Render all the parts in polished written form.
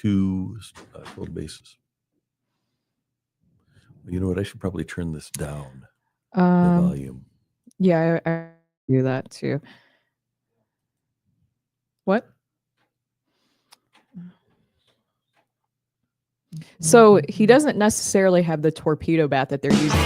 2 stolen bases. You know what? I should probably turn this down. The volume. Yeah, I do that too. What? So he doesn't necessarily have the torpedo bat that they're using.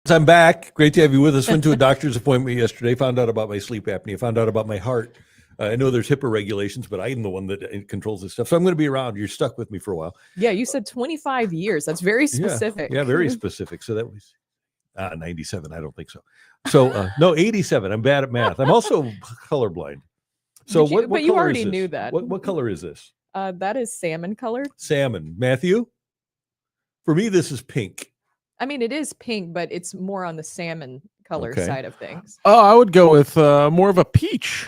I'm back. Great to have you with us. Went to a doctor's appointment yesterday. Found out about my sleep apnea. Found out about my heart. I know there's HIPAA regulations, but I'm the one that controls this stuff. So I'm going to be around. You're stuck with me for a while. Yeah, you said 25 years. That's very specific. Yeah, very specific. So that was 97. I don't think so. So no, 87. I'm bad at math. I'm also colorblind. So what you color already is this? knew that. What color is this? That is salmon color. Salmon. Matthew? For me, this is pink. I mean, it is pink, but it's more on the salmon color side of things. Oh, I would go with more of a peach.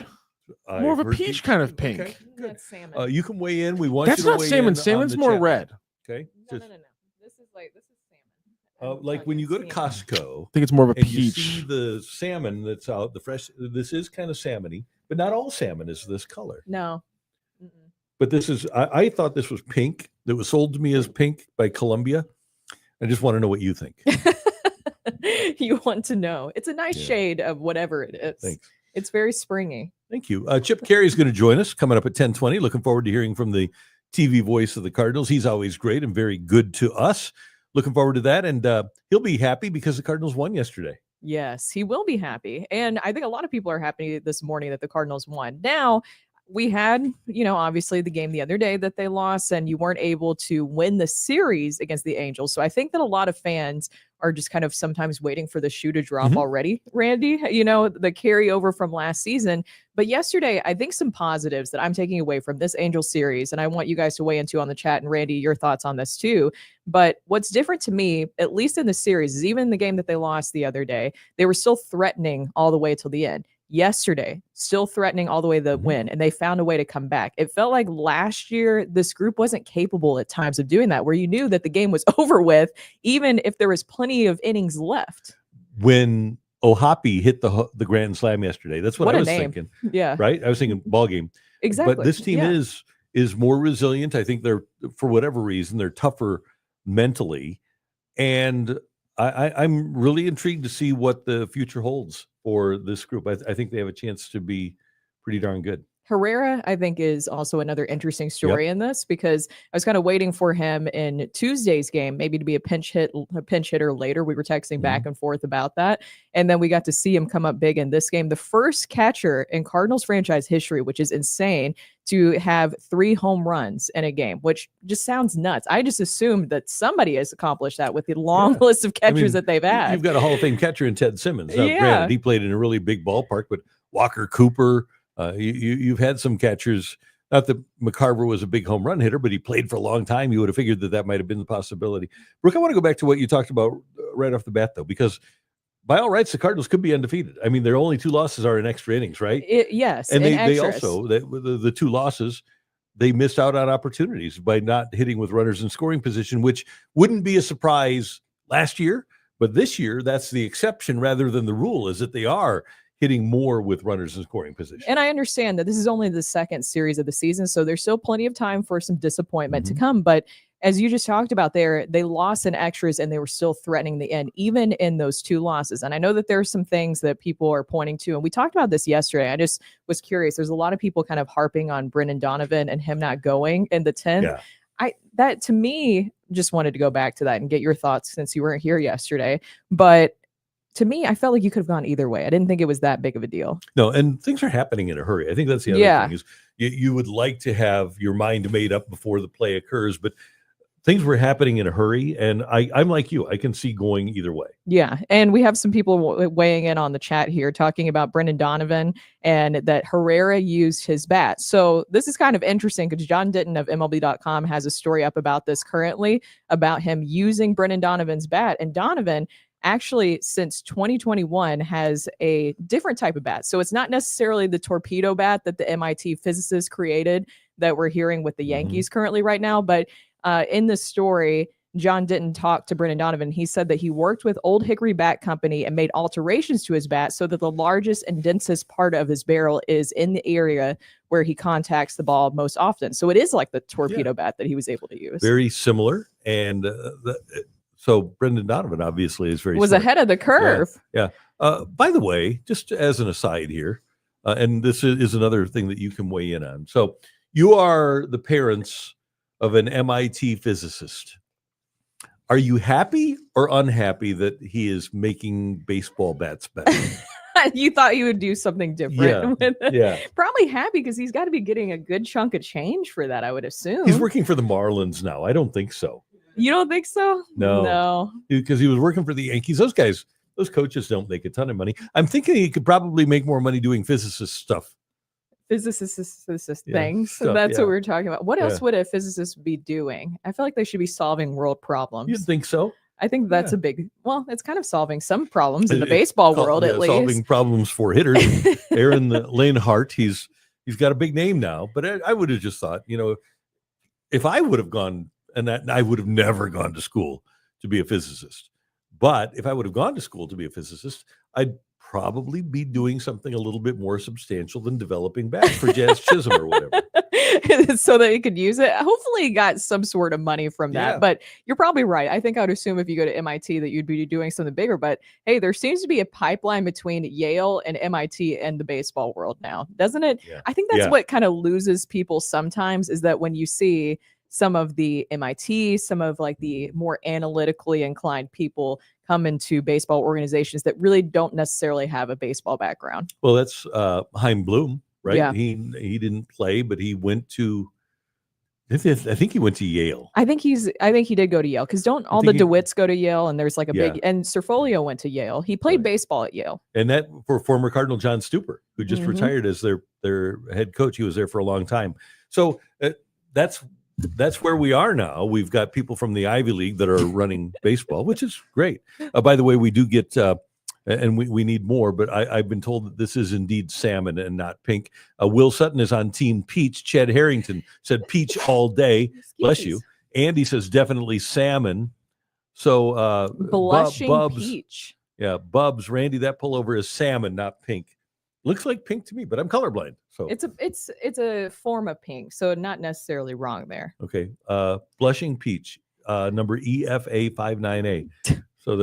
More of a peach kind of pink. Okay, good. That's salmon. You can weigh in. We want That's you to not weigh salmon. in Salmon's on the more chat. red. Okay. No. This is salmon. Like when you go to Costco, I think it's more of a and you peach. see the salmon that's out, the fresh. This is kind of salmony, but not all salmon is this color. No. But this is. I thought this was pink. That was sold to me as pink by Columbia. I just want to know what you think. You want to know. It's a nice shade of whatever it is. Thanks. It's very springy. Thank you. Chip Caray is going to join us coming up at 10:20. Looking forward to hearing from the TV voice of the Cardinals. He's always great and very good to us. Looking forward to that. And he'll be happy because the Cardinals won yesterday. Yes, he will be happy. And I think a lot of people are happy this morning that the Cardinals won. Now, we had, obviously the game the other day that they lost, and you weren't able to win the series against the Angels. So I think that a lot of fans are just kind of sometimes waiting for the shoe to drop already, Randy, the carryover from last season. But yesterday, I think some positives that I'm taking away from this Angels series, and I want you guys to weigh into on the chat, and Randy, your thoughts on this too. But what's different to me, at least in the series, is even in the game that they lost the other day, they were still threatening all the way till the end. Yesterday, still threatening all the way to the win, and they found a way to come back. It felt like last year, this group wasn't capable at times of doing that, where you knew that the game was over with, even if there was plenty of innings left. When Ohapi hit the grand slam yesterday, that's what I was thinking. Yeah. Right? I was thinking ball game. Exactly. But this team is more resilient. I think they're, for whatever reason, they're tougher mentally. And I'm really intrigued to see what the future holds for this group. I think they have a chance to be pretty darn good. Herrera, I think, is also another interesting story in this, because I was kind of waiting for him in Tuesday's game, maybe to be a pinch hitter later. We were texting back and forth about that. And then we got to see him come up big in this game. The first catcher in Cardinals franchise history, which is insane, to have 3 home runs in a game, which just sounds nuts. I just assumed that somebody has accomplished that with the long list of catchers that they've had. You've got a Hall of Fame catcher in Ted Simmons. Now, granted, he played in a really big ballpark, but Walker Cooper, you've had some catchers. Not that McCarver was a big home run hitter, but he played for a long time. You would have figured that might have been the possibility. Brooke, I want to go back to what you talked about right off the bat, though, because by all rights, the Cardinals could be undefeated. I mean, their only 2 losses are in extra innings, right? Yes. And they also, the 2 losses, they missed out on opportunities by not hitting with runners in scoring position, which wouldn't be a surprise last year. But this year, that's the exception rather than the rule, is that they are hitting more with runners in scoring position. And I understand that this is only the second series of the season, so there's still plenty of time for some disappointment to come. But as you just talked about there, they lost in extras and they were still threatening the end, even in those 2 losses. And I know that there are some things that people are pointing to, and we talked about this yesterday. I just was curious. There's a lot of people kind of harping on Brendan Donovan and him not going in the 10th. Yeah. That to me, just wanted to go back to that and get your thoughts since you weren't here yesterday. But to me, I felt like you could have gone either way. I didn't think it was that big of a deal. No, and things are happening in a hurry. I think that's the other thing is you would like to have your mind made up before the play occurs, but things were happening in a hurry, and I'm like you. I can see going either way. Yeah, and we have some people weighing in on the chat here talking about Brendan Donovan and that Herrera used his bat. So this is kind of interesting because John Ditton of MLB.com has a story up about this currently, about him using Brendan Donovan's bat. And Donovan actually, since 2021, has a different type of bat. So it's not necessarily the torpedo bat that the MIT physicists created that we're hearing with the Yankees currently right now, but in the story, John Ditton talked to Brendan Donovan. He said that he worked with Old Hickory Bat Company and made alterations to his bat so that the largest and densest part of his barrel is in the area where he contacts the ball most often. So it is like the torpedo bat that he was able to use. Very similar. And so Brendan Donovan obviously is was ahead of the curve. Yeah. By the way, just as an aside here, and this is another thing that you can weigh in on. So you are the parents of an MIT physicist. Are you happy or unhappy that he is making baseball bats better? You thought you would do something different. Yeah. Probably happy because he's got to be getting a good chunk of change for that, I would assume. He's working for the Marlins now. I don't think so. You don't think so? No. Because he was working for the Yankees. Those guys, those coaches don't make a ton of money. I'm thinking he could probably make more money doing physicist stuff. Physicist things. So that's what we're talking about. What else would a physicist be doing? I feel like they should be solving world problems. You think so? I think that's a big, well, it's kind of solving some problems in the baseball world, at least. Solving problems for hitters. Aaron Lane Hart, he's got a big name now, but I would have just thought, if I would have gone, and I would have never gone to school to be a physicist, but if I would have gone to school to be a physicist, I'd probably be doing something a little bit more substantial than developing bats for Jazz Chisholm or whatever. So that he could use it. Hopefully he got some sort of money from that, but you're probably right. I think I would assume if you go to MIT that you'd be doing something bigger, but hey, there seems to be a pipeline between Yale and MIT and the baseball world now, doesn't it? Yeah. I think that's what kind of loses people sometimes, is that when you see some of the MIT, some of like the more analytically inclined people come into baseball organizations that really don't necessarily have a baseball background. Well, that's Chaim Bloom, right? Yeah. He didn't play, but he went to, I think he went to Yale. I think he did go to Yale, because don't all the DeWitts go to Yale, and there's like a big, and Serfolio went to Yale. He played baseball at Yale. And that for former Cardinal John Stuper, who just retired as their head coach. He was there for a long time. So that's where we are now. We've got people from the Ivy League that are running baseball, which is great. By the way, we do get, and we need more, but I've been told that this is indeed salmon and not pink. Will Sutton is on Team Peach. Chad Harrington said peach all day. Bless you. Andy says definitely salmon. So blushing Bubs, peach. Yeah, Bubs, Randy, that pullover is salmon, not pink. Looks like pink to me, but I'm colorblind. So it's a form of pink, so not necessarily wrong there. Okay. Blushing peach, number EFA59A. So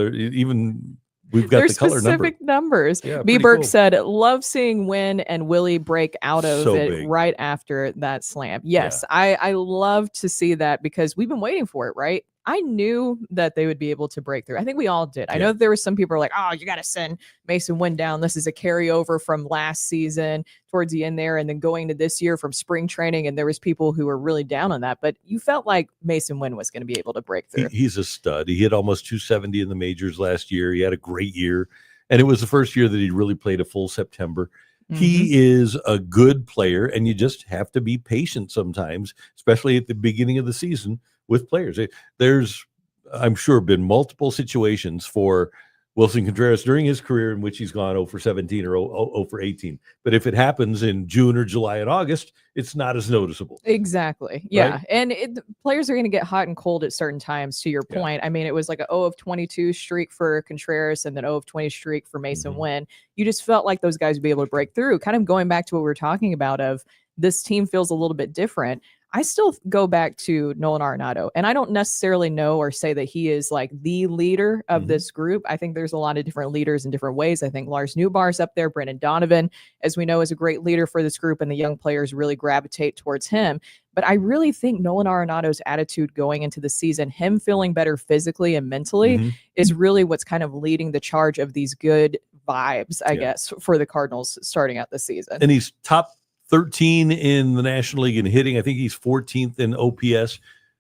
we've got the color specific numbers. Yeah, B. Burke said, love seeing Winn and Willie break out of it big. right after that slam. Yes, I love to see that, because we've been waiting for it, right? I knew that they would be able to break through. I think we all did. I know that there were some people who were like, oh, you got to send Mason Winn down. This is a carryover from last season towards the end there, and then going to this year from spring training. And there was people who were really down on that. But you felt like Mason Winn was going to be able to break through. He's a stud. He hit almost 270 in the majors last year. He had a great year. And it was the first year that he really played a full September. He is a good player, and you just have to be patient sometimes, especially at the beginning of the season with players. There's, I'm sure, been multiple situations for Wilson Contreras during his career in which he's gone 0 for 17 or 0 for 18. But if it happens in June or July and August, it's not as noticeable. Exactly. Yeah. Right? And players are going to get hot and cold at certain times, to your point. I mean, it was like a 0 of 22 streak for Contreras and then 0 of 20 streak for Mason Winn. You just felt like those guys would be able to break through. Kind of going back to what we were talking about of this team feels a little bit different. I still go back to Nolan Arenado, and I don't necessarily know or say that he is like the leader of this group. I think there's a lot of different leaders in different ways. I think Lars Newbar's up there. Brendan Donovan, as we know, is a great leader for this group, and the young players really gravitate towards him. But I really think Nolan Arenado's attitude going into the season, him feeling better physically and mentally, is really what's kind of leading the charge of these good vibes, I guess, for the Cardinals starting out the season. And he's top 13 in the National League in hitting. I think he's 14th in OPS.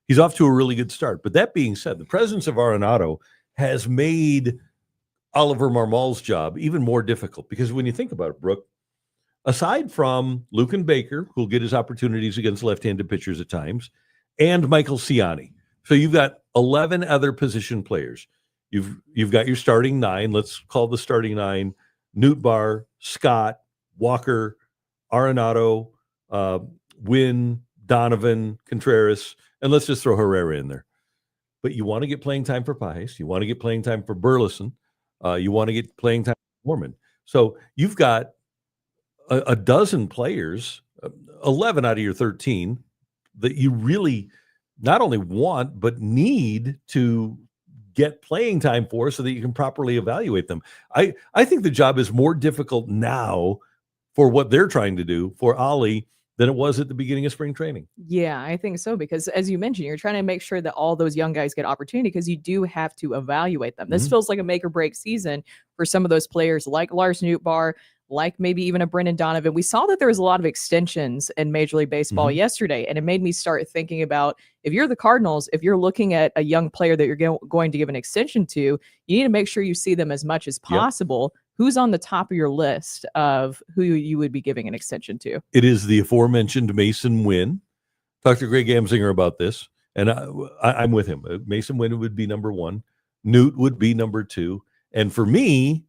he's off to a really good start. But that being said, the presence of Arenado has made Oliver Marmol's job even more difficult, because when you think about it, Brooke, aside from Lucan Baker, who'll get his opportunities against left-handed pitchers at times, and Michael Ciani. So you've got 11 other position players. You've got your starting 9. Let's call the starting 9 Nootbaar, Scott, Walker, Arenado, Winn, Donovan, Contreras, and let's just throw Herrera in there. But you want to get playing time for Pajes. You want to get playing time for Burleson. You want to get playing time for Mormon. So you've got a dozen players, 11 out of your 13, that you really not only want, but need to get playing time for, so that you can properly evaluate them. I think the job is more difficult now for what they're trying to do for Ollie than it was at the beginning of spring training. Yeah, I think so, because as you mentioned, you're trying to make sure that all those young guys get opportunity, because you do have to evaluate them. This feels like a make or break season for some of those players like Lars Nootbaar, like maybe even a Brendan Donovan. We saw that there was a lot of extensions in Major League Baseball yesterday, and it made me start thinking about, if you're the Cardinals, if you're looking at a young player that you're going to give an extension to, you need to make sure you see them as much as possible. Yep. Who's on the top of your list of who you would be giving an extension to? It is the aforementioned Mason Winn. Talked to Greg Amsinger about this, and I'm with him. Mason Winn would be number 1. Newt would be number 2. And for me,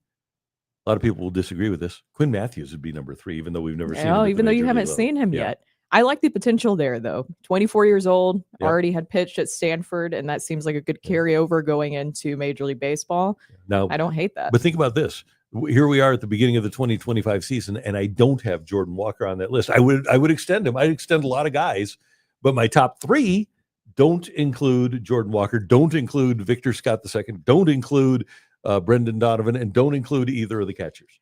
a lot of people will disagree with this, Quinn Matthews would be number 3, even though we've never seen him. Even though you haven't seen him yet. I like the potential there, though. 24 years old, already had pitched at Stanford, and that seems like a good carryover going into Major League Baseball. Now, I don't hate that. But think about this. Here we are at the beginning of the 2025 season, and I don't have Jordan Walker on that list. I would extend him. I'd extend a lot of guys, but my top 3 don't include Jordan Walker, don't include Victor Scott II, don't include Brendan Donovan, and don't include either of the catchers.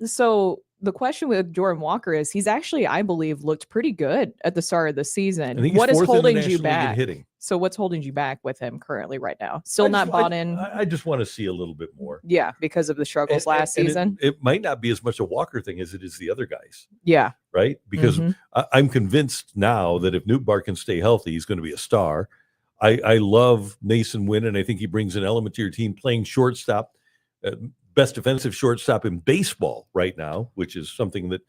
So the question with Jordan Walker is, he's actually, I believe, looked pretty good at the start of the season. What is holding you back? So what's holding you back with him currently right now? Still not bought in? I just want to see a little bit more. Yeah, because of the struggles last season. It might not be as much a Walker thing as it is the other guys. Yeah. Right? Because I'm convinced now that if Nootbaar can stay healthy, he's going to be a star. I love Mason Winn, and I think he brings an element to your team playing shortstop. Best defensive shortstop in baseball right now, which is something that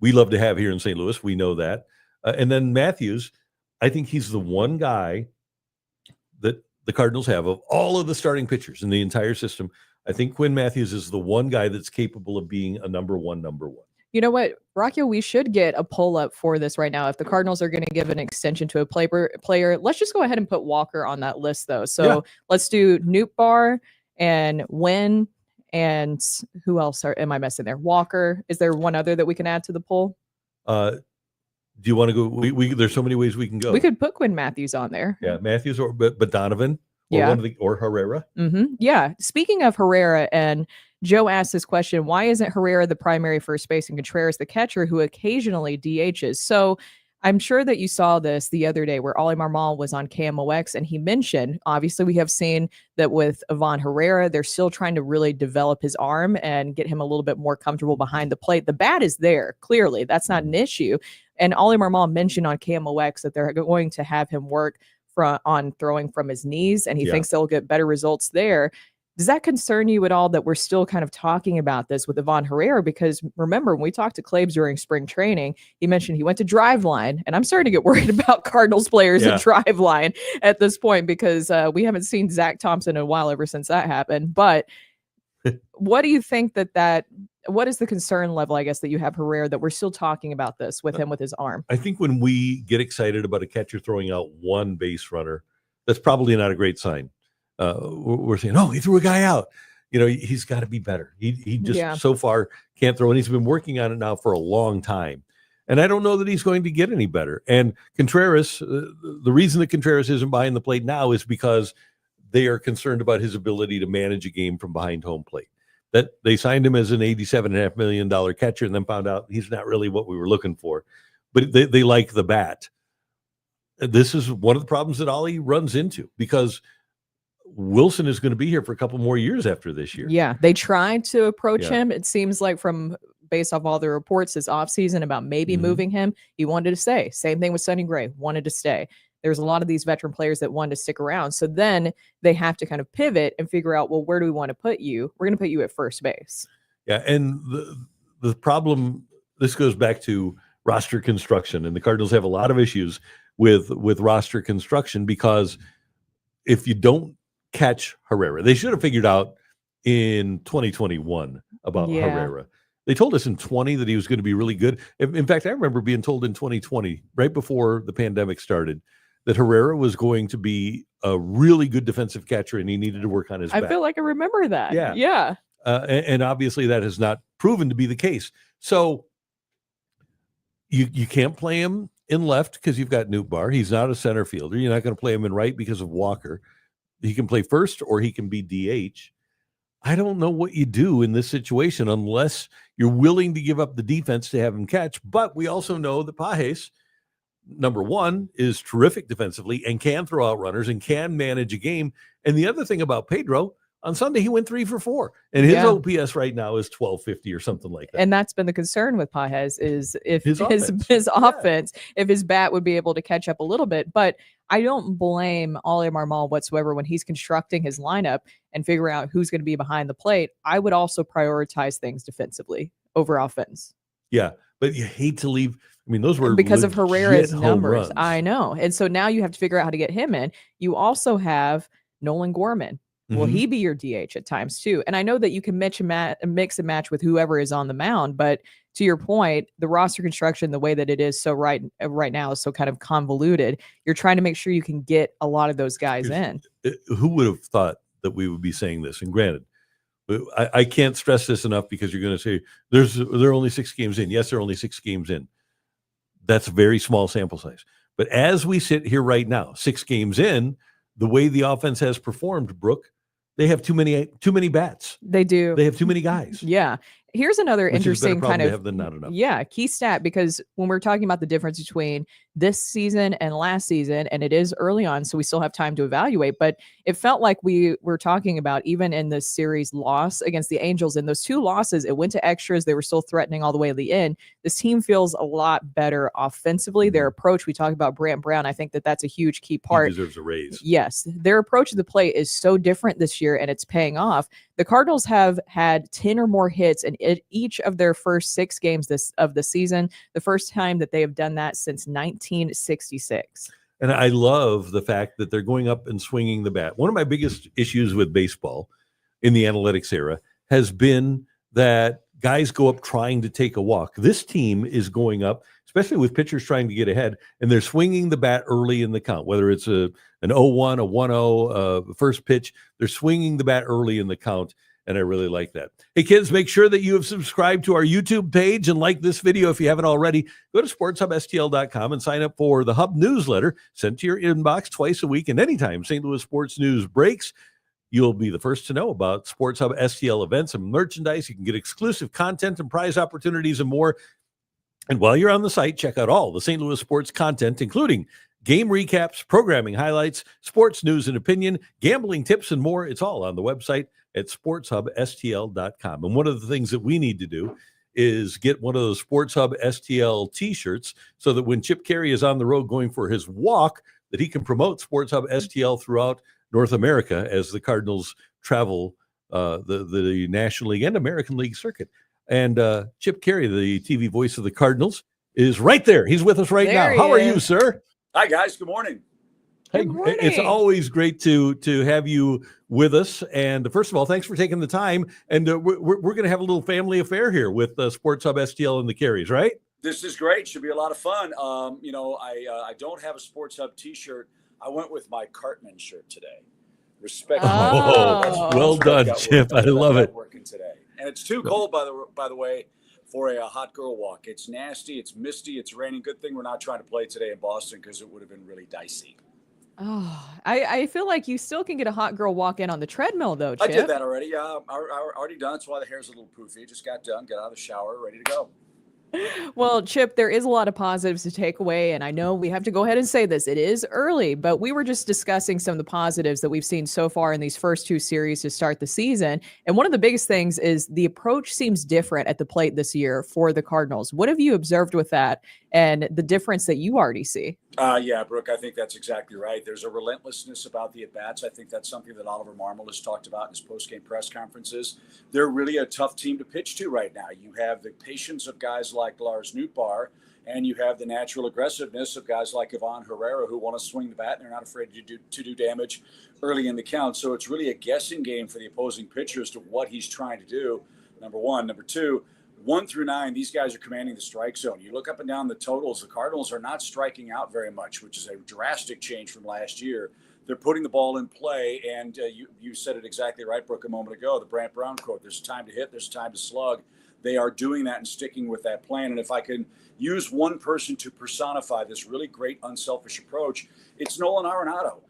we love to have here in St. Louis. We know that. And then Matthews, I think he's the one guy that the Cardinals have of all of the starting pitchers in the entire system. I think Quinn Matthews is the one guy that's capable of being a number one. You know what, Rockio, we should get a pull up for this right now. If the Cardinals are going to give an extension to a player, let's just go ahead and put Walker on that list, though. So let's do Nootbaar and Winn. And who else am I missing there? Walker. Is there one other that we can add to the poll? Do you want to go? There's so many ways we can go. We could put Quinn Matthews on there. Yeah, Matthews but Donovan or Herrera. Yeah. Speaking of Herrera, and Joe asked this question: why isn't Herrera the primary first base and Contreras the catcher, who occasionally DHs? So I'm sure that you saw this the other day where Ollie Marmol was on KMOX, and he mentioned, obviously, we have seen that with Ivan Herrera, they're still trying to really develop his arm and get him a little bit more comfortable behind the plate. The bat is there, clearly. That's not an issue. And Ollie Marmol mentioned on KMOX that they're going to have him work on throwing from his knees, and he thinks they'll get better results there. Does that concern you at all that we're still kind of talking about this with Ivan Herrera? Because remember, when we talked to Claibs during spring training, he mentioned he went to Driveline, and I'm starting to get worried about Cardinals players at Driveline at this point, because we haven't seen Zach Thompson in a while ever since that happened. But what do you think what is the concern level, I guess, that you have Herrera, that we're still talking about this with him with his arm? I think when we get excited about a catcher throwing out one base runner, that's probably not a great sign. We're saying, he threw a guy out. He's got to be better. He just so far can't throw, and he's been working on it now for a long time. And I don't know that he's going to get any better. And Contreras, the reason that Contreras isn't behind the plate now is because they are concerned about his ability to manage a game from behind home plate. That they signed him as an $87.5 million catcher, and then found out he's not really what we were looking for. But they like the bat. This is one of the problems that Ollie runs into, because Wilson is going to be here for a couple more years after this year. Yeah, they tried to approach him. It seems like, from based off all the reports this offseason about maybe moving him, he wanted to stay. Same thing with Sonny Gray, wanted to stay. There's a lot of these veteran players that want to stick around. So then they have to kind of pivot and figure out, well, where do we want to put you? We're going to put you at first base. Yeah, and the problem, this goes back to roster construction, and the Cardinals have a lot of issues with roster construction because if you don't catch Herrera, they should have figured out in 2021 about Herrera. They told us in 20 that he was going to be really good. In fact, I remember being told in 2020, right before the pandemic started, that Herrera was going to be a really good defensive catcher and he needed to work on his bat. I feel like I remember that. Yeah. Yeah. And obviously that has not proven to be the case. So you can't play him in left because you've got Nootbaar. He's not a center fielder. You're not going to play him in right because of Walker. He can play first or he can be DH. I don't know what you do in this situation unless you're willing to give up the defense to have him catch. But we also know that Pages, number one, is terrific defensively and can throw out runners and can manage a game. And the other thing about Pedro, on Sunday, he went 3 for 4. And his OPS right now is 1250 or something like that. And that's been the concern with Pages is if his offense, if his bat would be able to catch up a little bit. But I don't blame Ollie Marmol whatsoever when he's constructing his lineup and figuring out who's going to be behind the plate. I would also prioritize things defensively over offense. Yeah, but you hate to leave. I mean, those were because of Herrera's numbers. Runs. I know. And so now you have to figure out how to get him in. You also have Nolan Gorman. Will he be your DH at times too? And I know that you can mix and match with whoever is on the mound, but to your point, the roster construction, the way that it is so right now is so kind of convoluted. You're trying to make sure you can get a lot of those guys in. Who would have thought that we would be saying this? And granted, I can't stress this enough because you're going to say there are only 6 games in. Yes, there are only 6 games in. That's a very small sample size. But as we sit here right now, 6 games in, the way the offense has performed, Brooke, they have too many bats. They do. They have too many guys. Yeah. Here's another interesting kind of not enough. Key stat, because when we're talking about the difference between this season and last season, and it is early on, so we still have time to evaluate, but it felt like we were talking about even in the series loss against the Angels, in those 2 losses, it went to extras. They were still threatening all the way to the end. This team feels a lot better offensively. Their approach, we talked about Brant Brown. I think that that's a huge key part. He deserves a raise. Yes. Their approach to the plate is so different this year, and it's paying off. The Cardinals have had 10 or more hits in each of their first 6 games of the season, the first time that they have done that since 1966. And I love the fact that they're going up and swinging the bat. One of my biggest issues with baseball in the analytics era has been that guys go up trying to take a walk. This team is going up, especially with pitchers trying to get ahead, and they're swinging the bat early in the count, whether it's an 0-1, a 1-0, first pitch. They're swinging the bat early in the count, and I really like that. Hey, kids, make sure that you have subscribed to our YouTube page and like this video if you haven't already. Go to sportshubstl.com and sign up for the Hub newsletter sent to your inbox twice a week, and anytime St. Louis sports news breaks, you'll be the first to know about Sports Hub STL events and merchandise. You can get exclusive content and prize opportunities and more. And while you're on the site, check out all the St. Louis sports content, including game recaps, programming highlights, sports news and opinion, gambling tips, and more. It's all on the website at sportshubstl.com. And one of the things that we need to do is get one of those Sports Hub STL t-shirts so that when Chip Caray is on the road going for his walk, that he can promote Sports Hub STL throughout North America as the Cardinals travel the National League and American League circuit. And Chip Caray, the TV voice of the Cardinals, is right there. He's with us right now. How are you, sir? Hi, guys. Good morning. Hey, Good morning. It's always great to have you with us. And first of all, thanks for taking the time. And we're going to have a little family affair here with Sports Hub STL and the Carries, right? This is great. Should be a lot of fun. I don't have a Sports Hub T-shirt. I went with my Cartman shirt today. Respect. Well done, Chip. I love it. Working today, and it's too cold by the way for a hot girl walk. It's nasty. It's misty. It's raining. Good thing we're not trying to play today in Boston because it would have been really dicey. Oh, I feel like you still can get a hot girl walk in on the treadmill though, Chip. I did that already. Yeah, I already done. That's why the hair's a little poofy. Just got done. Got out of the shower, ready to go. Well, Chip, there is a lot of positives to take away, and I know we have to go ahead and say this. It is early, but we were just discussing some of the positives that we've seen so far in these first 2 series to start the season. And one of the biggest things is the approach seems different at the plate this year for the Cardinals. What have you observed with that? and the difference that you already see. Yeah, Brooke, I think that's exactly right. There's a relentlessness about the at-bats. I think that's something that Oliver Marmol has talked about in his post-game press conferences. They're really a tough team to pitch to right now. You have the patience of guys like Lars Nootbaar, and you have the natural aggressiveness of guys like Ivan Herrera who want to swing the bat and they're not afraid to do damage early in the count. So it's really a guessing game for the opposing pitcher as to what he's trying to do, number one. Number two, 1 through 9, these guys are commanding the strike zone. You look up and down the totals, the Cardinals are not striking out very much, which is a drastic change from last year. They're putting the ball in play, and you said it exactly right, Brooke, a moment ago, the Brant Brown quote, there's a time to hit, there's a time to slug. They are doing that and sticking with that plan. And if I can use one person to personify this really great, unselfish approach, it's Nolan Arenado.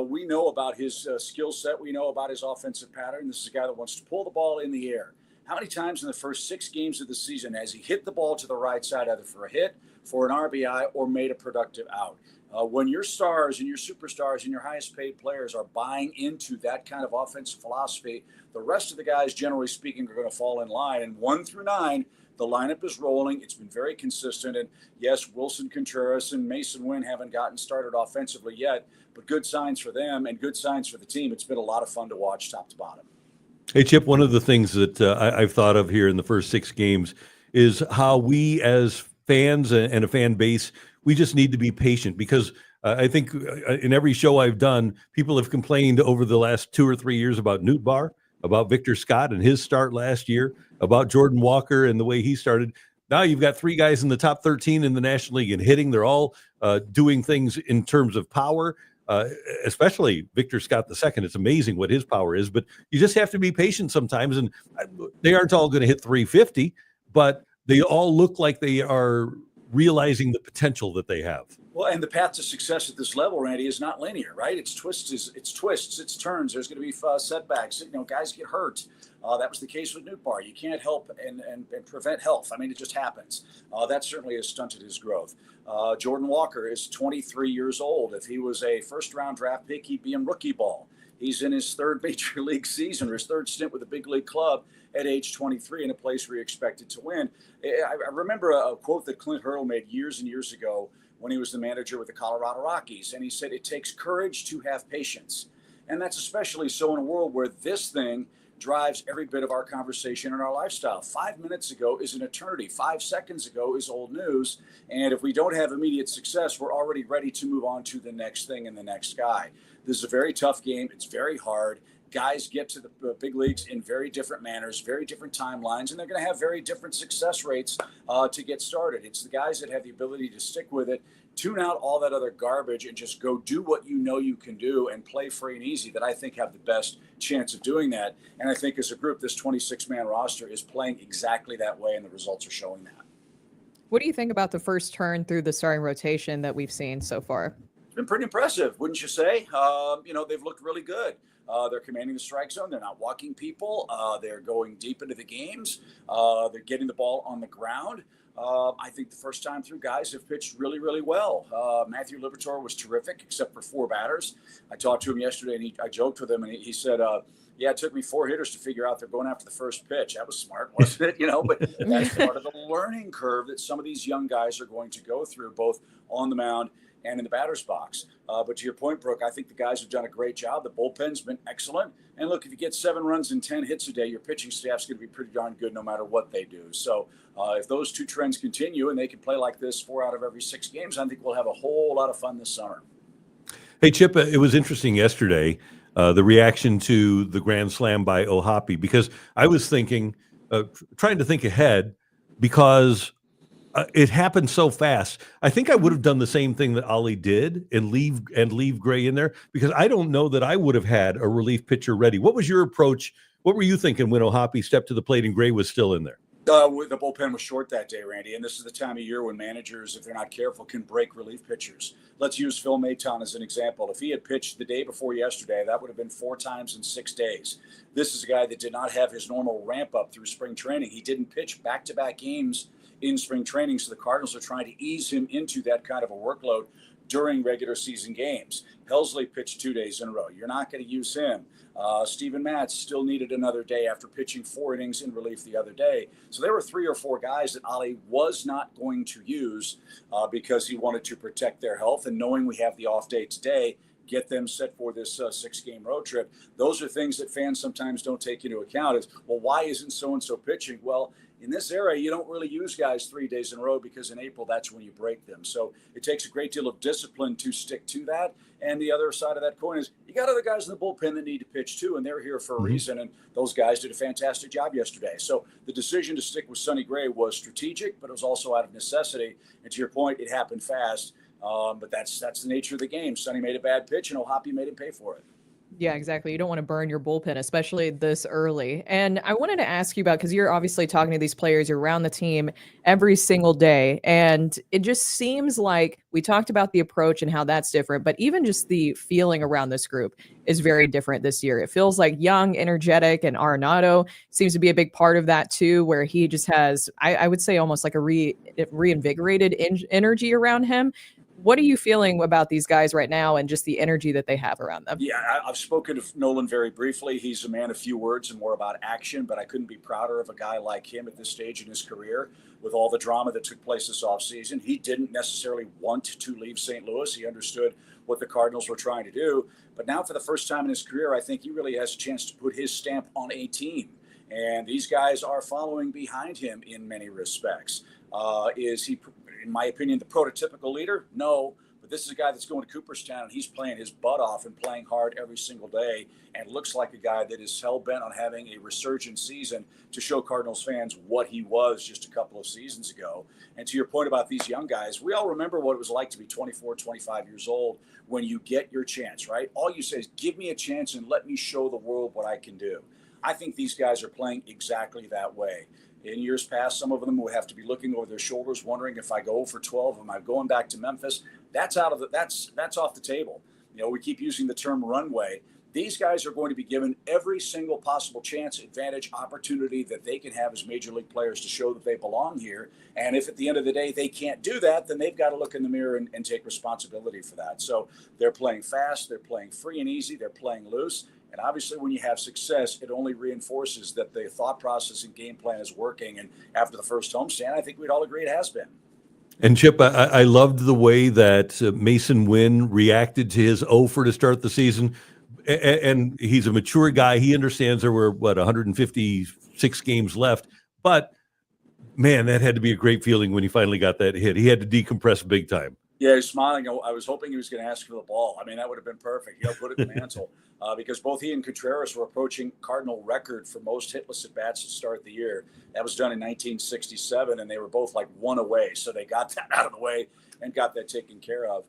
We know about his skill set. We know about his offensive pattern. This is a guy that wants to pull the ball in the air. How many times in the first 6 games of the season has he hit the ball to the right side, either for a hit, for an RBI, or made a productive out? When your stars and your superstars and your highest paid players are buying into that kind of offensive philosophy, the rest of the guys, generally speaking, are going to fall in line. And 1 through 9, the lineup is rolling. It's been very consistent. And yes, Winn Contreras and Mason Winn haven't gotten started offensively yet, but good signs for them and good signs for the team. It's been a lot of fun to watch top to bottom. Hey, Chip, one of the things that I've thought of here in the first 6 games is how we as fans and a fan base, we just need to be patient because I think in every show I've done, people have complained over the last 2 or 3 years about Nootbaar, about Victor Scott and his start last year, about Jordan Walker and the way he started. Now you've got 3 guys in the top 13 in the National League and hitting. They're all doing things in terms of power. Especially Victor Scott II. It's amazing what his power is, but you just have to be patient sometimes. And they aren't all going to hit 350, but they all look like they are realizing the potential that they have. Well, and the path to success at this level, Randy, is not linear, right? It's twists, it's turns. There's going to be setbacks. Guys get hurt. That was the case with Nootbaar. You can't help and prevent health. I mean, it just happens. That certainly has stunted his growth. Jordan Walker is 23 years old. If he was a first-round draft pick, he'd be in rookie ball. He's in his 3rd major league season, or his 3rd stint with a big league club at age 23 in a place where he expected to win. I remember a quote that Clint Hurdle made years and years ago when he was the manager with the Colorado Rockies. And he said, it takes courage to have patience. And that's especially so in a world where this thing drives every bit of our conversation and our lifestyle. 5 minutes ago is an eternity. 5 seconds ago is old news. And if we don't have immediate success, we're already ready to move on to the next thing and the next guy. This is a very tough game. It's very hard. Guys get to the big leagues in very different manners, very different timelines, and they're going to have very different success rates to get started. It's the guys that have the ability to stick with it, tune out all that other garbage, and just go do what you know you can do and play free and easy that I think have the best chance of doing that. And I think as a group, this 26-man roster is playing exactly that way, and the results are showing that. What do you think about the first turn through the starting rotation that we've seen so far? It's been pretty impressive, wouldn't you say? They've looked really good. They're commanding the strike zone. They're not walking people. They're going deep into the games. They're getting the ball on the ground. I think the first time through, guys have pitched really, really well. Matthew Liberatore was terrific, except for 4 batters. I talked to him yesterday, and I joked with him, and he said, it took me 4 hitters to figure out they're going after the first pitch. That was smart, wasn't it? But that's part of the learning curve that some of these young guys are going to go through, both on the mound and in the batter's box. But to your point, Brooke, I think the guys have done a great job. The bullpen's been excellent. And look, if you get 7 runs and 10 hits a day, your pitching staff's going to be pretty darn good no matter what they do. So if those 2 trends continue and they can play like this 4 out of every 6 games, I think we'll have a whole lot of fun this summer. Hey, Chip, it was interesting yesterday, the reaction to the grand slam by O'Hoppe, because I was thinking, trying to think ahead, because it happened so fast. I think I would have done the same thing that Ollie did and leave Gray in there, because I don't know that I would have had a relief pitcher ready. What was your approach? What were you thinking when O'Hoppe stepped to the plate and Gray was still in there? The bullpen was short that day, Randy, and this is the time of year when managers, if they're not careful, can break relief pitchers. Let's use Phil Maton as an example. If he had pitched the day before yesterday, that would have been 4 times in 6 days. This is a guy that did not have his normal ramp up through spring training. He didn't pitch back-to-back games in spring training, so the Cardinals are trying to ease him into that kind of a workload. during regular season games. Helsley pitched 2 days in a row. You're not going to use him. Steven Matz still needed another day after pitching 4 innings in relief the other day. So there were 3 or 4 guys that Ali was not going to use because he wanted to protect their health. And knowing we have the off day today, get them set for this 6-game road trip. Those are things that fans sometimes don't take into account. Is, well, why isn't so-and-so pitching? Well, in this era, you don't really use guys 3 days in a row because in April, that's when you break them. So it takes a great deal of discipline to stick to that. And the other side of that coin is you got other guys in the bullpen that need to pitch too, and they're here for a reason. And those guys did a fantastic job yesterday. So the decision to stick with Sonny Gray was strategic, but it was also out of necessity. And to your point, it happened fast. But that's the nature of the game. Sonny made a bad pitch, and O'Hoppe made him pay for it. Yeah, exactly. You don't want to burn your bullpen, especially this early. And I wanted to ask you about, because you're obviously talking to these players, you're around the team every single day. And it just seems like we talked about the approach and how that's different, but even just the feeling around this group is very different this year. It feels like young, energetic, and Arenado seems to be a big part of that too, where he just has, I would say, almost like a reinvigorated energy around him. What are you feeling about these guys right now and just the energy that they have around them? Yeah, I've spoken to Nolan very briefly. He's a man of few words and more about action, but I couldn't be prouder of a guy like him at this stage in his career with all the drama that took place this offseason. He didn't necessarily want to leave St. Louis. He understood what the Cardinals were trying to do. But now for the first time in his career, I think he really has a chance to put his stamp on a team. And these guys are following behind him in many respects. Is he, in my opinion, the prototypical leader? No, but this is a guy that's going to Cooperstown and he's playing his butt off and playing hard every single day and looks like a guy that is hell-bent on having a resurgent season to show Cardinals fans what he was just a couple of seasons ago. And to your point about these young guys, we all remember what it was like to be 24, 25 years old when you get your chance, right? All you say is, give me a chance and let me show the world what I can do. I think these guys are playing exactly that way. In years past, some of them would have to be looking over their shoulders, wondering if I go for 12, am I going back to Memphis? That's off the table. You know, we keep using the term runway. These guys are going to be given every single possible chance, advantage, opportunity that they can have as major league players to show that they belong here. And if at the end of the day they can't do that, then they've got to look in the mirror and take responsibility for that. So they're playing fast, they're playing free and easy, they're playing loose. And obviously, when you have success, it only reinforces that the thought process and game plan is working. And after the first homestand, I think we'd all agree it has been. And Chip, I loved the way that Mason Winn reacted to his 0 to start the season. And he's a mature guy. He understands there were, 156 games left. But, man, that had to be a great feeling when he finally got that hit. He had to decompress big time. Yeah, he's smiling. I was hoping he was going to ask for the ball. I mean, that would have been perfect. Put it in the mantle. Because both he and Contreras were approaching Cardinal record for most hitless at-bats to start the year. That was done in 1967, and they were both like 1 away. So they got that out of the way and got that taken care of.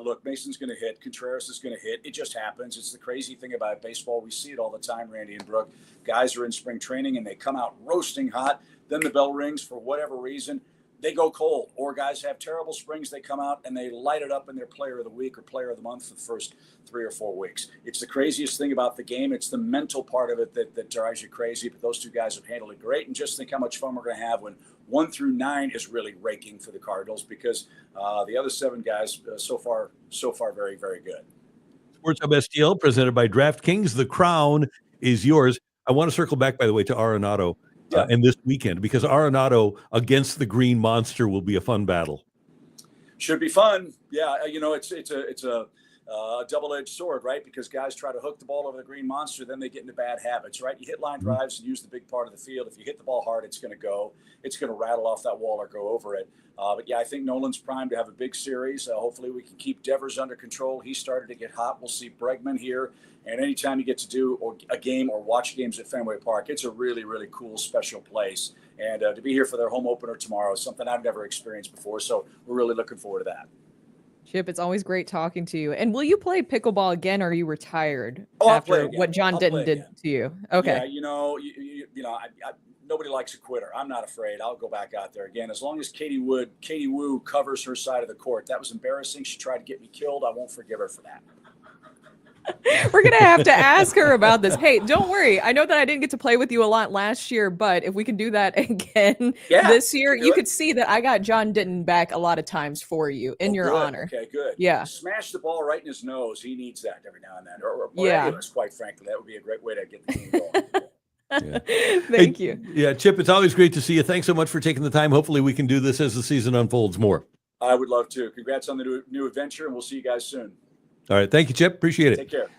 Look, Mason's going to hit. Contreras is going to hit. It just happens. It's the crazy thing about baseball. We see it all the time, Randy and Brooke. Guys are in spring training, and they come out roasting hot. Then the bell rings for whatever reason. They go cold, or guys have terrible springs. They come out and they light it up in their player of the week or player of the month for the first 3 or 4 weeks. It's the craziest thing about the game. It's the mental part of it that drives you crazy. But those two guys have handled it great. And just think how much fun we're going to have when 1 through 9 is really raking for the Cardinals, because the other 7 guys so far very, very good. Sports Hub STL presented by DraftKings. The crown is yours. I want to circle back, by the way, to Arenado. And this weekend, because Arenado against the Green Monster will be a fun battle. Should be fun. Yeah, it's a double-edged sword, right? Because guys try to hook the ball over the Green Monster, then they get into bad habits, right? You hit line drives and use the big part of the field. If you hit the ball hard, it's going to go. It's going to rattle off that wall or go over it. But yeah, I think Nolan's primed to have a big series. Hopefully we can keep Devers under control. He started to get hot. We'll see Bregman here. And anytime you get to do a game or watch games at Fenway Park, it's a really, really cool, special place. And to be here for their home opener tomorrow is something I've never experienced before. So we're really looking forward to that. Chip, it's always great talking to you. And will you play pickleball again, or are you retired after what John Denton did to you? Okay. Yeah, nobody likes a quitter. I'm not afraid. I'll go back out there again. As long as Katie Wu covers her side of the court. That was embarrassing. She tried to get me killed. I won't forgive her for that. We're going to have to ask her about this. Hey, don't worry. I know that I didn't get to play with you a lot last year, but if we can do that again this year, you could see that I got John Denton back a lot of times for you in your honor. Okay, good. Yeah. Smash the ball right in his nose. He needs that every now and then. Or anyways, quite frankly, that would be a great way to get the game going. Thank you. Yeah, Chip, it's always great to see you. Thanks so much for taking the time. Hopefully we can do this as the season unfolds more. I would love to. Congrats on the new adventure, and we'll see you guys soon. All right. Thank you, Chip. Appreciate it. Take care.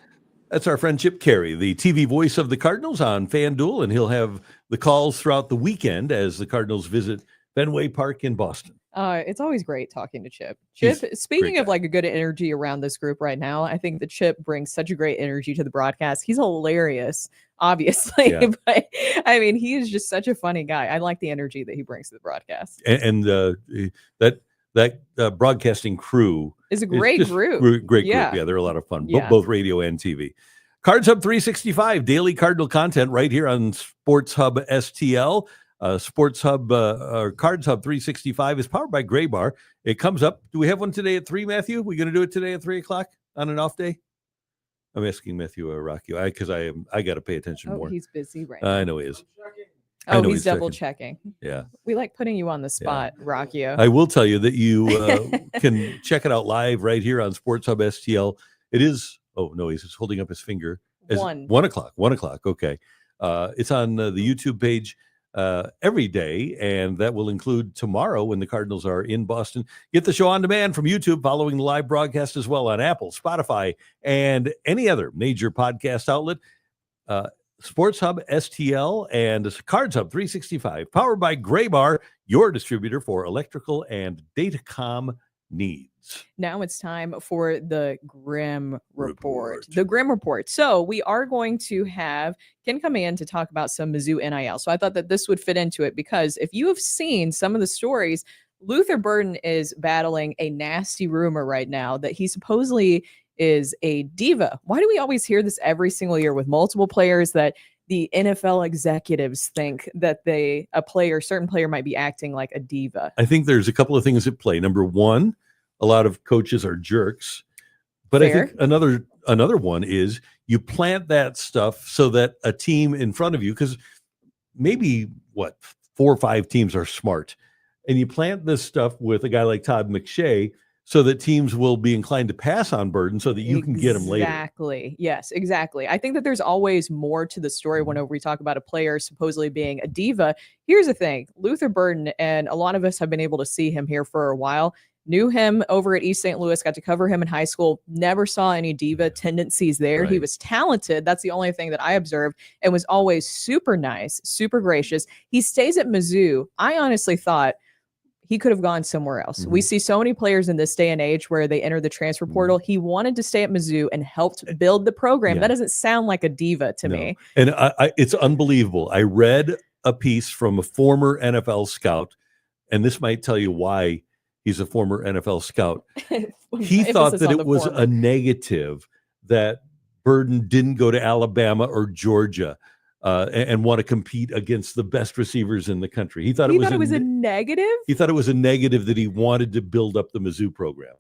That's our friend Chip Caray, the TV voice of the Cardinals on FanDuel, and he'll have the calls throughout the weekend as the Cardinals visit Fenway Park in Boston. It's always great talking to Chip. Chip, speaking of like a good energy around this group right now, I think that Chip brings such a great energy to the broadcast. He's hilarious, obviously, but I mean, he is just such a funny guy. I like the energy that he brings to the broadcast. And that broadcasting crew is a great group. Great group. Yeah, they're a lot of fun, both radio and TV. Cards Hub 365, daily Cardinal content right here on Sports Hub STL. Sports Hub or Cards Hub 365 is powered by Gray Bar. It comes up. Do we have one today at 3, Matthew? We going to do it today at 3 o'clock on an off day? I'm asking Matthew Rocky because I got to pay attention more. He's busy right now. I know he is. Oh, he's double checking. Yeah. We like putting you on the spot, Rocky. I will tell you that you can check it out live right here on Sports Hub STL. It is, he's just holding up his finger. 1 o'clock. 1 o'clock. Okay. It's on the YouTube page every day, and that will include tomorrow when the Cardinals are in Boston. Get the show on demand from YouTube following the live broadcast as well on Apple, Spotify, and any other major podcast outlet. Sports Hub STL and Cards Hub 365, powered by Gray Bar, your distributor for electrical and datacom needs. Now it's time for the Grim Report. The Grim Report. So we are going to have Ken come in to talk about some Mizzou NIL. So I thought that this would fit into it because if you have seen some of the stories, Luther Burden is battling a nasty rumor right now that he supposedly is a diva. Why do we always hear this every single year with multiple players that the NFL executives think that certain player might be acting like a diva? I think there's a couple of things at play. Number one, a lot of coaches are jerks, but fair. I think another one is you plant that stuff so that a team in front of you, because maybe 4 or 5 teams are smart, and you plant this stuff with a guy like Todd McShay so that teams will be inclined to pass on Burden so that you can get them later. Exactly. Yes, exactly. I think that there's always more to the story whenever we talk about a player supposedly being a diva. Here's the thing. Luther Burden, and a lot of us have been able to see him here for a while, knew him over at East St. Louis, got to cover him in high school, never saw any diva tendencies there. Right. He was talented. That's the only thing that I observed, and was always super nice, super gracious. He stays at Mizzou. I honestly thought he could have gone somewhere else. Mm-hmm. We see so many players in this day and age where they enter the transfer portal. He wanted to stay at Mizzou and helped build the program. Yeah. That doesn't sound like a diva to me. And it's unbelievable. I read a piece from a former NFL scout, and this might tell you why he's a former NFL scout. He thought that it was a negative that Burden didn't go to Alabama or Georgia and want to compete against the best receivers in the country. He thought it was a negative? He thought it was a negative that he wanted to build up the Mizzou program.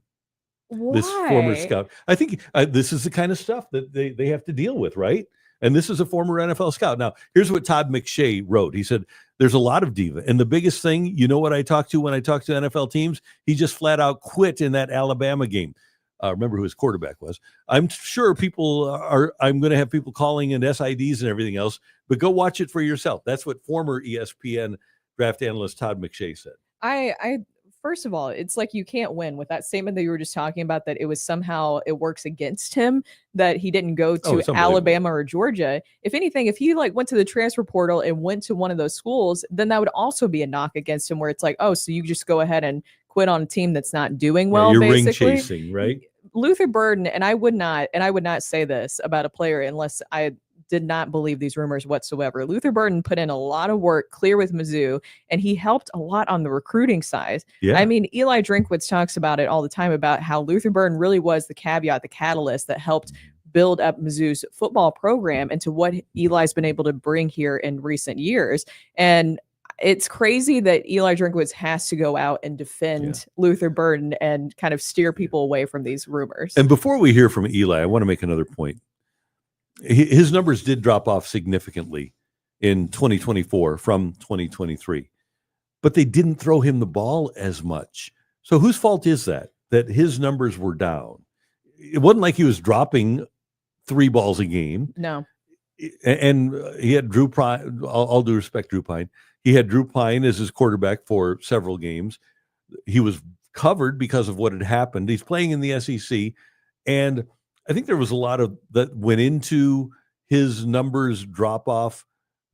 Why? This former scout. I think this is the kind of stuff that they have to deal with, right? And this is a former NFL scout. Now, here's what Todd McShay wrote. He said, there's a lot of diva. And the biggest thing, you know what I talk to when I talk to NFL teams? He just flat out quit in that Alabama game. Remember who his quarterback was. I'm sure I'm going to have people calling in SIDs and everything else, but go watch it for yourself. That's what former ESPN draft analyst Todd McShay said. First of all, it's like you can't win with that statement that you were just talking about, that it was somehow it works against him that he didn't go to Alabama or Georgia. If anything, if he went to the transfer portal and went to one of those schools, then that would also be a knock against him, where it's like, oh, so you just go ahead and quit on a team that's not doing well. You're basically ring chasing, right? Luther Burden, and I would not say this about a player unless I did not believe these rumors whatsoever. Luther Burden put in a lot of work, clear with Mizzou, and he helped a lot on the recruiting side. Yeah. I mean, Eli Drinkwitz talks about it all the time, about how Luther Burden really was the caveat, the catalyst that helped build up Mizzou's football program into what Eli's been able to bring here in recent years. And it's crazy that Eli Drinkwitz has to go out and defend Luther Burden and kind of steer people away from these rumors. And before we hear from Eli, I want to make another point. His numbers did drop off significantly in 2024 from 2023, but they didn't throw him the ball as much. So whose fault is that his numbers were down? It wasn't like he was dropping 3 balls a game. No. And he had Drew Pine, all due respect, Drew Pine. He had Drew Pine as his quarterback for several games. He was covered because of what had happened. He's playing in the SEC. And I think there was a lot of that went into his numbers drop off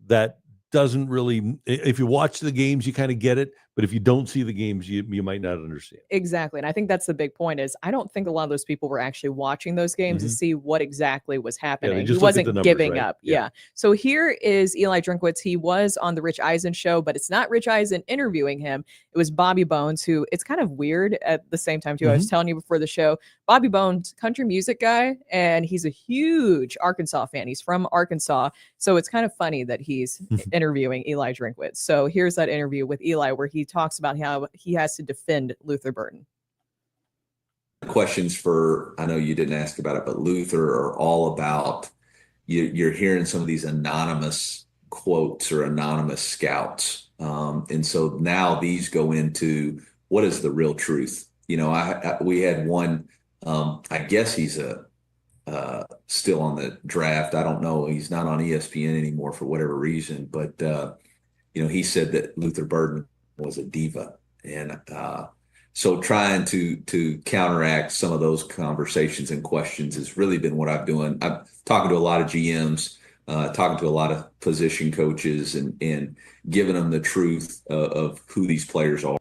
that doesn't really, if you watch the games, you kind of get it. But if you don't see the games, you might not understand. Exactly. And I think that's the big point is I don't think a lot of those people were actually watching those games to see what exactly was happening. He wasn't giving up. Yeah. So here is Eli Drinkwitz. He was on the Rich Eisen show, but it's not Rich Eisen interviewing him. It was Bobby Bones, who it's kind of weird at the same time, too. I was telling you before the show, Bobby Bones, country music guy, and he's a huge Arkansas fan. He's from Arkansas. So it's kind of funny that he's interviewing Eli Drinkwitz. So here's that interview with Eli where he talks about how he has to defend Luther Burden. Questions for, I know you didn't ask about it, but Luther are all about, you're hearing some of these anonymous quotes or anonymous scouts. And so now these go into what is the real truth? You know, we had one, I guess he's still on the draft. I don't know. He's not on ESPN anymore for whatever reason, but you know, he said that Luther Burden was a diva. And so trying to counteract some of those conversations and questions has really been what I'm doing. I'm talking to a lot of GMs, talking to a lot of position coaches and giving them the truth of who these players are.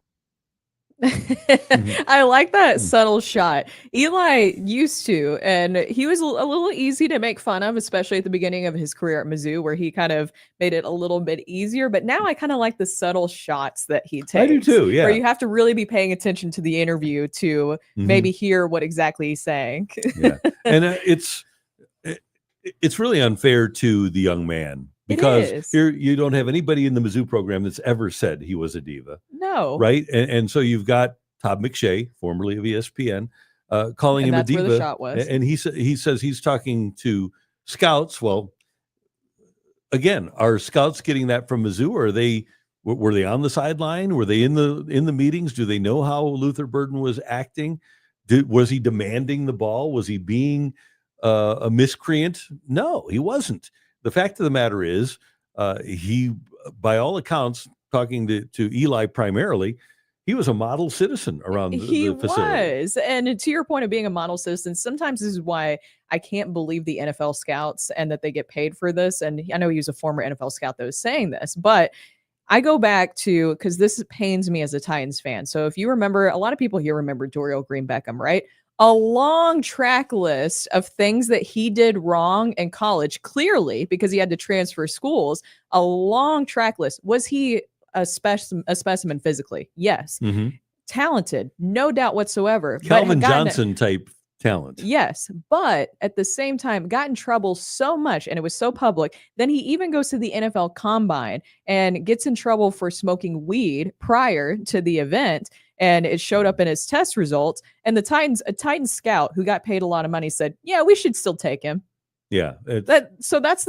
I like that subtle shot. Eli used to, and he was a little easy to make fun of, especially at the beginning of his career at Mizzou, where he kind of made it a little bit easier. But now I kind of like the subtle shots that he takes. I do too, yeah. Where you have to really be paying attention to the interview to maybe hear what exactly he's saying. Yeah, and it's really unfair to the young man. Because here you don't have anybody in the Mizzou program that's ever said he was a diva. No. Right? And so you've got Todd McShay, formerly of ESPN, calling him a diva. Where the shot was. And he says he's talking to scouts. Well, again, are scouts getting that from Mizzou? Or were they on the sideline? Were they in the meetings? Do they know how Luther Burden was acting? Was he demanding the ball? Was he being a miscreant? No, he wasn't. The fact of the matter is, he, by all accounts, talking to Eli primarily, he was a model citizen around the facility. He was. And to your point of being a model citizen, sometimes this is why I can't believe the NFL scouts and that they get paid for this. And I know he was a former NFL scout that was saying this, but I go back to, because this pains me as a Titans fan. So if you remember, a lot of people here remember Dorial Green Beckham, right? A long track list of things that he did wrong in college, clearly, because he had to transfer schools. A long track list. Was he a specimen physically? Yes. Talented, no doubt whatsoever. Calvin Johnson type talent. Yes. But at the same time, got in trouble so much, and it was so public. Then he even goes to the NFL Combine and gets in trouble for smoking weed prior to the event. And it showed up in his test results. And a Titans scout who got paid a lot of money said, yeah, we should still take him. Yeah. Sometimes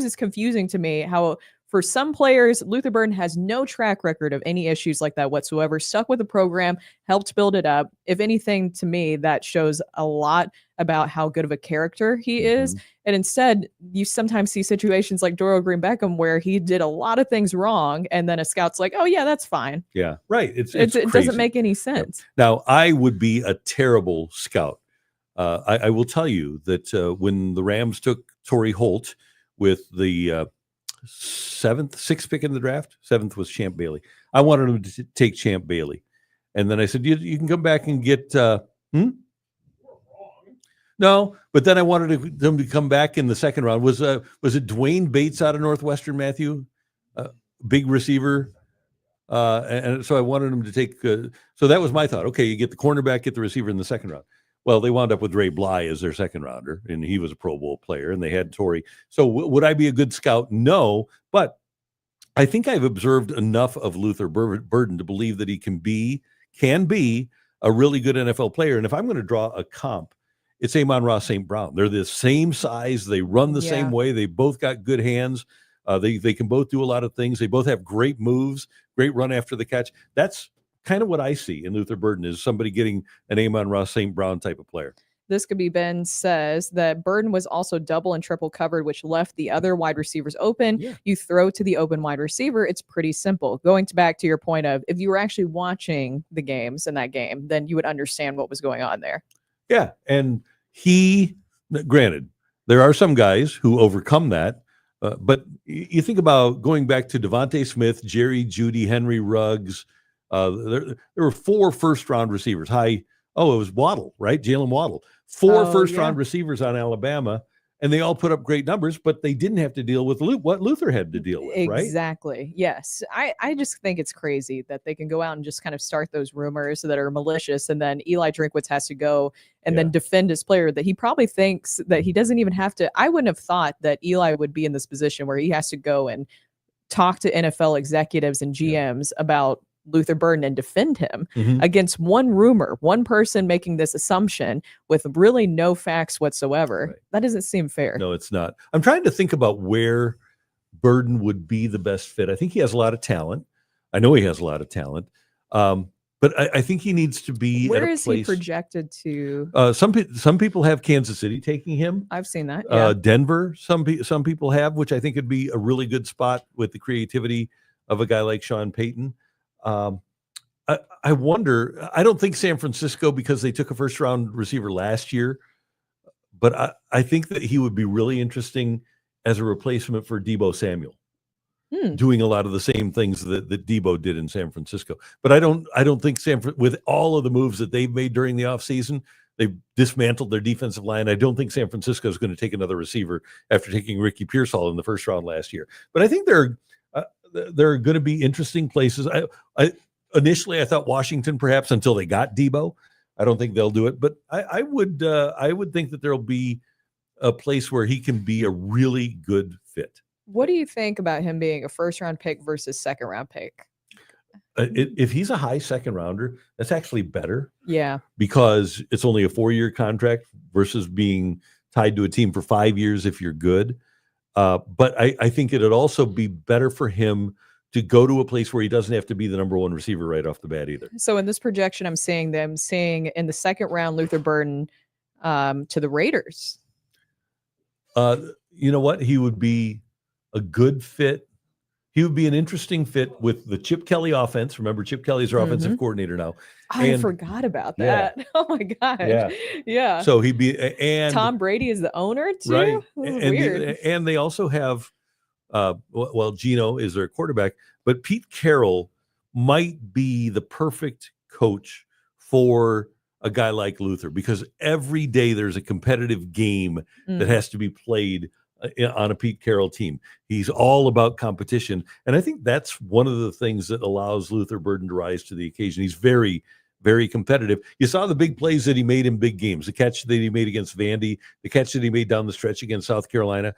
it's confusing to me how for some players, Luther Burden has no track record of any issues like that whatsoever, stuck with the program, helped build it up. If anything, to me, that shows a lot about how good of a character he is. And instead, you sometimes see situations like Dorial Green Beckham where he did a lot of things wrong, and then a scout's like, oh, yeah, that's fine. Yeah, right. It doesn't make any sense. Yeah. Now, I would be a terrible scout. I will tell you that when the Rams took Torrey Holt with the sixth pick in the draft, 7th was Champ Bailey. I wanted him to take Champ Bailey. And then I said, you can come back and get, No, but then I wanted them to come back in the second round. Was it Dwayne Bates out of Northwestern, Matthew? Big receiver. And so I wanted him to take, so that was my thought. Okay, you get the cornerback, get the receiver in the second round. Well, they wound up with Ray Bly as their second rounder, and he was a Pro Bowl player, and they had Torrey. So would I be a good scout? No, but I think I've observed enough of Luther Burden to believe that he can be a really good NFL player. And if I'm going to draw a comp, it's Amon-Ra St. Brown. They're the same size. They run the same way. They both got good hands. They can both do a lot of things. They both have great moves, great run after the catch. That's kind of what I see in Luther Burden, is somebody getting an Amon-Ra St. Brown type of player. This could be Ben says that Burden was also double and triple covered, which left the other wide receivers open. Yeah. You throw to the open wide receiver. It's pretty simple. Going back to your point of, if you were actually watching the games in that game, then you would understand what was going on there. Yeah. And granted, there are some guys who overcome that. But you think about going back to Devontae Smith, Jerry Jeudy, Henry Ruggs. There were 4 first-round receivers. It was Waddle, right? Jalen Waddle. 4 first-round receivers on Alabama, and they all put up great numbers, but they didn't have to deal with what Luther had to deal with, right? Exactly. Yes. I just think it's crazy that they can go out and just kind of start those rumors that are malicious, and then Eli Drinkwitz has to go and then defend his player that he probably thinks that he doesn't even have to. I wouldn't have thought that Eli would be in this position where he has to go and talk to NFL executives and GMs about Luther Burden and defend him against one rumor, one person making this assumption with really no facts whatsoever. Right. That doesn't seem fair. No, it's not. I'm trying to think about where Burden would be the best fit. I think he has a lot of talent. I know he has a lot of talent. But I think he needs to be Where at a is place, he projected to? Some people have Kansas City taking him. I've seen that. Yeah. Denver, some people have, which I think would be a really good spot with the creativity of a guy like Sean Payton. I wonder, I don't think San Francisco, because they took a first-round receiver last year, but I think that he would be really interesting as a replacement for Deebo Samuel, doing a lot of the same things that Deebo did in San Francisco. But I don't think with all of the moves that they've made during the offseason, they've dismantled their defensive line. I don't think San Francisco is going to take another receiver after taking Ricky Pearsall in the first round last year. But I think there are going to be interesting places. Initially I thought Washington, perhaps, until they got Deebo. I don't think they'll do it, but I would think that there'll be a place where he can be a really good fit. What do you think about him being a first-round pick versus second-round pick? If he's a high second rounder, that's actually better. Yeah. Because it's only a 4-year contract versus being tied to a team for 5 years if you're good. But I think it'd also be better for him to go to a place where he doesn't have to be the number 1 receiver right off the bat either. So in this projection, I'm seeing in the second round, Luther Burden to the Raiders. You know what? He would be a good fit. He would be an interesting fit with the Chip Kelly offense. Remember, Chip Kelly's our offensive coordinator now. I forgot about that. Yeah. Oh my God. Yeah. So he'd be, and Tom Brady is the owner too. Right. Weird. And they also have, Geno is their quarterback, but Pete Carroll might be the perfect coach for a guy like Luther, because every day there's a competitive game that has to be played on a Pete Carroll team. He's all about competition. And I think that's one of the things that allows Luther Burden to rise to the occasion. He's very, very competitive. You saw the big plays that he made in big games, the catch that he made against Vandy, the catch that he made down the stretch against South Carolina.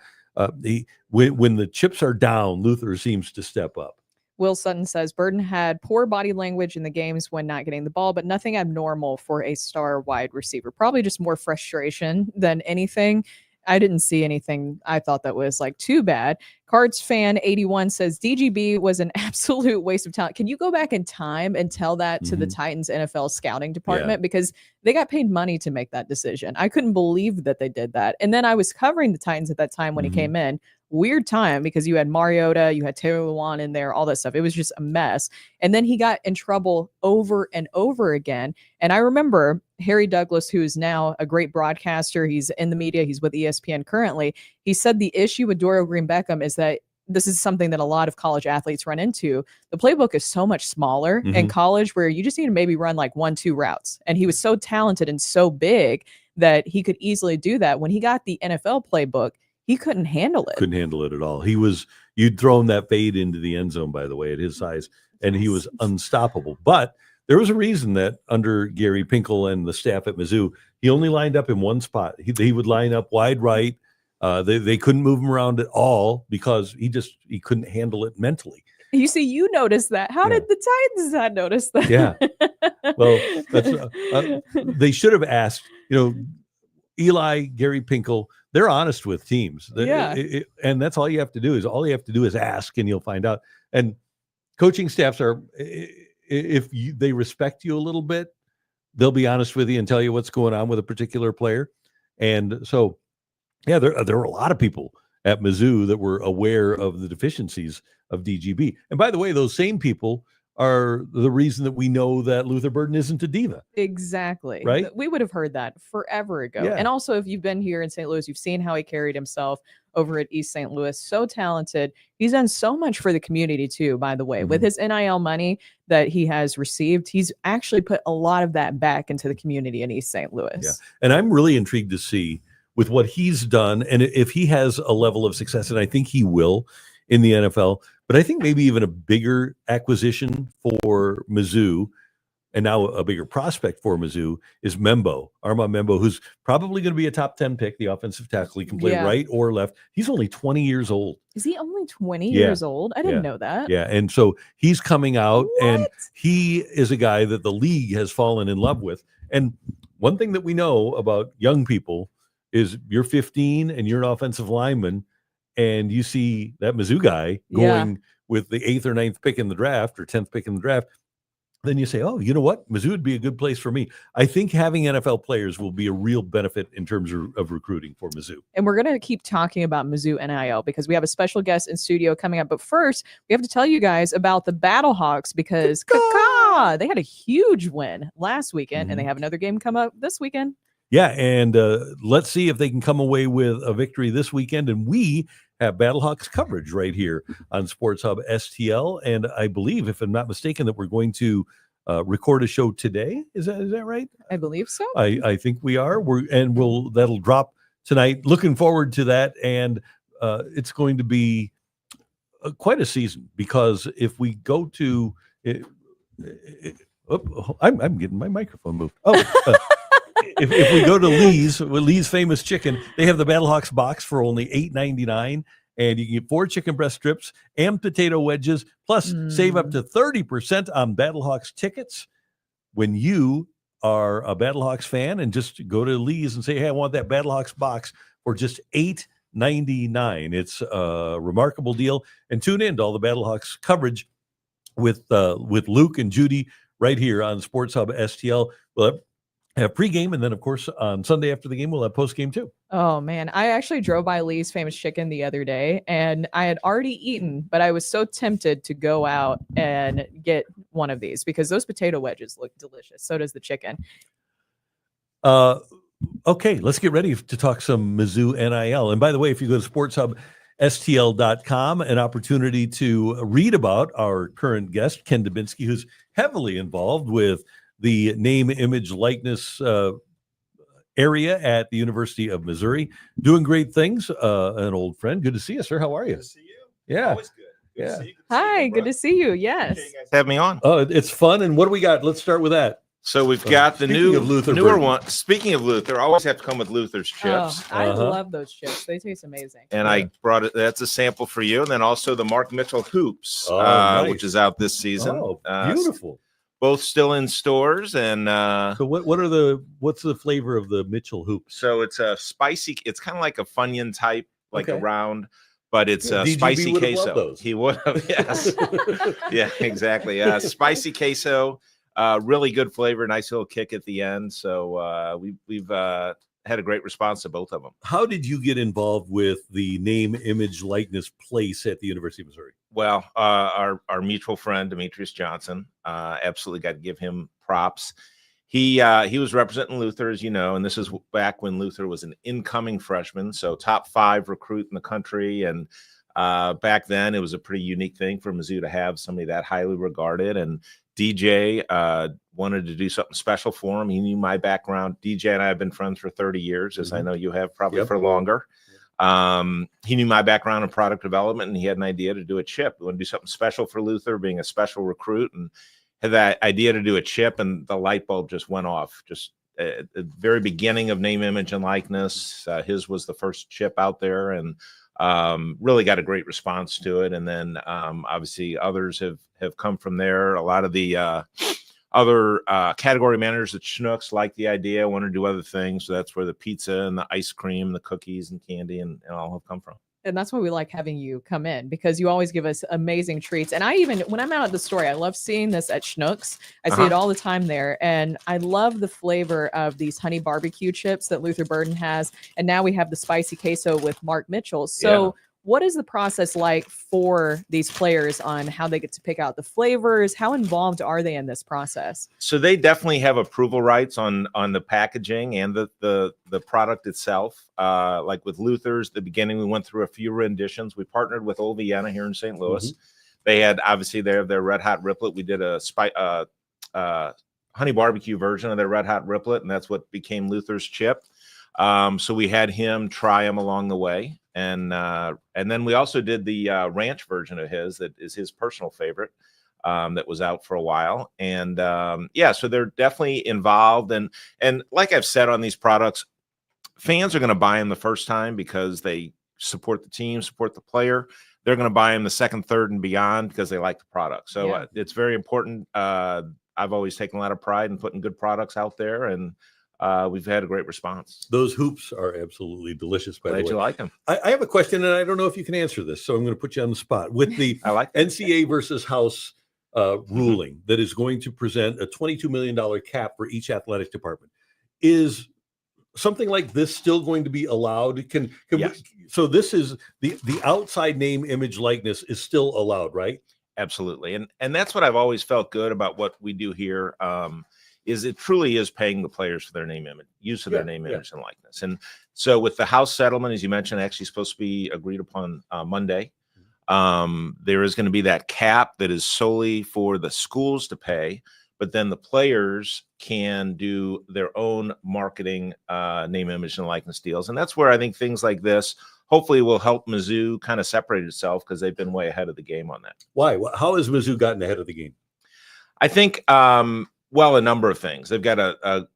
When the chips are down, Luther seems to step up. Will Sutton says Burden had poor body language in the games when not getting the ball, but nothing abnormal for a star wide receiver. Probably just more frustration than anything. I didn't see anything I thought that was like too bad. Cards fan 81 says DGB was an absolute waste of talent. Can you go back in time and tell that to the Titans NFL scouting department? Because they got paid money to make that decision. I couldn't believe that they did that. And then I was covering the Titans at that time when he came in. Weird time, because you had Mariota, you had Taylor Lewan in there, all that stuff. It was just a mess. And then he got in trouble over and over again. And I remember Harry Douglas, who is now a great broadcaster, he's in the media, he's with ESPN currently. He said the issue with Dorial Green Beckham is that this is something that a lot of college athletes run into. The playbook is so much smaller in college, where you just need to maybe run like 1-2 routes. And he was so talented and so big that he could easily do that. When he got the NFL playbook, he couldn't handle it. Couldn't handle it at all. You'd throw him that fade into the end zone, by the way, at his size, and he was unstoppable. But there was a reason that under Gary Pinkel and the staff at Mizzou, he only lined up in one spot. He would line up wide right. They couldn't move him around at all because he couldn't handle it mentally. You see, you noticed that. How did the Titans not notice that? Yeah. Well, they should have asked, Eli, Gary Pinkel, they're honest with teams. And that's all you have to do is ask, and you'll find out. And coaching staffs are, if they respect you a little bit, they'll be honest with you and tell you what's going on with a particular player. And so, there were a lot of people at Mizzou that were aware of the deficiencies of DGB. And by the way, those same people are the reason that we know that Luther Burden isn't a diva. Exactly. Right? We would have heard that forever ago. Yeah. And also, if you've been here in St. Louis, you've seen how he carried himself over at East St. Louis. So talented. He's done so much for the community too, by the way. Mm-hmm. With his NIL money that he has received, he's actually put a lot of that back into the community in East St. Louis. Yeah. And I'm really intrigued to see with what he's done, and if he has a level of success, and I think he will in the NFL, but I think maybe even a bigger acquisition for Mizzou, and now a bigger prospect for Mizzou, is Armand Membo, who's probably going to be a top 10 pick, the offensive tackle. He can play right or left. He's only 20 years old. Is he only 20 years old? I didn't know that. Yeah, and so he's coming out, and he is a guy that the league has fallen in love with. And one thing that we know about young people is you're 15 and you're an offensive lineman, and you see that Mizzou guy going with the 8th or 9th pick in the draft or 10th pick in the draft, then you say, oh, you know what? Mizzou would be a good place for me. I think having NFL players will be a real benefit in terms of recruiting for Mizzou. And we're going to keep talking about Mizzou NIL because we have a special guest in studio coming up. But first, we have to tell you guys about the Battlehawks because they had a huge win last weekend, and they have another game come up this weekend. Yeah, and let's see if they can come away with a victory this weekend. And we have Battlehawks coverage right here on Sports Hub STL. And I believe, if I'm not mistaken, that we're going to record a show today. Is that right? I believe so. I think we are. That'll drop tonight. Looking forward to that. And it's going to be quite a season, because if we go to I'm getting my microphone moved. If we go to Lee's Famous Chicken, they have the Battlehawks box for only $8.99, and you can get 4 chicken breast strips and potato wedges, plus save up to 30% on Battlehawks tickets when you are a Battlehawks fan, and just go to Lee's and say, hey, I want that Battlehawks box for just $8.99. It's a remarkable deal. And tune in to all the Battlehawks coverage with Luke and Judy right here on Sports Hub STL. We'll have pregame, and then, of course, on Sunday after the game, we'll have postgame too. Oh, man. I actually drove by Lee's Famous Chicken the other day, and I had already eaten, but I was so tempted to go out and get one of these because those potato wedges look delicious. So does the chicken. Okay, let's get ready to talk some Mizzou NIL. And by the way, if you go to sportshubstl.com, an opportunity to read about our current guest, Ken Dubinsky, who's heavily involved with the name, image, likeness area at the University of Missouri, doing great things. An old friend. Good to see you, sir. How are you? Good to see you. Yeah. Always good. Good to see you. Hi, good to see you. Yes. Okay, you guys have me on. Oh, it's fun. And what do we got? Let's start with that. So we've got the newer Burden. one. Speaking of Luther, always have to come with Luther's chips. I love those chips. They taste amazing. And I brought it. That's a sample for you. And then also the Mark Mitchell hoops, nice. which is out this season. Oh, beautiful. Both still in stores. And so what's the flavor of the Mitchell hoops? So it's a spicy. It's kind of like a Funyun type, like a round, but it's a spicy queso. He would have, yes. Yeah, exactly. Spicy queso. Really good flavor, nice little kick at the end. So we've had a great response to both of them. How did you get involved with the name, image, likeness place at the University of Missouri? Well, our mutual friend Demetrius Johnson, absolutely got to give him props. He was representing Luther, as you know, and this is back when Luther was an incoming freshman, so top 5 recruit in the country. And back then, it was a pretty unique thing for Mizzou to have somebody that highly regarded. And DJ wanted to do something special for him. He knew my background. DJ and I have been friends for 30 years, as I know you have, probably for longer. He knew my background in product development, and he had an idea to do a chip. We want to do something special for Luther, being a special recruit, and had that idea to do a chip, and the light bulb just went off. Just at the very beginning of name, image, and likeness, his was the first chip out there, and really got a great response to it. And then obviously others have come from there. A lot of the other category managers at Snooks like the idea, want to do other things. So that's where the pizza and the ice cream, the cookies and candy and all have come from. And that's why we like having you come in, because you always give us amazing treats. And I even, when I'm out at the store, I love seeing this at Snooks. I see it all the time there. And I love the flavor of these honey barbecue chips that Luther Burden has. And now we have the spicy queso with Mark Mitchell. So what is the process like for these players on how they get to pick out the flavors? How involved are they in this process? So they definitely have approval rights on the packaging and the product itself. Like with Luther's, the beginning, we went through a few renditions. We partnered with Old Vienna here in St. Louis. They had, obviously, their Red Hot Riplet. We did a honey barbecue version of their Red Hot Riplet, and that's what became Luther's chip. So we had him try them along the way. And then we also did the ranch version of his that is his personal favorite, that was out for a while. And so they're definitely involved. And like I've said on these products, fans are going to buy them the first time because they support the team, support the player. They're going to buy them the second, third, and beyond because they like the product. So it's very important. I've always taken a lot of pride in putting good products out there, and we've had a great response. Those hoops are absolutely delicious, by the way. Glad you like them. I have a question, and I don't know if you can answer this, so I'm going to put you on the spot. With the NCAA versus House ruling that is going to present a $22 million cap for each athletic department, is something like this still going to be allowed? So this is the outside name, image, likeness is still allowed, right? Absolutely. And that's what I've always felt good about what we do here. Is it truly is paying the players for their name, image, use of their name, image, and likeness. And so with the House settlement, as you mentioned, actually supposed to be agreed upon Monday. There is going to be that cap that is solely for the schools to pay, but then the players can do their own marketing, name, image, and likeness deals. And that's where I think things like this hopefully will help Mizzou kind of separate itself, because they've been way ahead of the game on that. Why? How has Mizzou gotten ahead of the game? I think, well, a number of things. They've got a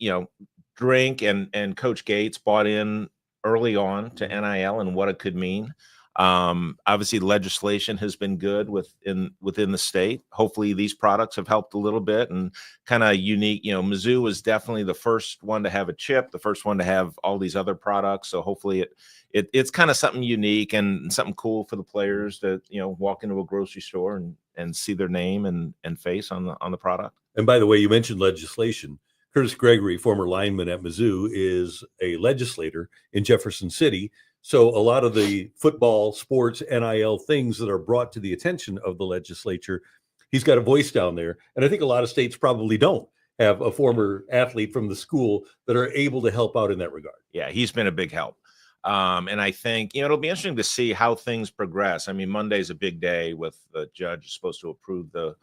Drink and Coach Gates bought in early on to NIL and what it could mean. Obviously, legislation has been good within the state. Hopefully, these products have helped a little bit and kind of unique. Mizzou was definitely the first one to have a chip, the first one to have all these other products. So hopefully, it's kind of something unique and something cool for the players to walk into a grocery store and see their name and face on the product. And by the way, you mentioned legislation. Curtis Gregory, former lineman at Mizzou, is a legislator in Jefferson City. So a lot of the football, sports, NIL things that are brought to the attention of the legislature, he's got a voice down there. And I think a lot of states probably don't have a former athlete from the school that are able to help out in that regard. Yeah, he's been a big help. And I think, it'll be interesting to see how things progress. I mean, Monday's a big day with the judge supposed to approve the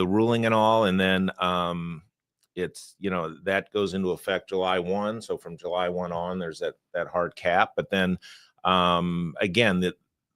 ruling and all. And then it's, that goes into effect July 1. So from July 1 on, there's that hard cap. But then again,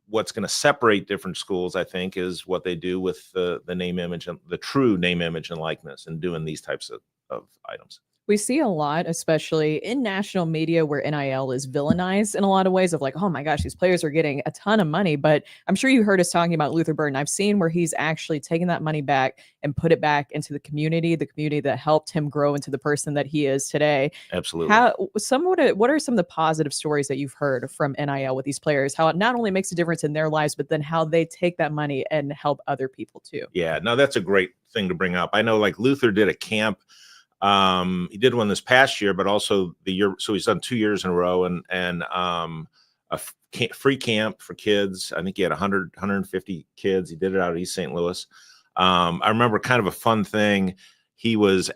what's going to separate different schools, I think, is what they do with the name, image, and the true name, image, and likeness, and doing these types of items. We see a lot, especially in national media, where NIL is villainized in a lot of ways, of like, oh my gosh, these players are getting a ton of money. But I'm sure you heard us talking about Luther Burden. I've seen where he's actually taken that money back and put it back into the community that helped him grow into the person that he is today. Absolutely. What are some of the positive stories that you've heard from NIL with these players? How it not only makes a difference in their lives, but then how they take that money and help other people too. Yeah, no, that's a great thing to bring up. I know, like, Luther did a camp. He did one this past year, but also the year. So he's done 2 years in a row, and a free camp for kids. I think he had 150 kids. He did it out of East St. Louis. I remember kind of a fun thing.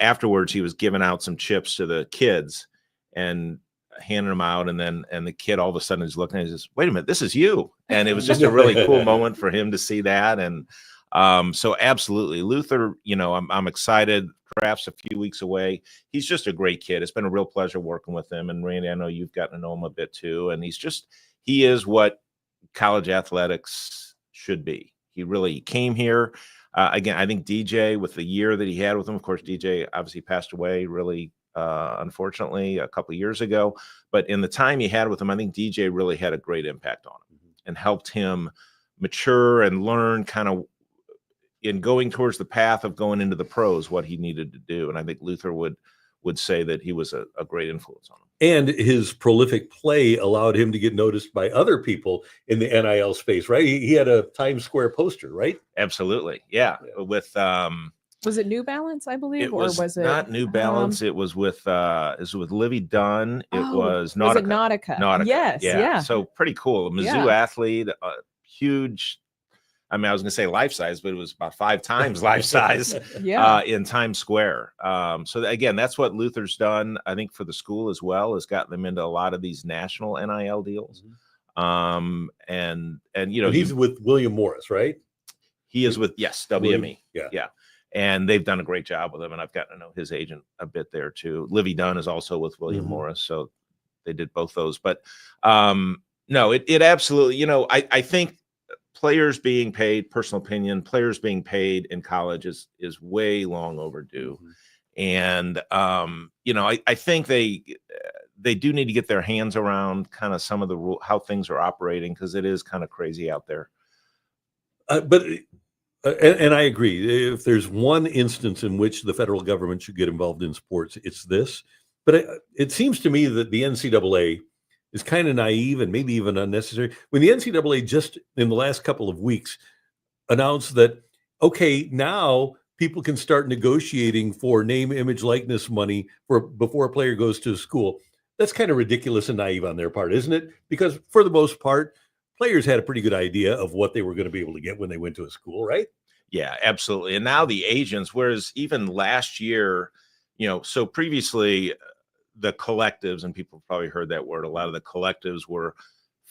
Afterwards, he was giving out some chips to the kids and handing them out. And the kid all of a sudden is looking at it and says, "Wait a minute, this is you." And it was just a really cool moment for him to see that. And so absolutely, Luther, I'm excited. Draft's a few weeks away. He's just a great kid. It's been a real pleasure working with him. And Randy, I know you've gotten to know him a bit too. And he is what college athletics should be. He came here. Again, I think DJ, with the year that he had with him, of course, DJ obviously passed away really unfortunately, a couple of years ago. But in the time he had with him, I think DJ really had a great impact on him and helped him mature and learn kind of in going towards the path of going into the pros, what he needed to do. And I think Luther would say that he was a great influence on him. And his prolific play allowed him to get noticed by other people in the NIL space, right? He had a Times Square poster, right? Absolutely. Yeah. With was it New Balance, I believe, or was it not New Balance? It was with Livy Dunn. It was Nautica. Was it Nautica? Nautica. Yes. Yeah. So pretty cool. A Mizzou athlete, huge. I mean, I was going to say life size, but it was about 5 times life size in Times Square. So again, that's what Luther's done, I think, for the school as well, has gotten them into a lot of these national NIL deals. And you know, he's with William Morris, right? He is with WME. Yeah. And they've done a great job with him, and I've gotten to know his agent a bit there too. Livy Dunn is also with William Morris, so they did both those. But no, it absolutely, you know, I think players being paid, personal opinion, players being paid in college is way long overdue. And you know, I think they do need to get their hands around kind of some of the how things are operating, because it is kind of crazy out there. And I agree. If there's one instance in which the federal government should get involved in sports, it's this. But it seems to me that the NCAA is kind of naive and maybe even unnecessary. When the NCAA just in the last couple of weeks announced that, okay, now people can start negotiating for name, image, likeness money before a player goes to school. That's kind of ridiculous and naive on their part, isn't it? Because for the most part, players had a pretty good idea of what they were going to be able to get when they went to a school, right? Yeah, absolutely. And now the agents, whereas even last year, you know, so previously the collectives, and people probably heard that word, a lot of the collectives were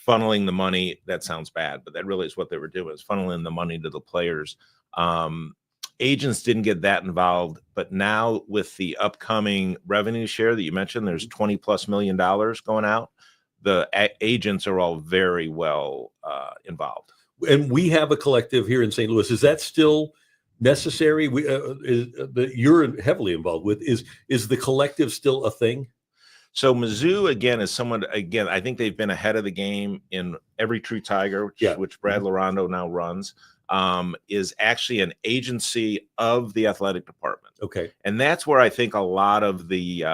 funneling the money. That sounds bad, but that really is what they were doing, is funneling the money to the players. Agents didn't get that involved, but now with the upcoming revenue share that you mentioned, there's $20+ million going out. The agents are all very well involved. And we have a collective here in St. Louis. Is that still necessary? You're heavily involved with. Is the collective still a thing? So Mizzou, again, is someone, again, I think they've been ahead of the game in Every True Tiger, which Brad Larondo now runs, is actually an agency of the athletic department. Okay. And that's where I think a lot of the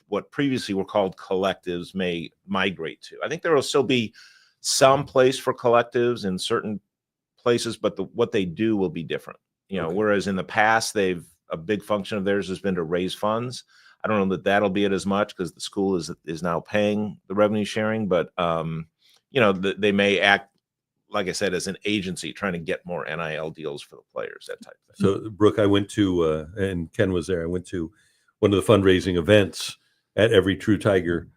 what previously were called collectives may migrate to. I think there will still be some place for collectives in certain places, but what they do will be different. You know, whereas in the past, a big function of theirs has been to raise funds. I don't know that that'll be it as much, because the school is now paying the revenue sharing, but you know, they may act, like I said, as an agency trying to get more NIL deals for the players, that type of thing. So Brooke, I went to, and Ken was there, I went to one of the fundraising events at Every True Tiger,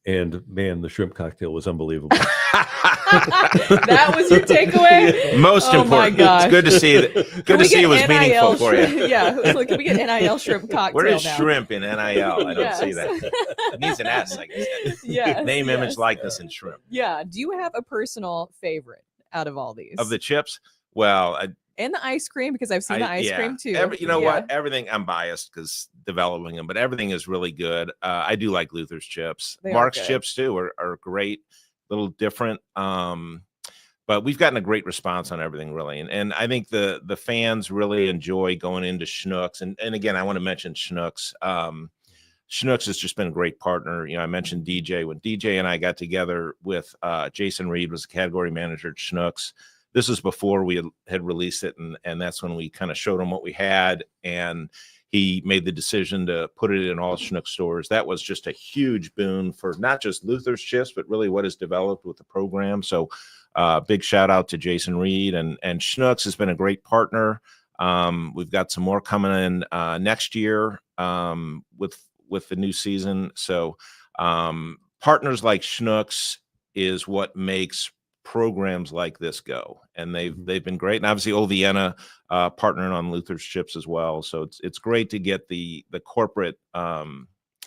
and man, the shrimp cocktail was unbelievable. That was your takeaway? Most important. My gosh. It's good to see that. Good to see it was meaningful for you. Yeah. Like, can we get NIL shrimp cocktail? Where is now? shrimp in NIL? I don't see that. It needs an S, I guess. Name, image, likeness, and shrimp. Yeah. Do you have a personal favorite out of all these? Of the chips? Well, and the ice cream, because I've seen the ice cream too. You know what? Everything, I'm biased because developing them, but everything is really good. I do like Luther's chips. Mark's chips too are great, a little different. But we've gotten a great response on everything, really. And I think the fans really enjoy going into Snooks. And again, I want to mention Snooks. Snooks has just been a great partner. You know, I mentioned DJ. When DJ and I got together with Jason Reed, was the category manager at Snooks. This is before we had released it, and that's when we kind of showed him what we had, and he made the decision to put it in all Schnucks stores. That was just a huge boon for not just Luther's chips, but really what is developed with the program. So big shout out to Jason Reed, and Schnucks has been a great partner. We've got some more coming in next year with the new season. So partners like Schnucks is what makes programs like this go, and they've been great. And obviously Old Vienna partnering on Luther's chips as well. So it's great to get the corporate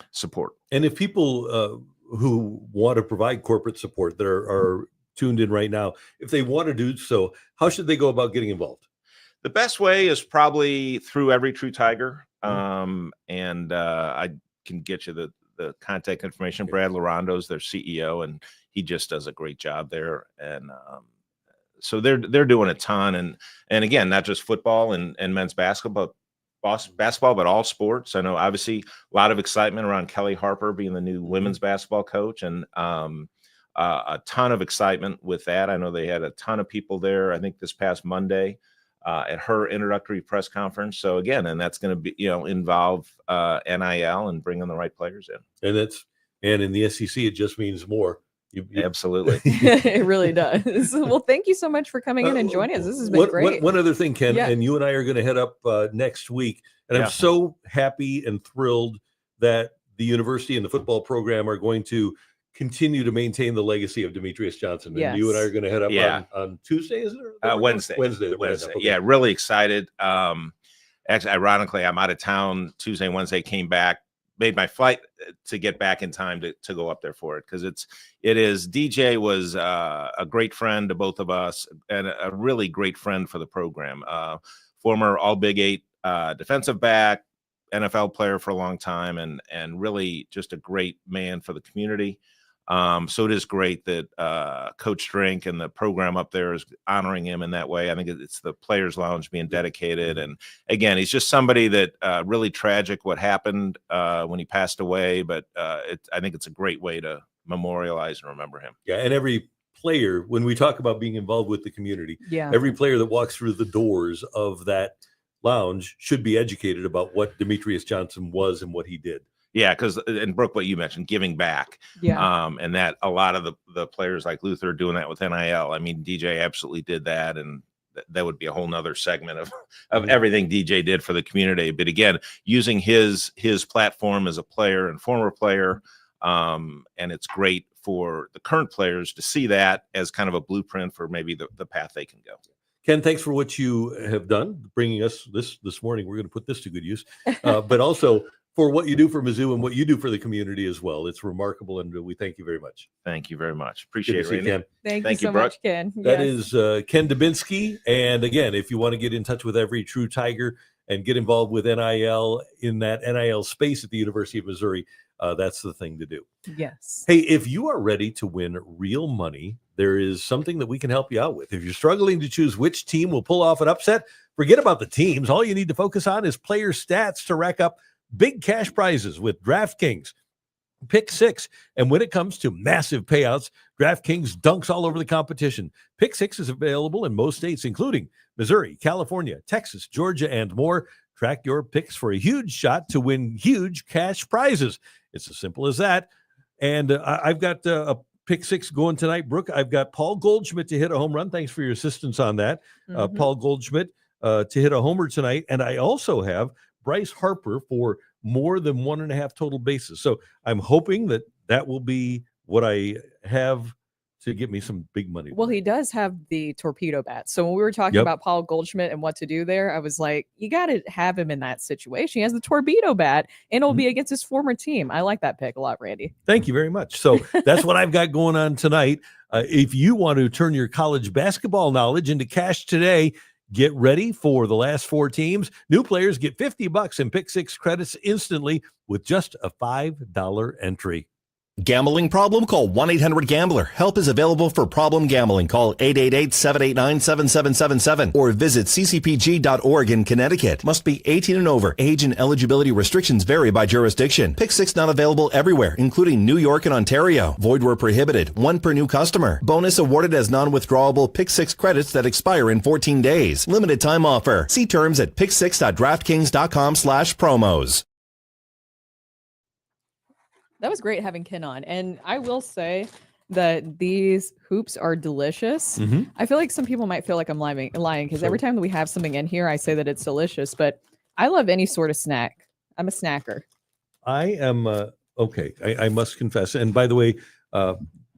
support. And if people who want to provide corporate support that are tuned in right now, if they want to do so, how should they go about getting involved? The best way is probably through Every True Tiger. And I can get you the contact information. Brad Larondo's their CEO, and he just does a great job there. And so they're doing a ton. And again, not just football and men's basketball, but all sports. I know obviously a lot of excitement around Kelly Harper being the new women's basketball coach, and a ton of excitement with that. I know they had a ton of people there, I think this past Monday at her introductory press conference. So again, and that's going to be, involve NIL and bringing the right players in. And in the SEC, it just means more. Absolutely. It really does. Well, thank you so much for coming in and joining us. This has been great. One other thing, Ken, and you and I are going to head up next week. And I'm so happy and thrilled that the university and the football program are going to continue to maintain the legacy of Demetrius Johnson. And you and I are going to head up on Tuesday, is it? Wednesday. Wednesday. Okay. Yeah, really excited. Actually, ironically, I'm out of town Tuesday and Wednesday, came back, made my flight to get back in time to go up there for it, because DJ was a great friend to both of us and a really great friend for the program. Former All Big 8 defensive back, NFL player for a long time, and really just a great man for the community. So it is great that Coach Drink and the program up there is honoring him in that way. I think it's the Players Lounge being dedicated. And again, he's just somebody that really tragic what happened when he passed away. But I think it's a great way to memorialize and remember him. Yeah, and every player, when we talk about being involved with the community, every player that walks through the doors of that lounge should be educated about what Demetrius Johnson was and what he did. Yeah, because and Brooke, what you mentioned, giving back. And that a lot of the players like Luther are doing that with NIL. I mean, DJ absolutely did that, and that would be a whole nother segment of everything DJ did for the community. But again, using his platform as a player and former player, and it's great for the current players to see that as kind of a blueprint for maybe the path they can go. Ken, thanks for what you have done, bringing us this morning. We're going to put this to good use, but also for what you do for Mizzou and what you do for the community as well. It's remarkable, and we thank you very much. Thank you very much. Appreciate it, Ken. Thank you so much, Ken. That is Ken Dubinsky. And again, if you want to get in touch with every true Tiger and get involved with NIL in that NIL space at the University of Missouri, that's the thing to do. Yes. Hey, if you are ready to win real money, there is something that we can help you out with. If you're struggling to choose which team will pull off an upset, forget about the teams. All you need to focus on is player stats to rack up big cash prizes with DraftKings. Pick six. And when it comes to massive payouts, DraftKings dunks all over the competition. Pick six is available in most states, including Missouri, California, Texas, Georgia, and more. Track your picks for a huge shot to win huge cash prizes. It's as simple as that. And I've got a pick six going tonight, Brooke. I've got Paul Goldschmidt to hit a home run. Thanks for your assistance on that. Paul Goldschmidt to hit a homer tonight. And I also have Bryce Harper for more than 1.5 total bases. So I'm hoping that will be what I have to get me some big money. Well, he does have the torpedo bat. So when we were talking about Paul Goldschmidt and what to do there, I was like, you got to have him in that situation. He has the torpedo bat, and it'll be against his former team. I like that pick a lot, Randy. Thank you very much. So that's what I've got going on tonight. If you want to turn your college basketball knowledge into cash today, get ready for the last 4 teams. New players get $50 in pick six credits instantly with just a $5 entry. Gambling problem? Call 1-800-GAMBLER. Help is available for problem gambling. Call 888-789-7777 or visit ccpg.org in Connecticut. Must be 18 and over. Age and eligibility restrictions vary by jurisdiction. Pick six not available everywhere, including New York and Ontario. Void where prohibited. 1 per new customer. Bonus awarded as non-withdrawable pick six credits that expire in 14 days. Limited time offer. See terms at picksix.draftkings.com/promos. That was great having Ken on. And I will say that these hoops are delicious. I feel like some people might feel like I'm lying because every time that we have something in here, I say that it's delicious. But I love any sort of snack. I'm a snacker. I am, okay, I must confess. And by the way,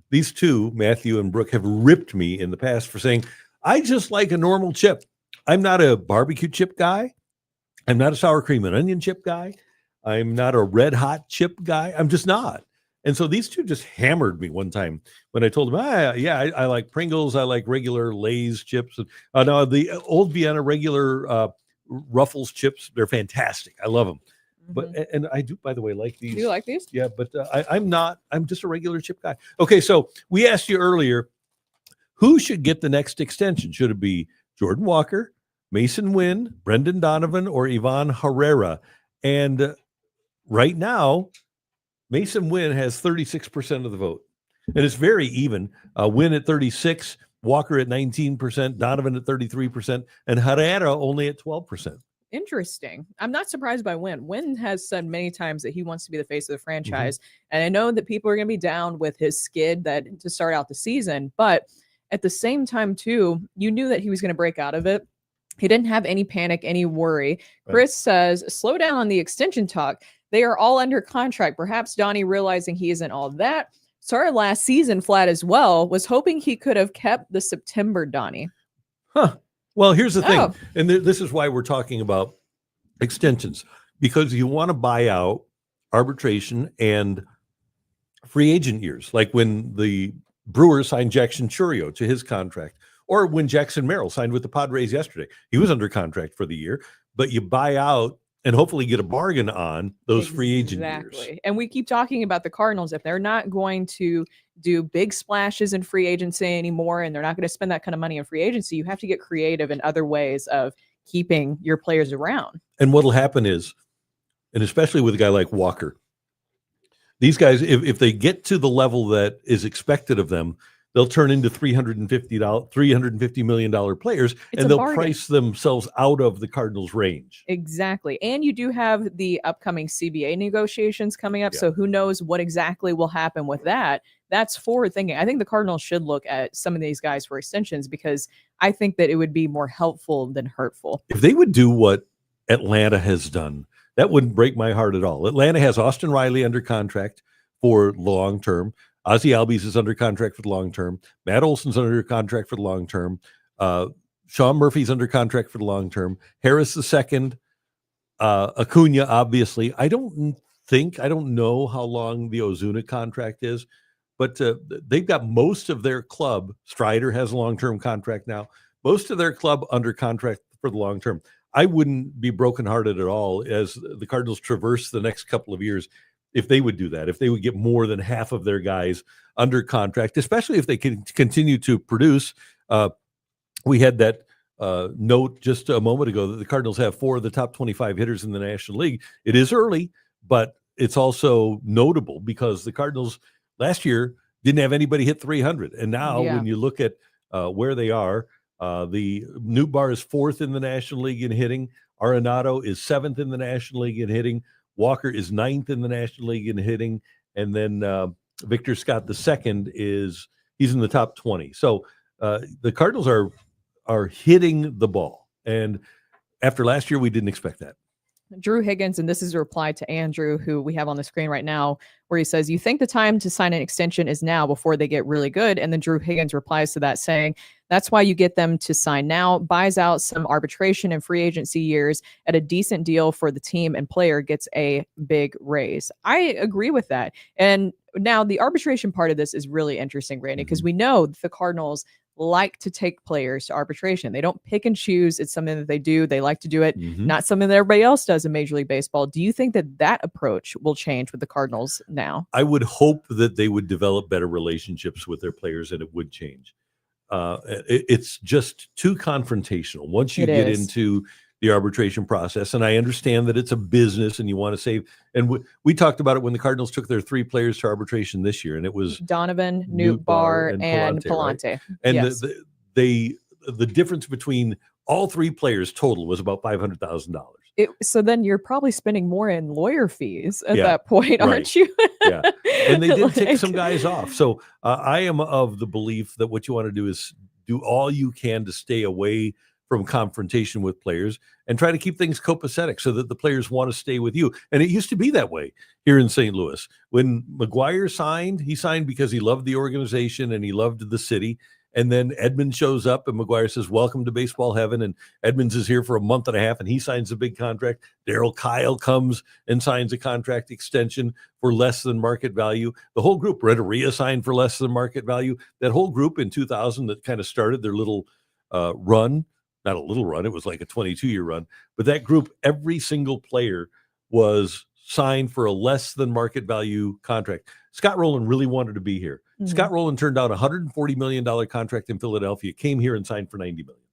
these two, Matthew and Brooke, have ripped me in the past for saying, I just like a normal chip. I'm not a barbecue chip guy. I'm not a sour cream and onion chip guy. I'm not a red hot chip guy. I'm just not. And so these two just hammered me one time when I told them, I like Pringles. I like regular Lay's chips. And no, the old Vienna regular Ruffles chips, they're fantastic. I love them. But and I do, by the way, like these. Do you like these? Yeah, but I'm not. I'm just a regular Chip guy. Okay, so we asked you earlier, who should get the next extension? Should it be Jordan Walker, Mason Winn, Brendan Donovan, or Ivan Herrera? And right now, Mason Winn has 36% of the vote, and it's very even. Winn at 36%, Walker at 19%, Donovan at 33%, and Herrera only at 12%. Interesting. I'm not surprised by Winn. Winn has said many times that he wants to be the face of the franchise. And I know that people are going to be down with his skid that to start out the season. But at the same time, too, you knew that he was going to break out of it. He didn't have any panic, any worry. Right. Chris says, slow down on the extension talk. They are all under contract. Perhaps Donnie, realizing he isn't all that, started last season flat as well, was hoping he could have kept the September Donnie. Huh. Well, here's the thing, and this is why we're talking about extensions, because you want to buy out arbitration and free agent years, like when the Brewers signed Jackson Chourio to his contract, or when Jackson Merrill signed with the Padres yesterday. He was under contract for the year, but you buy out and hopefully get a bargain on those free agent years. And we keep talking about the Cardinals. If they're not going to do big splashes in free agency anymore, and they're not going to spend that kind of money in free agency, you have to get creative in other ways of keeping your players around. And what'll happen is, and especially with a guy like Walker, these guys, if they get to the level that is expected of them, they'll turn into $350 million players, and they'll price themselves out of the Cardinals' range. Exactly. And you do have the upcoming CBA negotiations coming up. So who knows what exactly will happen with that. That's forward thinking. I think the Cardinals should look at some of these guys for extensions, because I think that it would be more helpful than hurtful. If they would do what Atlanta has done, that wouldn't break my heart at all. Atlanta has Austin Riley under contract for long term. Ozzie Albies is under contract for the long term. Matt Olson's under contract for the long term. Sean Murphy's under contract for the long term. Harris II, Acuna, obviously. I don't know how long the Ozuna contract is, but they've got most of their club. Strider has a long-term contract now. Most of their club under contract for the long term. I wouldn't be brokenhearted at all as the Cardinals traverse the next couple of years if they would do that, if they would get more than half of their guys under contract, especially if they can continue to produce. We had that note just a moment ago that the Cardinals have 4 of the top 25 hitters in the National League. It is early, but it's also notable because the Cardinals last year didn't have anybody hit 300. And now when you look at where they are, the Nootbaar is 4th in the National League in hitting. Arenado is 7th in the National League in hitting. Walker is 9th in the National League in hitting, and then Victor Scott II he's in the top 20. So the Cardinals are hitting the ball, and after last year, we didn't expect that. Drew Higgins, and this is a reply to Andrew, who we have on the screen right now, where he says, you think the time to sign an extension is now before they get really good? And then Drew Higgins replies to that saying, that's why you get them to sign now, buys out some arbitration and free agency years at a decent deal for the team, and player gets a big raise. I agree with that. And now the arbitration part of this is really interesting, Randy, because we know the Cardinals like to take players to arbitration. They don't pick and choose. It's something that they do. They like to do it, not something that everybody else does in Major League Baseball. Do you think that approach will change with the Cardinals now? I would hope that they would develop better relationships with their players, and it would change. It's just too confrontational once you get into the arbitration process. And I understand that it's a business and you want to save. And we talked about it when the Cardinals took their 3 players to arbitration this year, and it was Donovan, Nootbaar, and Palante. Right? And the difference between all 3 players total was about $500,000. So then you're probably spending more in lawyer fees at that point, aren't you? And they did take some guys off. So I am of the belief that what you want to do is do all you can to stay away from confrontation with players and try to keep things copacetic so that the players want to stay with you. And it used to be that way here in St. Louis. When McGuire signed, he signed because he loved the organization and he loved the city. And then Edmonds shows up and McGuire says, welcome to baseball heaven. And Edmonds is here for a month and a half and he signs a big contract. Darryl Kyle comes and signs a contract extension for less than market value. The whole group, Renteria signed for less than market value. That whole group in 2000 that kind of started their little run, not a little run, it was like a 22-year run. But that group, every single player was signed for a less than market value contract. Scott Rowland really wanted to be here. Mhm. Scott Rowland turned down a $140 million contract in Philadelphia, came here and signed for $90 million.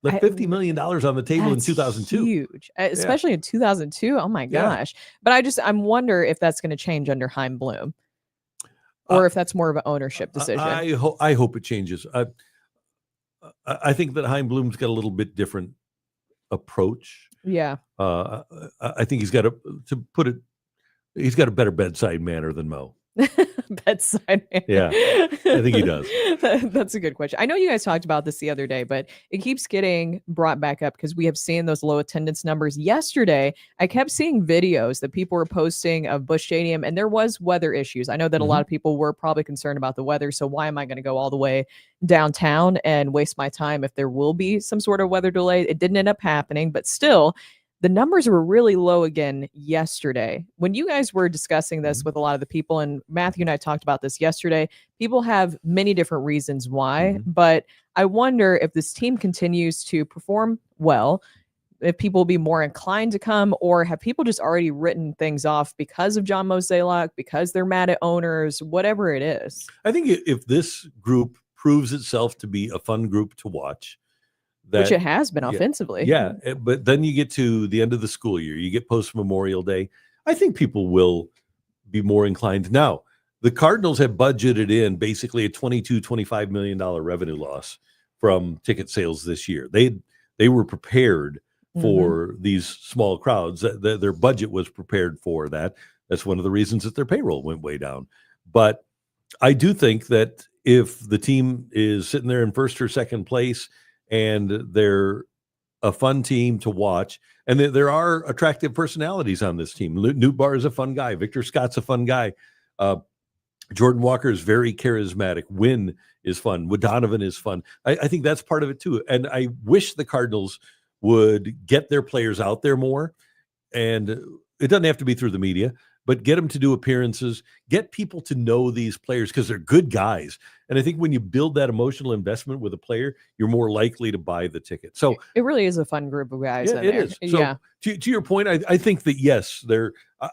Left $50 million on the table in 2002. Huge, especially in 2002. Oh my gosh. But I'm wonder if that's going to change under Chaim Bloom, or if that's more of an ownership decision. I hope it changes. I think that Chaim Bloom's got a little bit different approach. Yeah. I think he's got he's got a better bedside manner than Mo. Bedside manner. Yeah, I think he does. That's a good question. I know you guys talked about this the other day, but it keeps getting brought back up because we have seen those low attendance numbers. Yesterday, I kept seeing videos that people were posting of Busch Stadium, and there was weather issues. I know that a lot of people were probably concerned about the weather, so why am I going to go all the way downtown and waste my time if there will be some sort of weather delay? It didn't end up happening, but still, the numbers were really low again yesterday. When you guys were discussing this with a lot of the people, and Matthew and I talked about this yesterday, people have many different reasons why, but I wonder if this team continues to perform well, if people will be more inclined to come, or have people just already written things off because of John Mozeliak, because they're mad at owners, whatever it is. I think if this group proves itself to be a fun group to watch, which it has been offensively. Yeah, but then you get to the end of the school year, you get post-Memorial Day. I think people will be more inclined. Now, the Cardinals have budgeted in basically a $22-25 million revenue loss from ticket sales this year. They were prepared for these small crowds. Their budget was prepared for that. That's one of the reasons that their payroll went way down. But I do think that if the team is sitting there in first or second place, and they're a fun team to watch, and there are attractive personalities on this team. Newt Barr is a fun guy. Victor Scott's a fun guy. Jordan Walker is very charismatic. Winn is fun. Donovan is fun. I think that's part of it too. And I wish the Cardinals would get their players out there more. And it doesn't have to be through the media, but get them to do appearances, get people to know these players because they're good guys. And I think when you build that emotional investment with a player, you're more likely to buy the ticket. So it really is a fun group of guys. Yeah, it is. So to your point, I think that, yes,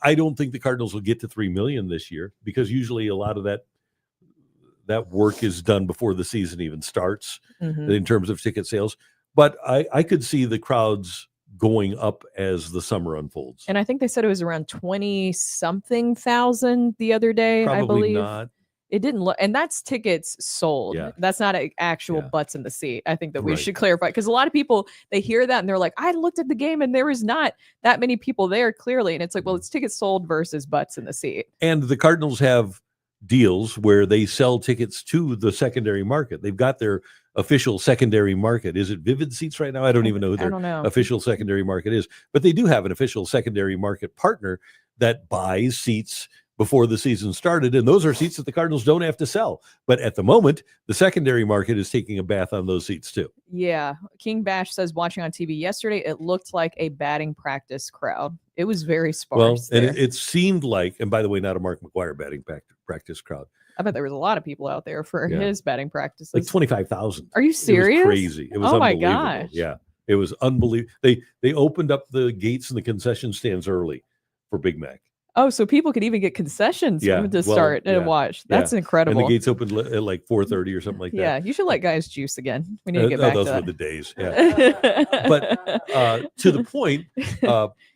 I don't think the Cardinals will get to 3 million this year, because usually a lot of that work is done before the season even starts in terms of ticket sales. But I could see the crowds going up as the summer unfolds. And I think they said it was around 20-something thousand the other day. Probably I believe not. It didn't look, and that's tickets sold. Yeah. That's not an actual butts in the seat. I think that we should clarify, because a lot of people, they hear that and they're like, I looked at the game and there was not that many people there clearly. And it's like, well, it's tickets sold versus butts in the seat. And the Cardinals have deals where they sell tickets to the secondary market. They've got their official secondary market. Is it Vivid Seats right now? I don't even know who their official secondary market is, but they do have an official secondary market partner that buys seats before the season started, and those are seats that the Cardinals don't have to sell. But at the moment, the secondary market is taking a bath on those seats too. Yeah. King Bash says, watching on TV yesterday, it looked like a batting practice crowd. It was very sparse. Well, and it seemed like, and by the way, not a Mark McGwire batting practice crowd. I bet there was a lot of people out there for his batting practices. Like 25,000. Are you serious? It was crazy. It was unbelievable. My gosh. Yeah. It was unbelievable. They opened up the gates and the concession stands early for Big Mac. Oh, so people could even get concessions to start and watch. That's incredible. And the gates opened at like 4:30 or something like that. Yeah, you should let guys juice again. We need to get back those to were the days. Yeah. But to the point, for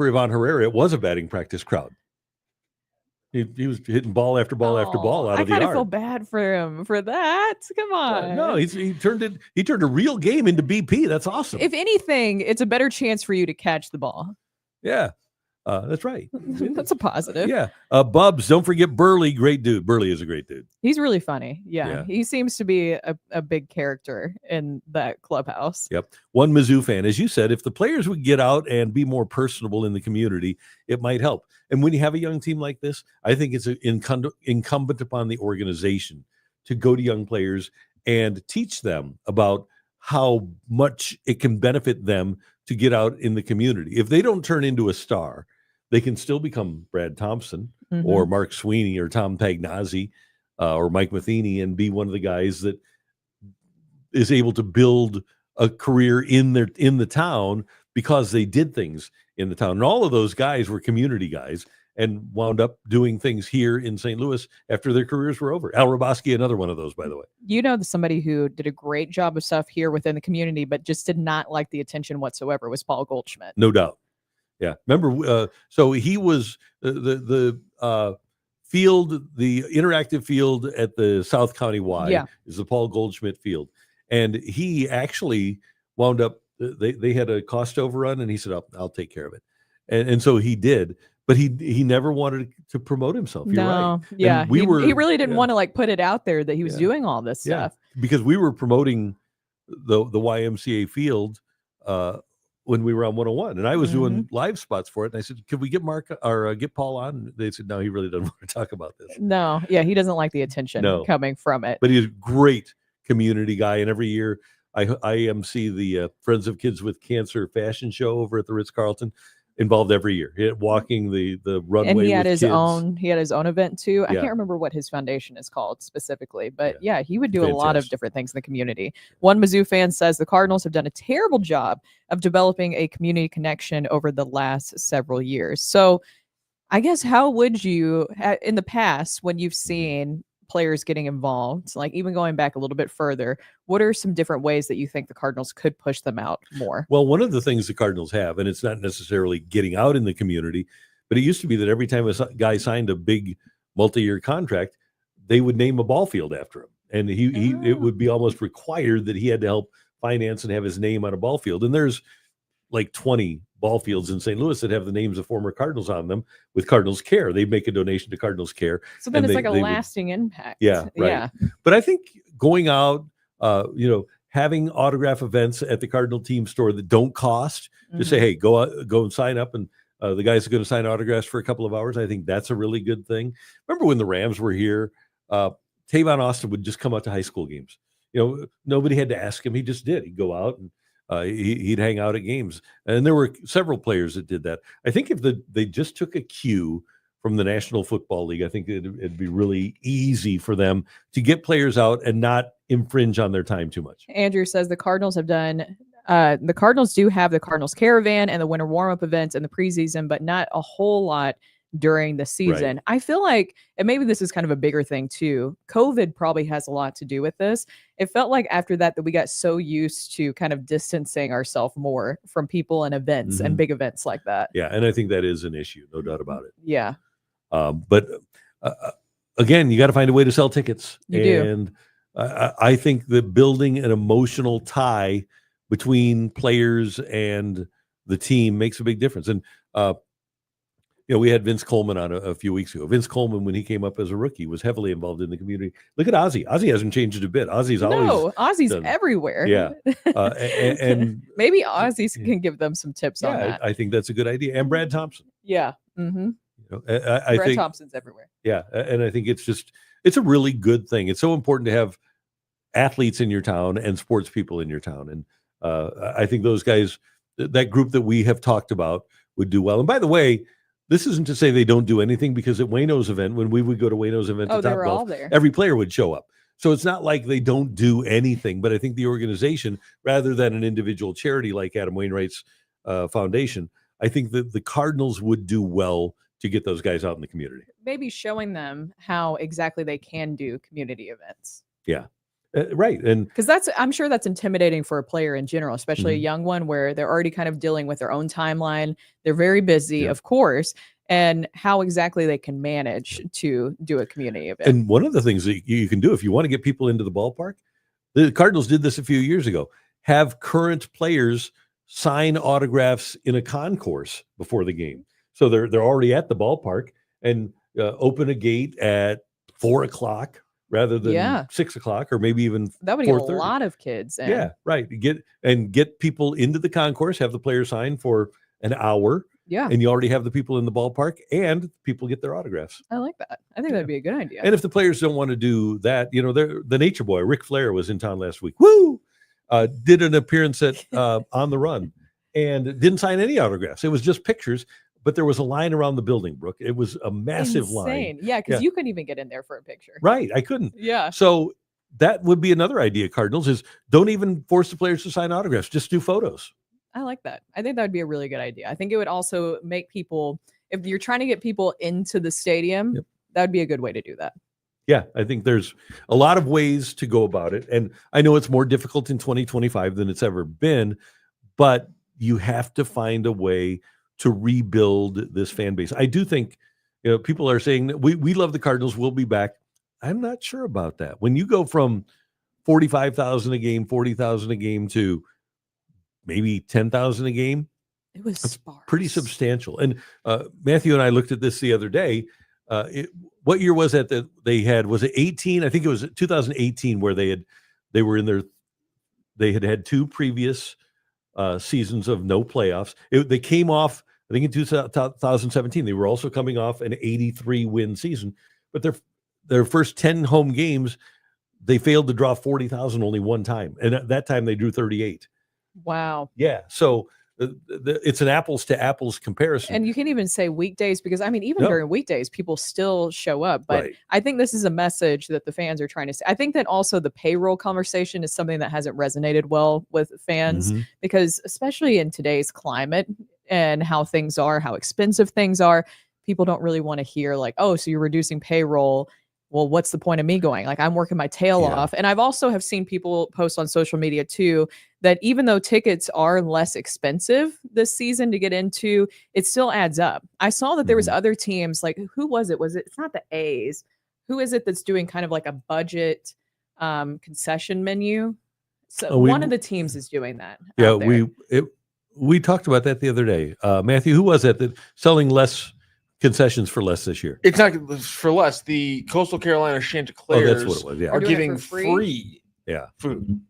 Ivan Herrera, it was a batting practice crowd. He was hitting ball after ball after ball out of the yard. I kind of feel bad for him for that. Come on. No, he turned a real game into BP. That's awesome. If anything, it's a better chance for you to catch the ball. Yeah. That's right. That's a positive. Yeah. Bubs, don't forget Burley. Great dude. Burley is a great dude. He's really funny. Yeah. He seems to be a big character in that clubhouse. Yep. One Mizzou fan. As you said, if the players would get out and be more personable in the community, it might help. And when you have a young team like this, I think it's incumbent upon the organization to go to young players and teach them about how much it can benefit them to get out in the community. If they don't turn into a star, they can still become Brad Thompson or Mark Sweeney or Tom Pagnazzi or Mike Matheny and be one of the guys that is able to build a career in the town because they did things. in the town. And all of those guys were community guys and wound up doing things here in St. Louis after their careers were over. Al Roboski, another one of those, by the way. You know, somebody who did a great job of stuff here within the community, but just did not like the attention whatsoever was Paul Goldschmidt. No doubt. Yeah. Remember, so he was the field, the interactive field at the South County Y is the Paul Goldschmidt field. And he actually wound up, they had a cost overrun, and he said, I'll take care of it. And so he did. But he never wanted to promote himself. You're right. Yeah. He really didn't want to like put it out there that he was doing all this stuff. Because we were promoting the YMCA field when we were on 101, and I was doing live spots for it. And I said, "Could we get Mark or get Paul on?" And they said, "No, he really doesn't want to talk about this." No, he doesn't like the attention coming from it. But he's a great community guy, and every year I MC the Friends of Kids with Cancer fashion show over at the Ritz-Carlton. Involved every year, walking the runway. And he had with his kids. own. He had his own event too. I can't remember what his foundation is called specifically, but he would do a lot of different things in the community. One Mizzou fan says the Cardinals have done a terrible job of developing a community connection over the last several years. So, I guess how would you, in the past, when you've seen players getting involved, like even going back a little bit further, what are some different ways that you think the Cardinals could push them out more? Well, one of the things the Cardinals have, and it's not necessarily getting out in the community, but it used to be that every time a guy signed a big multi-year contract, they would name a ball field after him. And it would be almost required that he had to help finance and have his name on a ball field. And there's like 20 ball fields in St. Louis that have the names of former Cardinals on them with Cardinals Care. They make a donation to Cardinals Care. So then it's like a lasting impact. Yeah, right. Yeah. But I think going out, having autograph events at the Cardinal team store that don't cost, just say, hey, go and sign up, and the guys are going to sign autographs for a couple of hours. I think that's a really good thing. Remember when the Rams were here, Tavon Austin would just come out to high school games. Nobody had to ask him. He just did. He'd go out and he'd hang out at games. And there were several players that did that. I think if they just took a cue from the National Football League, I think it'd be really easy for them to get players out and not infringe on their time too much. Andrew says the Cardinals have done the Cardinals do have the Cardinals Caravan and the winter warm-up events in the preseason, but not a whole lot during the season. Right. I feel like, and maybe this is kind of a bigger thing too, COVID probably has a lot to do with this. It felt like after that we got so used to kind of distancing ourselves more from people and events and big events like that. Yeah, and I think that is an issue, no doubt about it. Yeah. But again, you got to find a way to sell tickets. You do. I think that building an emotional tie between players and the team makes a big difference. And we had Vince Coleman on a few weeks ago. Vince Coleman, when he came up as a rookie, was heavily involved in the community. Look at Ozzie. Ozzie hasn't changed a bit. Ozzie's everywhere. Yeah. And maybe Ozzie can give them some tips on that. I think that's a good idea. And Brad Thompson. Yeah. Mm-hmm. I Brad think Thompson's everywhere. Yeah. And I think it's a really good thing. It's so important to have athletes in your town and sports people in your town. And I think those guys, that group that we have talked about, would do well. And by the way, this isn't to say they don't do anything, because at Wayno's event, when we would go to Wayno's event to they were all there. Every player would show up. So it's not like they don't do anything, but I think the organization, rather than an individual charity like Adam Wainwright's foundation, I think that the Cardinals would do well to get those guys out in the community. Maybe showing them how exactly they can do community events. Yeah. Right. And because I'm sure that's intimidating for a player in general, especially a young one where they're already kind of dealing with their own timeline. They're very busy, of course, and how exactly they can manage to do a community event. And one of the things that you can do if you want to get people into the ballpark, the Cardinals did this a few years ago, have current players sign autographs in a concourse before the game. So they're already at the ballpark, and open a gate at 4:00. Rather than 6 o'clock, or maybe even that would get a lot of kids in. Yeah, right. Get people into the concourse, have the players sign for an hour. Yeah. And you already have the people in the ballpark, and people get their autographs. I like that. I think that'd be a good idea. And if the players don't want to do that, the Nature Boy, Ric Flair, was in town last week. Woo! Did an appearance at On the Run and didn't sign any autographs. It was just pictures. But there was a line around the building, Brooke. It was a massive line. Yeah, because you couldn't even get in there for a picture. Right, I couldn't. Yeah. So that would be another idea, Cardinals, is don't even force the players to sign autographs. Just do photos. I like that. I think that would be a really good idea. I think it would also make people, if you're trying to get people into the stadium, that would be a good way to do that. Yeah, I think there's a lot of ways to go about it. And I know it's more difficult in 2025 than it's ever been, but you have to find a way to rebuild this fan base. I do think, people are saying that we love the Cardinals, we'll be back. I'm not sure about that. When you go from 45,000 a game, 40,000 a game to maybe 10,000 a game, it was sparse. Pretty substantial. And Matthew and I looked at this the other day. What year was that they had? Was it 18? I think it was 2018 where they had two previous seasons of no playoffs. They came off, I think in 2017, they were also coming off an 83 win season, but their first 10 home games, they failed to draw 40,000 only one time. And at that time they drew 38. Wow. Yeah. So it's an apples to apples comparison. And you can even say weekdays, because I mean, even during weekdays, people still show up. But I think this is a message that the fans are trying to say. I think that also the payroll conversation is something that hasn't resonated well with fans, because especially in today's climate and how things are, how expensive things are, people don't really want to hear like, oh, so you're reducing payroll. Well, what's the point of me going? Like, I'm working my tail off. And I've also have seen people post on social media too, that even though tickets are less expensive this season to get into, it still adds up. I saw that there was other teams, like, who was it? It's not the A's. Who is it that's doing kind of like a budget concession menu? So one of the teams is doing that. Yeah, we talked about that the other day. Matthew, who was that selling less concessions for less this year? It's not for less. The Coastal Carolina Chanticleers that's what it was, are giving free food.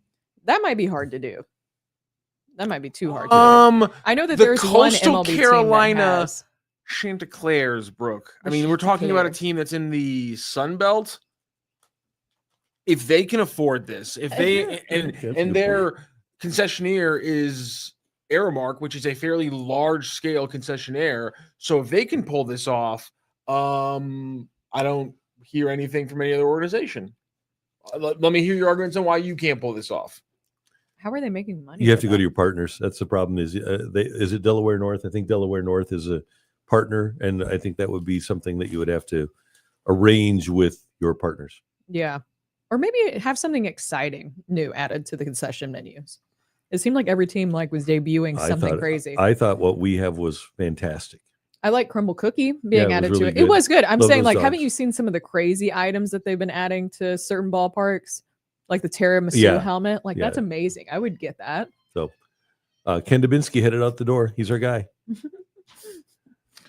That might be hard to do. That might be too hard to do. I know that there's one MLB Carolina team that has Chanticleers, Brooke. I mean, we're talking about a team that's in the Sun Belt. If they can afford this, if they and their concessionaire is Aramark, which is a fairly large scale concessionaire. So if they can pull this off, I don't hear anything from any other organization. Let me hear your arguments on why you can't pull this off. How are they making money? You have to go to your partners. That's the problem. Is it Delaware North? I think Delaware North is a partner, and I think that would be something that you would have to arrange with your partners. Yeah. Or maybe have something exciting new added to the concession menus. It seemed like every team was debuting something crazy. I thought what we have was fantastic. I like crumble cookie being added to it. It was good. I'm saying, haven't you seen some of the crazy items that they've been adding to certain ballparks? Like the tiramisu helmet. That's amazing. I would get that. So Ken Dubinsky headed out the door. He's our guy.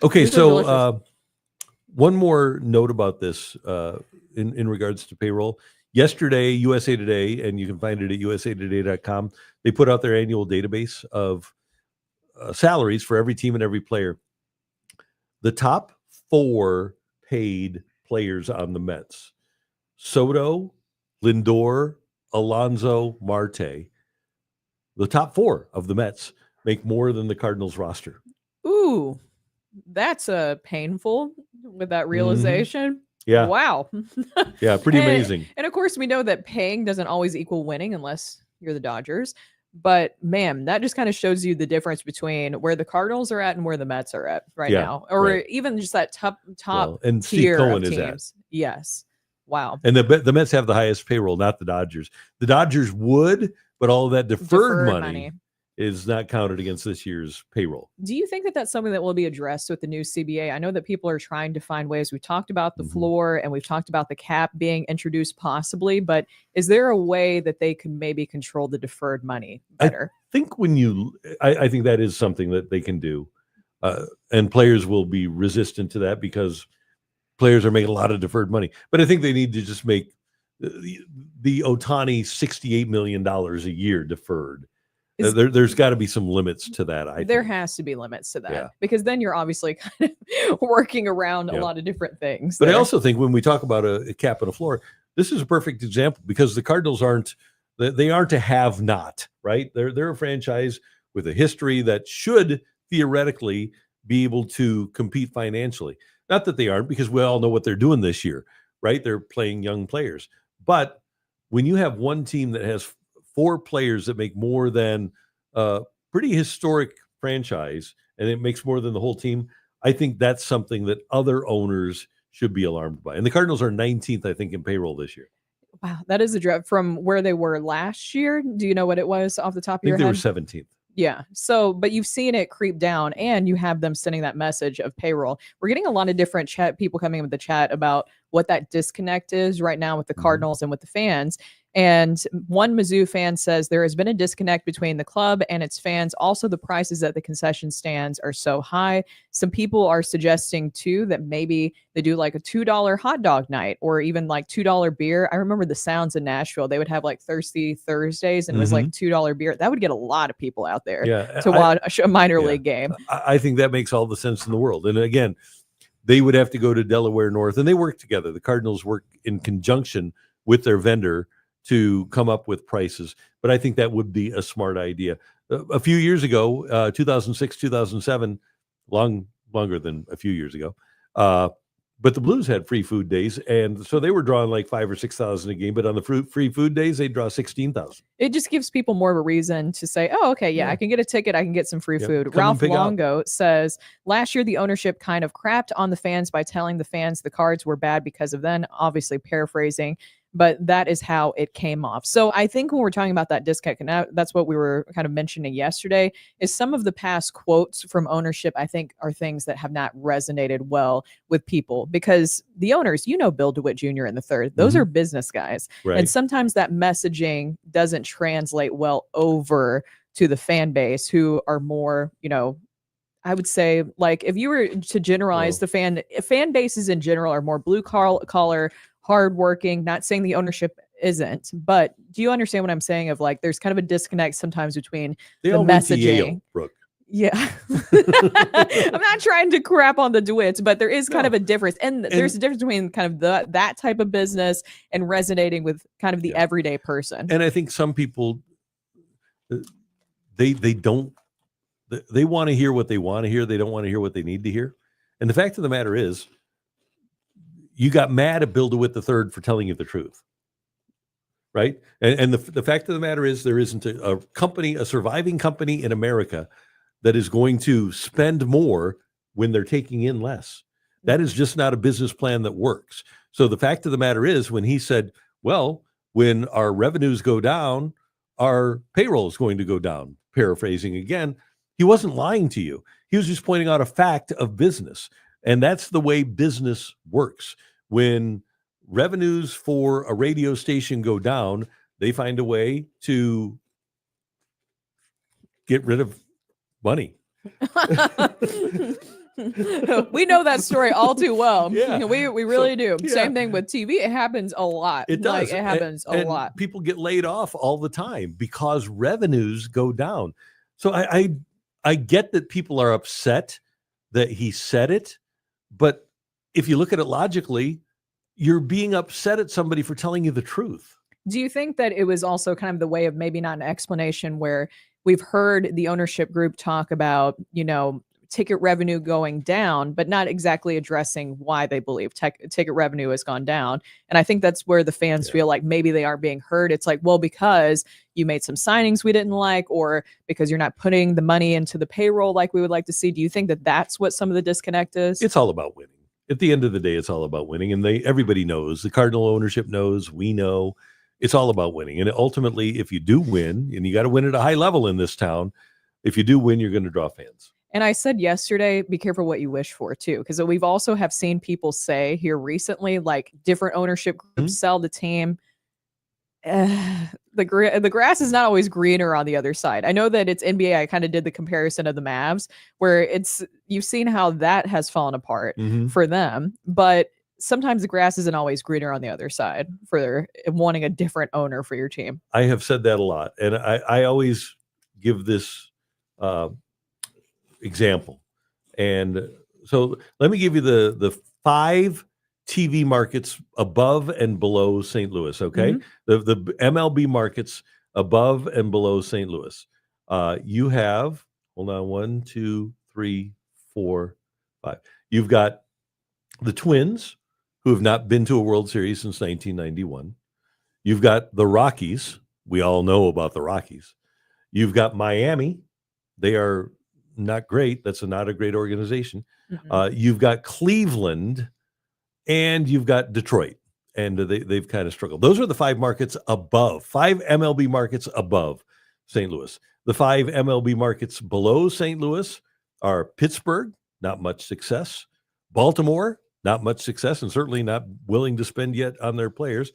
Okay, so one more note about this in regards to payroll. Yesterday, USA Today, and you can find it at usatoday.com, they put out their annual database of salaries for every team and every player. The top 4 paid players on the Mets: Soto, Lindor, Alonso, Marte. The top 4 of the Mets make more than the Cardinals roster. Ooh, that's painful with that realization. Yeah. Wow. Yeah, pretty amazing. And of course, we know that paying doesn't always equal winning unless you're the Dodgers. But man, that just kind of shows you the difference between where the Cardinals are at and where the Mets are at right now, or even just that top and tier Steve Cohen of is teams. Yes. Wow. And the Mets have the highest payroll, not the Dodgers. The Dodgers would, but all of that deferred money is not counted against this year's payroll. Do you think that that's something that will be addressed with the new CBA? I know that people are trying to find ways. We've talked about the floor and we've talked about the cap being introduced possibly, but is there a way that they can maybe control the deferred money better? I think I think that is something that they can do. And players will be resistant to that because players are making a lot of deferred money. But I think they need to just make the Ohtani $68 million a year deferred. There's got to be some limits to that. There has to be limits to that because then you're obviously kind of working around a lot of different things. But I also think when we talk about a cap and a floor, this is a perfect example because the Cardinals aren't a have-not, right? They're a franchise with a history that should theoretically be able to compete financially. Not that they aren't, because we all know what they're doing this year, right? They're playing young players. But when you have one team that has 4 players that make more than pretty historic franchise, and it makes more than the whole team. I think that's something that other owners should be alarmed by. And the Cardinals are 19th, I think, in payroll this year. Wow, that is a drop from where they were last year. Do you know what it was off the top of your head? I think they were 17th. Yeah. So, but you've seen it creep down, and you have them sending that message of payroll. We're getting a lot of different people coming in with the chat about what that disconnect is right now with the Cardinals and with the fans. And one Mizzou fan says there has been a disconnect between the club and its fans. Also, the prices at the concession stands are so high. Some people are suggesting too that maybe they do like a $2 hot dog night or even like $2 beer. I remember the Sounds in Nashville. They would have like Thirsty Thursdays, and it was like $2 beer. That would get a lot of people out there to watch a minor league game. I think that makes all the sense in the world. And again, they would have to go to Delaware North, and they work together. The Cardinals work in conjunction with their vendor to come up with prices. But I think that would be a smart idea. A few years ago, 2006, 2007, longer than a few years ago, but the Blues had free food days, and so they were drawing like 5,000 or 6,000 a game. But on the free food days, they draw 16,000. It just gives people more of a reason to say, "Oh, okay, yeah, I can get a ticket. I can get some free food." Come Ralph Longo says last year the ownership kind of crapped on the fans by telling the fans the cards were bad because of them. Obviously, paraphrasing. But that is how it came off. So I think when we're talking about that disconnect, and that's what we were kind of mentioning yesterday, is some of the past quotes from ownership, I think, are things that have not resonated well with people, because the owners, Bill DeWitt Jr. in the third, those are business guys. Right. And sometimes that messaging doesn't translate well over to the fan base, who are more, I would say, like, if you were to generalize the fan bases in general are more blue collar, hardworking, not saying the ownership isn't, but do you understand what I'm saying? Of like, there's kind of a disconnect sometimes between the messaging. Yale, Brooke. Yeah. I'm not trying to crap on the DeWitts, but there is kind of a difference. And there's a difference between kind of that type of business and resonating with kind of the everyday person. And I think some people, they want to hear what they want to hear. They don't want to hear what they need to hear. And the fact of the matter is, you got mad at Bill DeWitt III for telling you the truth, right? And the fact of the matter is, there isn't a surviving company in America that is going to spend more when they're taking in less. That is just not a business plan that works. So the fact of the matter is, when he said, well, when our revenues go down, our payroll is going to go down, paraphrasing again, he wasn't lying to you. He was just pointing out a fact of business. And that's the way business works. When revenues for a radio station go down, they find a way to get rid of money. We know that story all too well. Yeah. We really do. Yeah. Same thing with TV. It happens a lot. It does. Like, it happens a lot. People get laid off all the time because revenues go down. So I get that people are upset that he said it. But if you look at it logically, you're being upset at somebody for telling you the truth. Do you think that it was also kind of the way of maybe not an explanation, where we've heard the ownership group talk about, ticket revenue going down, but not exactly addressing why they believe ticket revenue has gone down? And I think that's where the fans feel like maybe they aren't being heard. It's like, well, because you made some signings we didn't like, or because you're not putting the money into the payroll like we would like to see. Do you think that that's what some of the disconnect is? It's all about winning. At the end of the day, it's all about winning. And everybody knows, the Cardinal ownership knows, we know, it's all about winning. And ultimately, if you do win, and you got to win at a high level in this town, if you do win, you're going to draw fans. And I said yesterday, be careful what you wish for too, because we've also have seen people say here recently, like different ownership groups sell the team. The grass is not always greener on the other side. I know that it's NBA. I kind of did the comparison of the Mavs, where you've seen how that has fallen apart for them, but sometimes the grass isn't always greener on the other side for wanting a different owner for your team. I have said that a lot, and I always give this example. And so let me give you the 5 TV markets above and below St. Louis, okay? The MLB markets above and below St. Louis. You have, hold on, 1, 2, 3, 4, 5. You've got the Twins, who have not been to a World Series since 1991. You've got the Rockies. We all know about the Rockies. You've got Miami, They are not great. That's not a great organization. Mm-hmm. You've got Cleveland and you've got Detroit, and they've kind of struggled. Those are the 5 markets above, 5 MLB markets above St. Louis. The 5 MLB markets below St. Louis are Pittsburgh, not much success. Baltimore, not much success, and certainly not willing to spend yet on their players.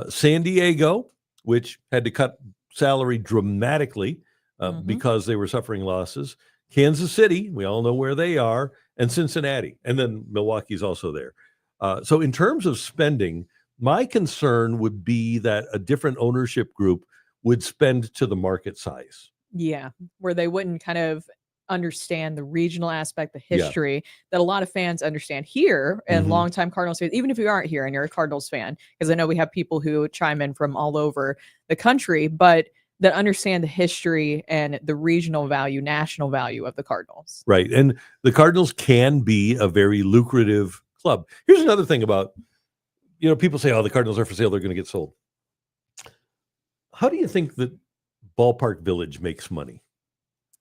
San Diego, which had to cut salary dramatically because they were suffering losses. Kansas City, we all know where they are, and Cincinnati. And then Milwaukee's also there. So in terms of spending, my concern would be that a different ownership group would spend to the market size. Yeah, where they wouldn't kind of understand the regional aspect, the history that a lot of fans understand here, and longtime Cardinals fans, even if you aren't here and you're a Cardinals fan, because I know we have people who chime in from all over the country, but that understand the history and the regional value, national value of the Cardinals. Right. And the Cardinals can be a very lucrative club. Here's another thing about, people say, oh, the Cardinals are for sale, they're going to get sold. How do you think that Ballpark Village makes money?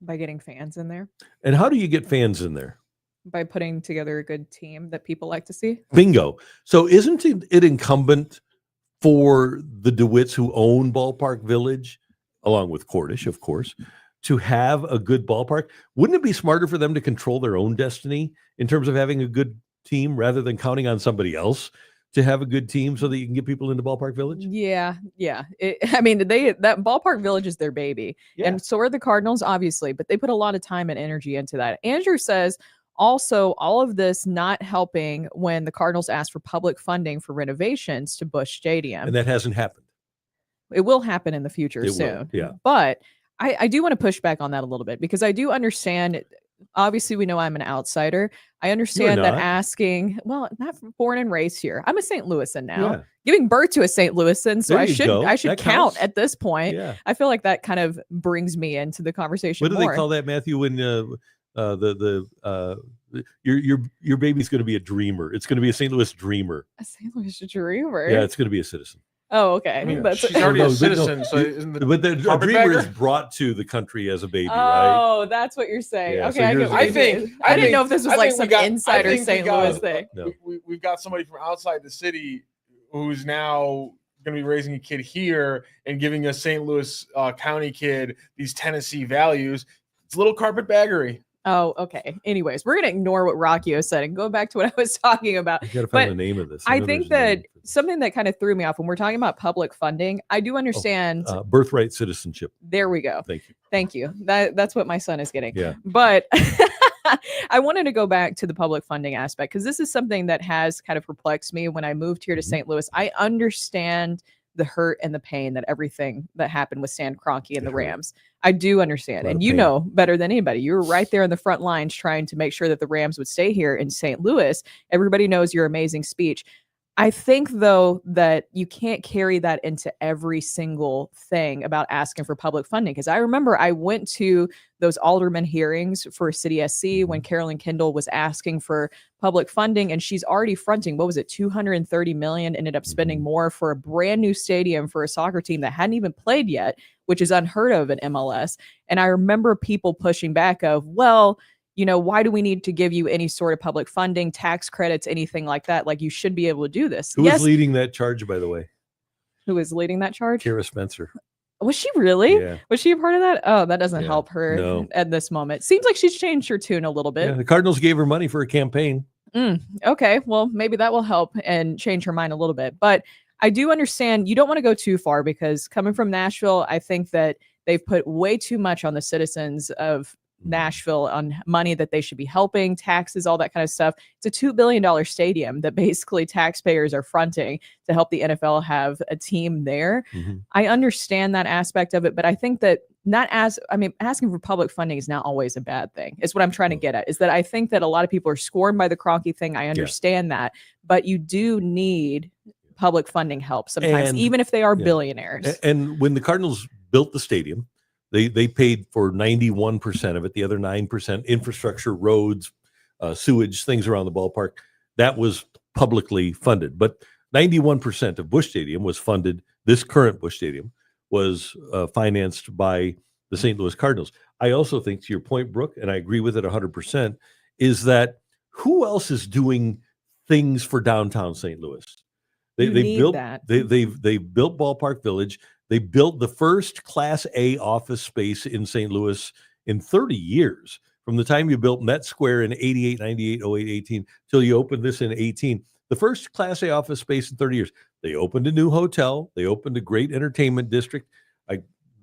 By getting fans in there. And how do you get fans in there? By putting together a good team that people like to see. Bingo. So isn't it incumbent for the DeWitts who own Ballpark Village, along with Cordish, of course, to have a good ballpark? Wouldn't it be smarter for them to control their own destiny in terms of having a good team rather than counting on somebody else to have a good team so that you can get people into Ballpark Village? Yeah. That Ballpark Village is their baby. Yeah. And so are the Cardinals, obviously, but they put a lot of time and energy into that. Andrew says also all of this not helping when the Cardinals asked for public funding for renovations to Busch Stadium. And that hasn't happened. It will happen in the future soon. Yeah. But I do want to push back on that a little bit, because I do understand. Obviously, we know I'm an outsider. I understand that asking, well, not born and raised here. I'm a St. Louisan now, giving birth to a St. Louisan. So I should count at this point. Yeah. I feel like that kind of brings me into the conversation. What do they call that, Matthew? When your baby's going to be a dreamer. It's going to be a St. Louis dreamer. A St. Louis dreamer. Yeah, it's going to be a citizen. Oh, okay. I mean, she's already a citizen, so but the dreamer is brought to the country as a baby, right? Oh, that's what you're saying. Yeah, okay, so I didn't know if this was like some insider St. Louis thing. No. We've got somebody from outside the city who's now going to be raising a kid here and giving a St. Louis County kid these Tennessee values. It's a little carpetbaggery. Oh, okay. Anyways, we're going to ignore what Rockio said and go back to what I was talking about. You got to find the name of this. I think that something that kind of threw me off when we're talking about public funding, I do understand. Birthright citizenship. There we go. Thank you. That's what my son is getting. Yeah. But I wanted to go back to the public funding aspect, because this is something that has kind of perplexed me when I moved here to St. Louis. I understand the hurt and the pain that everything that happened with Stan Kroenke and the Rams. I do understand. And you know better than anybody. You were right there in the front lines trying to make sure that the Rams would stay here in St. Louis. Everybody knows your amazing speech. I think, though, that you can't carry that into every single thing about asking for public funding. Because I remember I went to those alderman hearings for City SC when Carolyn Kendall was asking for public funding, and she's already fronting, what was it, $230 million, ended up spending more for a brand new stadium for a soccer team that hadn't even played yet, which is unheard of in MLS. And I remember people pushing back of, well, why do we need to give you any sort of public funding, tax credits, anything like that? Like, you should be able to do this. Who was leading that charge, by the way? Who was leading that charge? Kara Spencer. Was she really? Yeah. Was she a part of that? Oh, that doesn't help her at this moment. Seems like she's changed her tune a little bit. Yeah, the Cardinals gave her money for a campaign. Okay, well, maybe that will help and change her mind a little bit. But I do understand you don't want to go too far, because coming from Nashville, I think that they've put way too much on the citizens of Nashville on money that they should be helping, taxes, all that kind of stuff. It's a $2 billion stadium that basically taxpayers are fronting to help the NFL have a team there. I understand that aspect of it, but I think that asking for public funding is not always a bad thing. It's what I'm trying to get at, is that I think that a lot of people are scorned by the Kroenke thing. I understand that, but you do need public funding help sometimes, even if they are billionaires. And when the Cardinals built the stadium, They paid for 91% of it. The other 9%, infrastructure, roads, sewage, things around the ballpark, that was publicly funded. But 91% of Busch Stadium was funded. This current Busch Stadium was financed by the St. Louis Cardinals. I also think, to your point, Brooke, and I agree with it 100%, is that who else is doing things for downtown St. Louis? They built that. They built Ballpark Village. They built the first Class A office space in St. Louis in 30 years. From the time you built Met Square in 88, 98, 08, 18, till you opened this in 18. The first Class A office space in 30 years. They opened a new hotel. They opened a great entertainment district.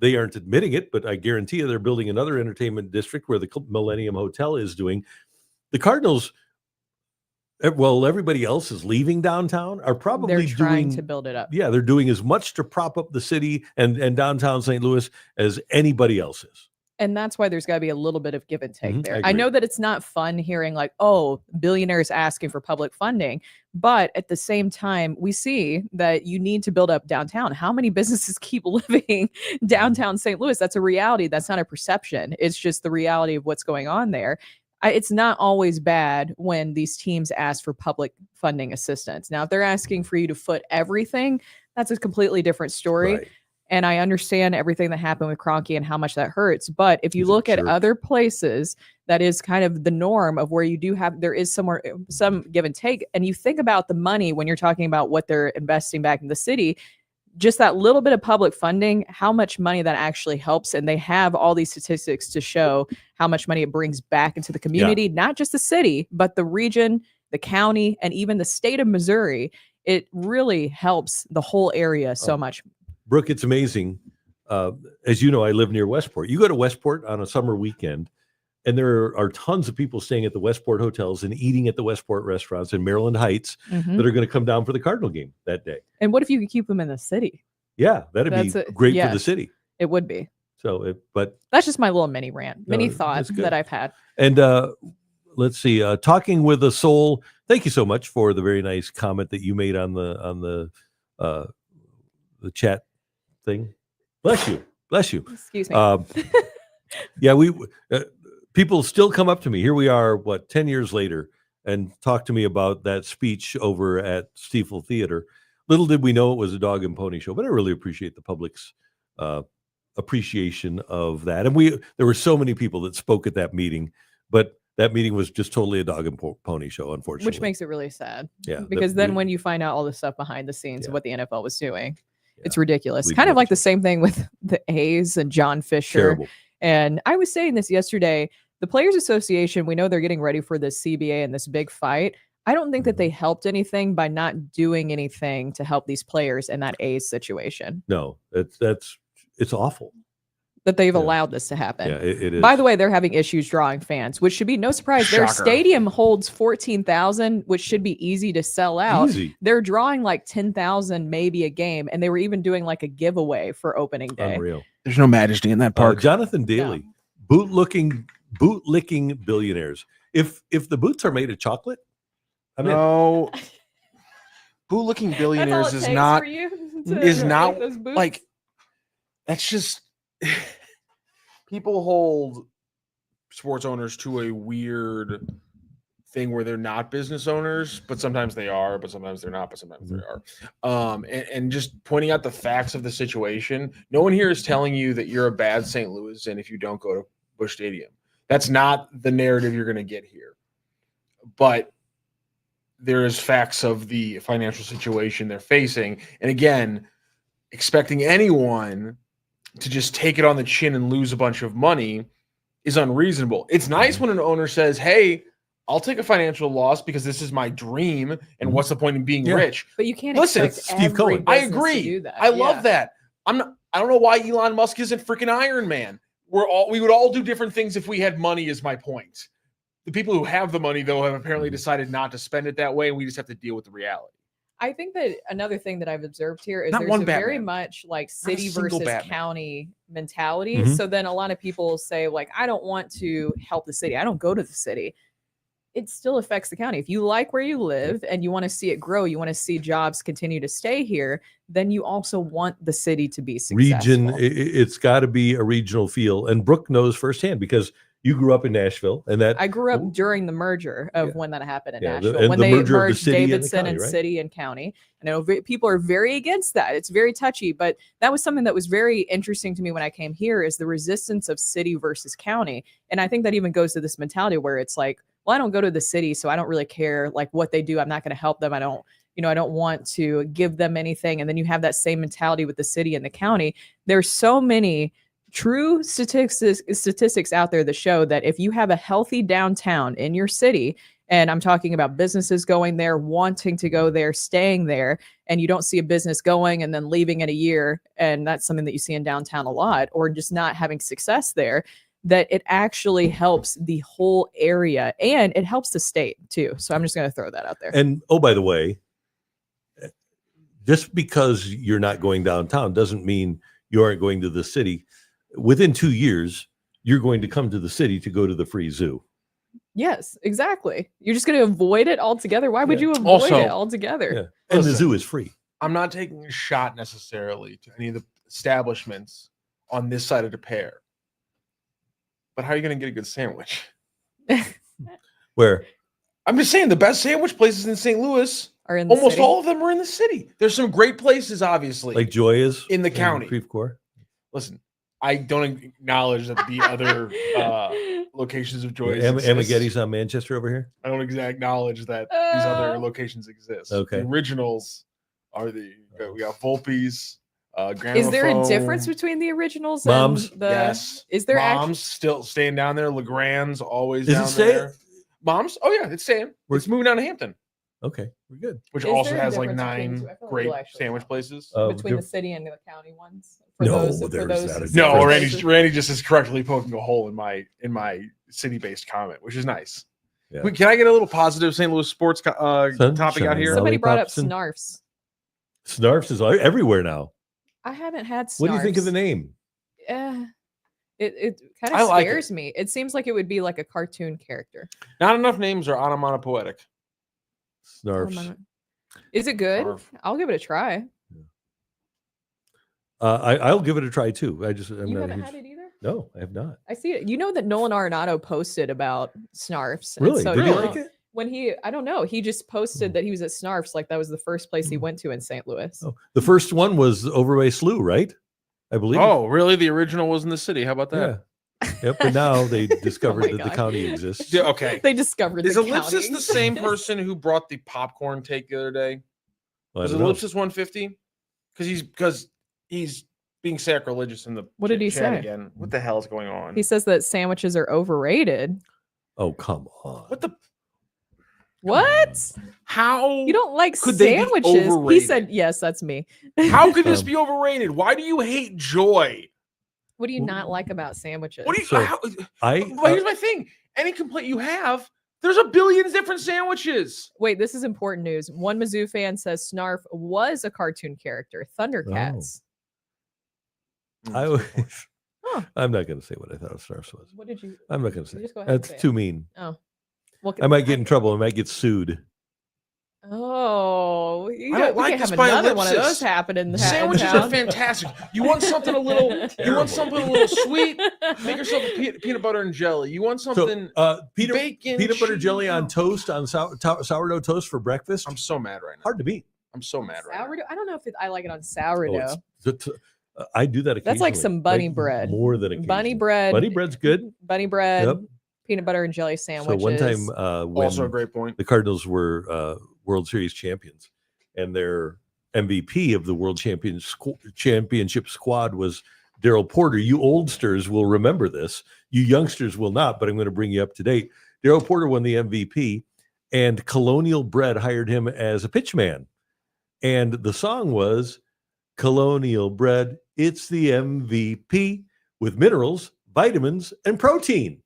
They aren't admitting it, but I guarantee you they're building another entertainment district where the Millennium Hotel is doing. The Cardinals, well, everybody else is leaving downtown, are probably trying to build it up. Yeah, they're doing as much to prop up the city and downtown St. Louis as anybody else is. And that's why there's got to be a little bit of give and take there. I know that it's not fun hearing like, oh, billionaires asking for public funding. But at the same time, we see that you need to build up downtown. How many businesses keep living downtown St. Louis? That's a reality. That's not a perception. It's just the reality of what's going on there. It's not always bad when these teams ask for public funding assistance. Now, if they're asking for you to foot everything, that's a completely different story. Right. And I understand everything that happened with Kroenke and how much that hurts. But if you look at other places, that is kind of the norm of where you do have, there is somewhere, some give and take. And you think about the money when you're talking about what they're investing back in the city, just that little bit of public funding, how much money that actually helps. And they have all these statistics to show how much money it brings back into the community, not just the city, but the region, the county, and even the state of Missouri. It really helps the whole area so much. Brooke, it's amazing. As you know, I live near Westport. You go to Westport on a summer weekend, and there are tons of people staying at the Westport hotels and eating at the Westport restaurants in Maryland Heights that are going to come down for the Cardinal game that day. And what if you could keep them in the city? Yeah, that'd be great for the city. It would be. So, but that's just my little mini rant, mini thought that I've had. And let's see, talking with a soul. Thank you so much for the very nice comment that you made on the chat thing. Bless you. Excuse me. Yeah, we people still come up to me. Here we are, 10 years later, and talk to me about that speech over at Stiefel Theater. Little did we know it was a dog and pony show, but I really appreciate the public's appreciation of that. And there were so many people that spoke at that meeting, but that meeting was just totally a dog and pony show, unfortunately. Which makes it really sad. Yeah. Because then when you find out all the stuff behind the scenes of what the NFL was doing, it's ridiculous. Kind of like the same thing with the A's and John Fisher. Terrible. And I was saying this yesterday, the Players Association, we know they're getting ready for this CBA and this big fight. I don't think that they helped anything by not doing anything to help these players in that A's situation. No, it's awful that they've allowed this to happen. Yeah, it is. By the way, they're having issues drawing fans, which should be no surprise. Shocker. Their stadium holds 14,000, which should be easy to sell out. Easy. They're drawing like 10,000 maybe a game, and they were even doing like a giveaway for opening day. Unreal. There's no majesty in that park. Jonathan Daly, boot-licking billionaires. If the boots are made of chocolate, I mean, no. Boot-licking billionaires is not like, that's just people hold sports owners to a weird thing where they're not business owners, but sometimes they are, but sometimes they're not, but sometimes they are. And just pointing out the facts of the situation. No one here is telling you that you're a bad St. Louis and if you don't go to Busch Stadium. That's not the narrative you're going to get here. But there is facts of the financial situation they're facing. And again, expecting anyone to just take it on the chin and lose a bunch of money is unreasonable. It's nice when an owner says, hey, I'll take a financial loss because this is my dream. And what's the point in being rich? But you can't expect Steve Cohen. I agree. To do that. I love that. I don't know why Elon Musk isn't freaking Iron Man. We would all do different things if we had money, is my point. The people who have the money, though, have apparently decided not to spend it that way, and we just have to deal with the reality. I think that another thing that I've observed here is there's a very much like city versus county mentality. So then a lot of people say, like, I don't want to help the city. I don't go to the city. It still affects the county. If you like where you live and you want to see it grow, you want to see jobs continue to stay here, then you also want the city to be successful. It's got to be a regional feel. And Brooke knows firsthand because you grew up in Nashville, and that I grew up during the merger of when that happened in Nashville, and when the they merger of the merged city and the Davidson county, and right? city and county. I know people are very against that. It's very touchy, but that was something that was very interesting to me when I came here, is the resistance of city versus county. And I think that even goes to this mentality where it's like, well, I don't go to the city, so I don't really care like what they do. I'm not going to help them. I don't want to give them anything. And then you have that same mentality with the city and the county. There's so many true statistics out there that show that if you have a healthy downtown in your city, and I'm talking about businesses going there, wanting to go there, staying there, and you don't see a business going and then leaving in a year, and that's something that you see in downtown a lot, or just not having success there, that it actually helps the whole area and it helps the state too. So I'm just going to throw that out there. And oh, by the way, just because you're not going downtown doesn't mean you aren't going to the city. Within 2 years, you're going to come to the city to go to the free zoo. Yes, exactly. You're just going to avoid it altogether. Why would you avoid it altogether? Yeah. And the zoo is free. I'm not taking a shot necessarily to any of the establishments on this side of the pair. But how are you going to get a good sandwich? Where? I'm just saying the best sandwich places in St. Louis are in the almost city. all of them are in the city. There's some great places, obviously. Like Joy is in the county. Creve Coeur. Listen, I don't acknowledge that the other locations of Joy Amaghetti's on Manchester over here. I don't exactly acknowledge that these other locations exist. Okay. The originals are we got Volpe's. Is there a difference between the originals Moms? and the? Yes. Is there Moms still staying down there? Legrand's always Is down it staying? there. Moms? Oh yeah, it's staying. It's moving down to Hampton, Okay, we're good. which Is also there a has like difference between 9 the two? I feel like great we'll actually sandwich know. places. between the city and the county ones? For No, those, there's for those not a No, difference. Randy just is correctly poking a hole in my city-based comment, which is nice. Yeah. Can I get a little positive St. Louis sports topic out here? Somebody brought up Lollipops and- Snarfs. Snarfs is everywhere now. I haven't had Snarfs. What do you think of the name? It kind I of like scares me. It seems like it would be like a cartoon character. Not enough names are onomatopoetic. Snarfs. Is it good? Snarf. I'll give it a try. I'll give it a try too. I'm You not a haven't huge... had it either? No, I have not. I see it. You know that Nolan Arenado posted about Snarfs. and Really? so Did he now- like it? When I don't know, he just posted that he was at Snarfs, like that was the first place he went to in St. Louis. Oh, the first one was over by Slough, right? I believe. Oh, really? The original was in the city. How about that? Yeah. Yep. But now they discovered my that the God. county exists. Yeah, okay. They discovered Is the Ellipsis county the same person who brought the popcorn take the other day? I Was don't know. Ellipsis 150? Because he's being sacrilegious in the What did he chat say? again. What the hell is going on? He says that sandwiches are overrated. Oh, come on. What the What? how You don't like could they be sandwiches? He overrated? said, yes, that's me. how could this Um, be overrated? Why do you hate Joy? What do you not like about sandwiches? What do you So, how, I but here's my thing. Any complaint you have, there's a billion different sandwiches. Wait, this is important news. One Mizzou fan says Snarf was a cartoon character, Thundercats. Huh. I'm not going to say what I thought of Snarfs was. What did you? I'm not going to say. Just go ahead and That's say it. too mean. Oh, well, I might get in trouble. I might get sued. Oh, I don't we like can't this have by another one of ellipsis. those happen in the Sandwiches in are town. fantastic. You want something a little sweet? Make yourself a peanut butter and jelly. You want something So, peanut butter cheese? jelly on No. toast, on sourdough toast for breakfast. I'm so mad right now. Hard to beat. I'm so mad right now. Sourdough? I don't know if I like it on Oh, sourdough. I do that occasionally. That's like some bunny bread. More than occasionally. Bunny bread. Bunny bread's good. Bunny bread. Yep. Peanut butter and jelly So sandwiches. one time when Also a great point. the Cardinals were World Series champions, and their MVP of the World Championship squad was Daryl Porter. You oldsters will remember this. You youngsters will not, but I'm going to bring you up to date. Daryl Porter won the MVP, and Colonial Bread hired him as a pitchman. And the song was Colonial Bread, it's the MVP with minerals, vitamins, and protein.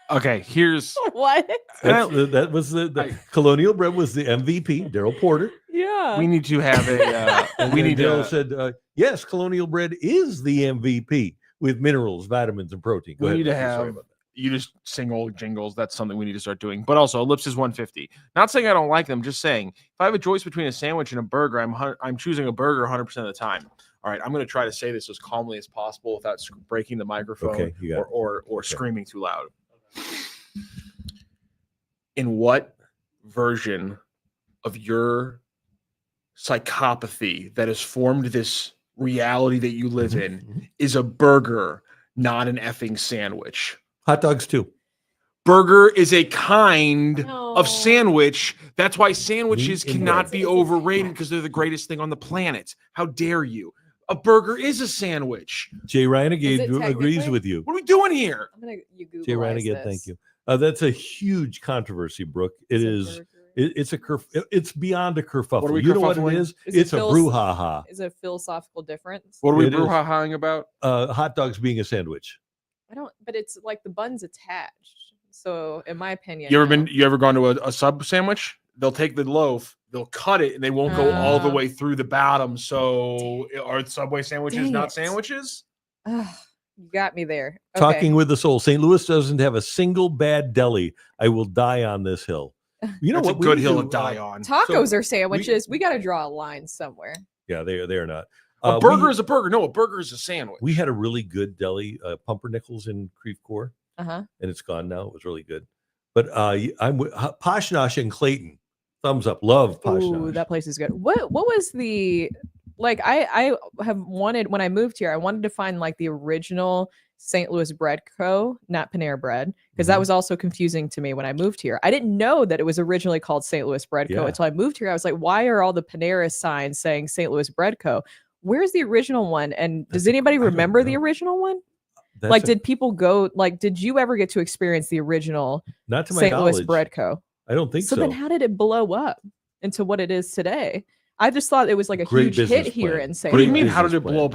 Okay, here's What? That was the Colonial Bread was the MVP, Daryl Porter. Yeah. we need to have a And we then need Daryl to said, yes, Colonial Bread is the MVP with minerals, vitamins, and protein. Go we ahead, need to Matthew. Sorry have about that. you just sing old jingles. That's something we need to start doing. But also Ellipsis 150. Not saying I don't like them, just saying if I have a choice between a sandwich and a burger, I'm choosing a burger 100% of the time. All right, I'm going to try to say this as calmly as possible without breaking the microphone or screaming too loud. In what version of your psychopathy that has formed this reality that you live in is a burger not an effing sandwich? Hot dogs too. Burger is a kind of sandwich. That's why sandwiches cannot be overrated because they're the greatest thing on the planet. How dare you? A burger is a sandwich. Jay Reinegade agrees with you. What are we doing here? I'm gonna Google Jay Reinegade, thank you. That's a huge controversy, Brooke. It's it's beyond a kerfuffle. You know what it is? It's a brouhaha. Is it a philosophical difference? What are we brouhahaing about? Hot dogs being a sandwich. But it's like the bun's attached. So in my opinion, you ever gone to a sub sandwich? They'll take the loaf, they'll cut it, and they won't go all the way through the bottom. So are Subway sandwiches not sandwiches? You got me there. Okay. Talking with the soul. St. Louis doesn't have a single bad deli. I will die on this hill. You know That's what? A good hill to die on. Tacos are sandwiches. We got to draw a line somewhere. Yeah, they are not. A burger is a burger. No, a burger is a sandwich. We had a really good deli, Pumpernickel's in Creve Coeur. And it's gone now. It was really good. But I'm with Poshnosh and Clayton. Thumbs up. Love Poshnosh. Ooh, that place is good. What was the I have wanted when I moved here, I wanted to find like the original St. Louis Bread Co., not Panera Bread, because that was also confusing to me when I moved here. I didn't know that it was originally called St. Louis Bread Co. until I moved here. I was like, why are all the Panera signs saying St. Louis Bread Co.? Where's the original one? And does anybody remember the original one? Did people go? Did you ever get to experience the original not to my St. knowledge. Louis Bread Co.? I don't think so. So then how did it blow up into what it is today? I just thought it was like a huge hit here in St. Louis. What do you mean? How did it blow up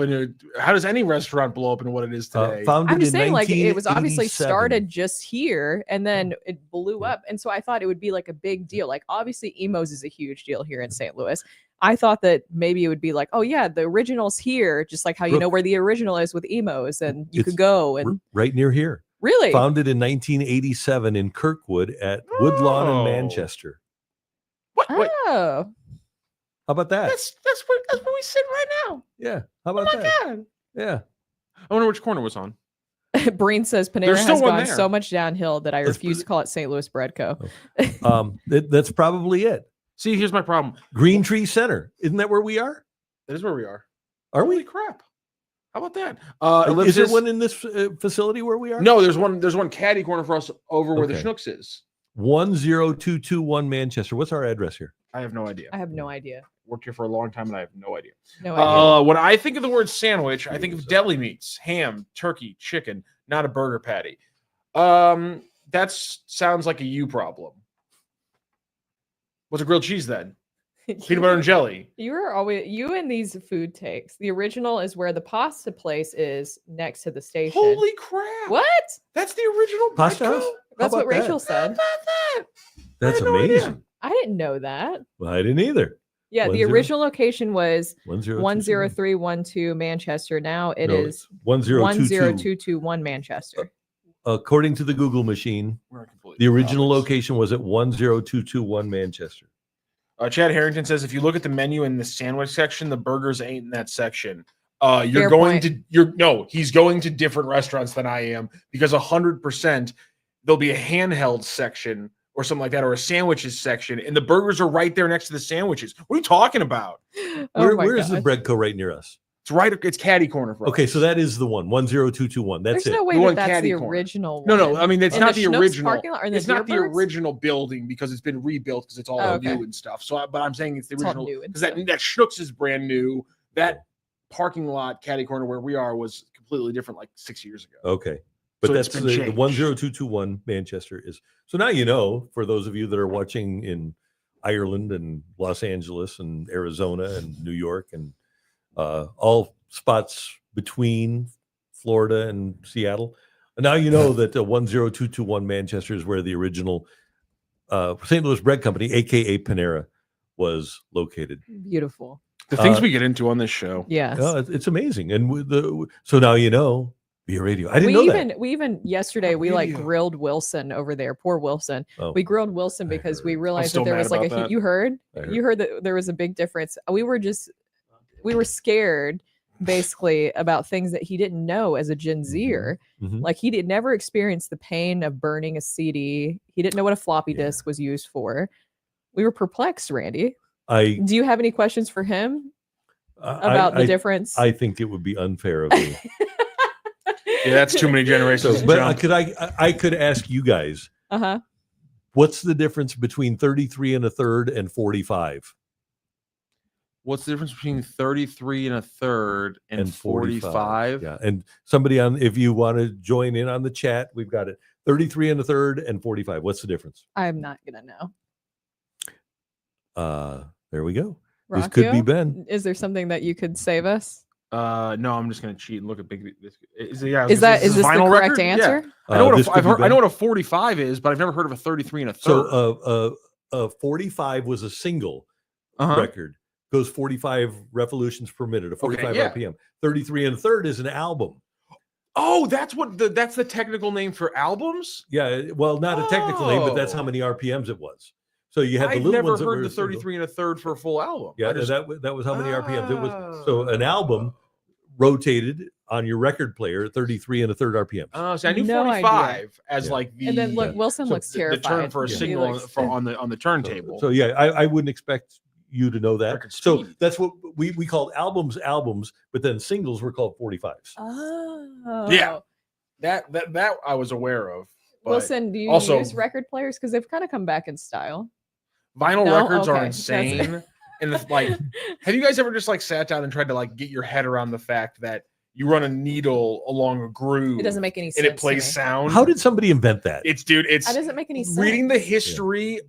how does any restaurant blow up into what it is today? I'm just saying, it was obviously started just here and then it blew up. And so I thought it would be like a big deal. Like obviously Emo's is a huge deal here in St. Louis. I thought that maybe it would be like, oh yeah, the original's here, just like how you know where the original is with Emo's and you could go and right near here. Really? Founded in 1987 in Kirkwood at Woodlawn in Manchester. What? Oh. How about that? That's where we sit right now. Yeah. How about that? God. Yeah. I wonder which corner was on. Breen says Panera has gone so much downhill that I refuse to call it St. Louis Bread Co. That's probably it. See, here's my problem. Green Tree Center. Isn't that where we are? That is where we are. Holy crap. How about that? Is there one in this facility where we are? No, there's one caddy corner for us over where the Snooks is. 10221 Manchester. What's our address here? I have no idea. I have no idea. Worked here for a long time and I have no idea. No idea. When I think of the word sandwich, I think of deli meats, ham, turkey, chicken, not a burger patty. That sounds like a you problem. What's a grilled cheese then? Peanut butter and jelly. You and these food takes. The original is where the pasta place is next to the station. Holy crap! What? That's the original pasta. That's what Rachel said. That's amazing. I didn't know that. Well, I didn't either. Yeah, the original location was 10312 Manchester. Now it is 10221 Manchester. According to the Google machine, the original location was at 10221 Manchester. Chad Harrington says, if you look at the menu in the sandwich section, the burgers ain't in that section. He's going to different restaurants than I am because 100% there'll be a handheld section or something like that, or a sandwiches section, and the burgers are right there next to the sandwiches. What are you talking about? Where is the Bread Co. right near us? It's caddy corner for us. So that is the one, 10221. That's There's no way that's the original one. No, I mean, it's not the original. It's not the original building because it's been rebuilt because it's all new and stuff. So, but I'm saying it's the original because that Snooks is brand new. That parking lot, caddy corner where we are, was completely different like 6 years ago. Okay. But that's the 10221 Manchester is. So now you know, for those of you that are watching in Ireland and Los Angeles and Arizona and New York and all spots between Florida and Seattle. And now you know that 10221 Manchester is where the original St. Louis Bread Company, aka Panera, was located. Beautiful. The things we get into on this show. Yes. It's amazing. And so now you know. Via radio. I didn't know that. We even yesterday we grilled Wilson over there. Poor Wilson. We grilled Wilson because we realized that there was like you heard that there was a big difference. We were scared basically about things that he didn't know as a Gen Zer. Like he did never experience the pain of burning a CD. He didn't know what a floppy disk was used for. We were perplexed, Randy. Do you have any questions for him about the difference? I think it would be unfair of me. Yeah, that's too many generations. So, but I could ask you guys, what's the difference between 33 1/3 and 45? What's the difference between 33 1/3 and 45? Yeah, and somebody if you want to join in on the chat, we've got it. 33 1/3 and 45. What's the difference? I'm not gonna know. There we go. Rockio? This could be Ben. Is there something that you could save us? No, I'm just gonna cheat and look at big. Is this the correct answer? Yeah. I know what a 45 is, but I've never heard of a 33 1/3. So a 45 was a single record. Goes 45 revolutions per minute, a 45 RPM. 33 1/3 is an album. Oh, that's the technical name for albums? Yeah, well, not a technical name, but that's how many RPMs it was. So you had the little ones. I've never heard the 33 1/3 for a full album. Yeah, that was how many RPMs it was. So an album rotated on your record player at 33 1/3 RPMs. Oh, so I knew 45 as like the. And then look, Wilson looks terrified. The term for a signal on the turntable. So yeah, I wouldn't expect you to know that. So that's what we called albums, but then singles were called 45s. Oh, yeah, that I was aware of. Wilson, do you use record players because they've kind of come back in style? Vinyl records are insane, and have you guys ever just sat down and tried to get your head around the fact that you run a needle along a groove? It doesn't make any sense. And it plays sound. How did somebody invent that? That doesn't make any sense. Reading the history.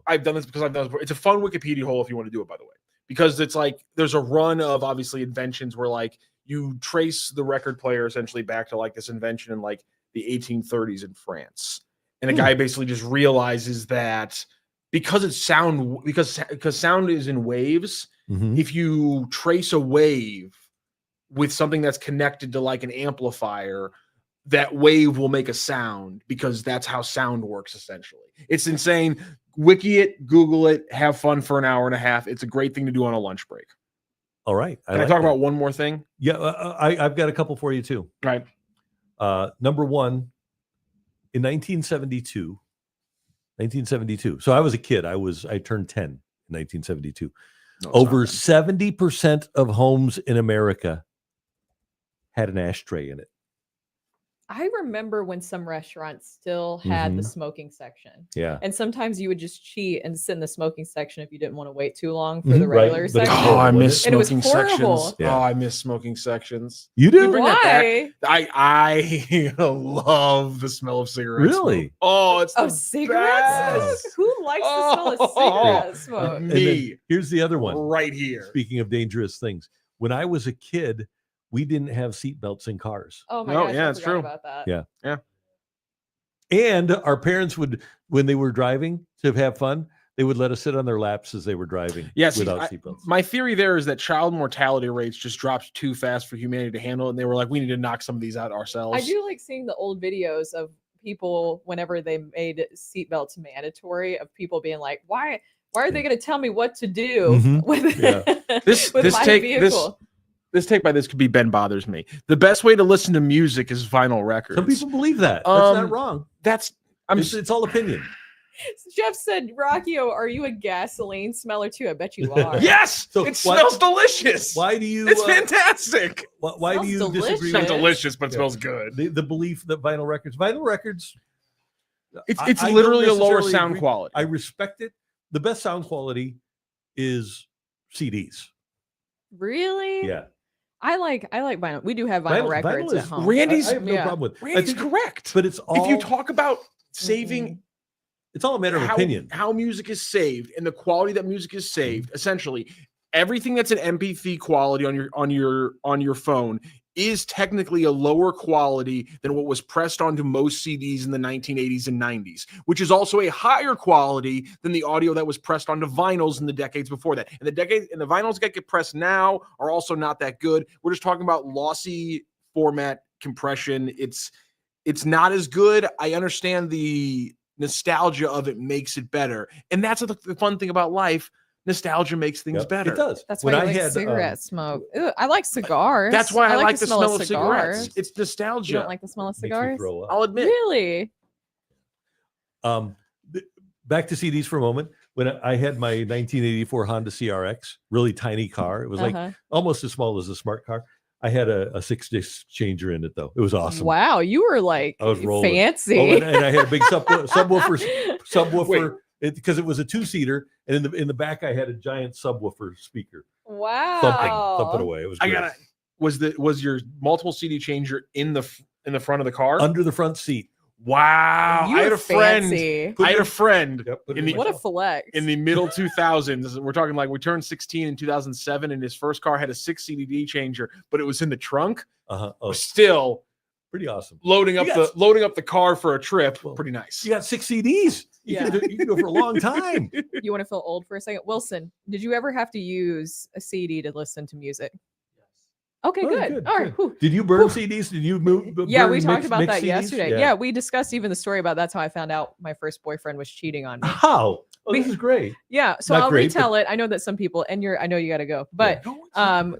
I've done this because I've done this. It's a fun Wikipedia hole if you want to do it, by the way, because it's there's a run of obviously inventions where you trace the record player essentially back to this invention in the 1830s in France. And a guy basically just realizes that because it's sound, because sound is in waves, if you trace a wave with something that's connected to an amplifier, that wave will make a sound because that's how sound works essentially. It's insane. Wiki it, Google it, have fun for an hour and a half. It's a great thing to do on a lunch break. All right. Can I talk about one more thing? Yeah, I've got a couple for you too. Right. Number one, in 1972. So I was a kid. I turned 10 in 1972. No, over 70% of homes in America had an ashtray in it. I remember when some restaurants still had the smoking section. Yeah. And sometimes you would just cheat and sit in the smoking section if you didn't want to wait too long for the regular section. Oh, I miss smoking sections. Yeah. Oh, I miss smoking sections. You do? Why? I love the smell of cigarettes. Really? Smoke. Oh, it's cigarette smoke? Who likes the smell of cigarette smoke? Me. Here's the other one. Right here. Speaking of dangerous things. When I was a kid, we didn't have seatbelts in cars. Oh my gosh, yeah, it's true. About that. Yeah. And our parents would, when they were driving to have fun, they would let us sit on their laps as they were driving without seatbelts. My theory there is that child mortality rates just dropped too fast for humanity to handle, and they were like, we need to knock some of these out ourselves. I do like seeing the old videos of people whenever they made seatbelts mandatory, of people being like, why are they going to tell me what to do with my vehicle? This take by this could be Ben Bothers Me. The best way to listen to music is vinyl records. Some people believe that. That's not wrong. It's all opinion. Jeff said, Rockio, are you a gasoline smeller too? I bet you are. Yes. So it smells delicious. Why do you? It's fantastic. Why do you disagree? It's not delicious, but it smells good. The belief that vinyl records, it's literally a lower sound quality. I respect it. The best sound quality is CDs. Really? Yeah. I like vinyl. We do have vinyl records at home. Randy's I have no problem with. Randy's correct. But it's all. If you talk about saving, it's all a matter of opinion. How music is saved and the quality that music is saved. Essentially, everything that's an MP3 quality on your phone is technically a lower quality than what was pressed onto most CDs in the 1980s and 90s, which is also a higher quality than the audio that was pressed onto vinyls in the decades before that. And the vinyls that get pressed now are also not that good. We're just talking about lossy format compression. It's not as good. I understand the nostalgia of it makes it better. And that's the fun thing about life. nostalgia makes things better. It does. That's why I like cigarette smoke. Ew, I like cigars. That's why I like the smell of cigars. cigarettes. It's nostalgia. You don't like the smell of cigars? I'll admit. Really? Back to CDs for a moment. When I had my 1984 Honda CRX, really tiny car. It was like almost as small as a smart car. I had a 6-disc changer in it, though. It was awesome. Wow, you were like fancy. Oh, and I had a big subwoofer because it was a 2-seater, and in the back I had a giant subwoofer speaker. Wow, thumping away. It was great. Was your multiple CD changer in the front of the car? Under the front seat. Wow. I had a friend. What a flex. In the middle 2000s. We're talking like we turned 16 in 2007, and his first car had a 6 CD changer, but it was in the trunk. Still pretty awesome. Loading up the car for a trip. Pretty nice. You got 6 CDs. You can go for a long time. You want to feel old for a second? Wilson, did you ever have to use a CD to listen to music? Okay, good. All right. Whew. Did you burn CDs? Did you move? Yeah, we talked about that yesterday. Yeah, we discussed even the story about that's how I found out my first boyfriend was cheating on me. How? Oh, this is great. Yeah, so I'll retell it. I know that some people, and I know you got to go, but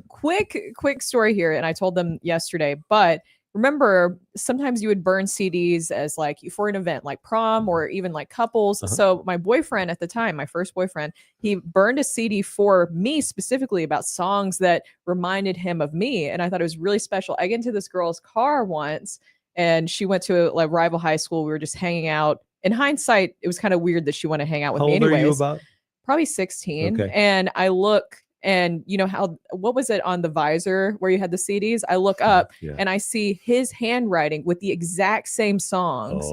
quick story here, and I told them yesterday, but remember, sometimes you would burn CDs as like for an event like prom or even like couples. So my boyfriend at the time, my first boyfriend, he burned a CD for me specifically about songs that reminded him of me. And I thought it was really special. I get into this girl's car once and she went to a rival high school. We were just hanging out. In hindsight, it was kind of weird that she wanted to hang out with me anyways. How old are you about? Probably 16. Okay. And I look, and you know what was it on the visor where you had the CDs? I look up and I see his handwriting with the exact same songs.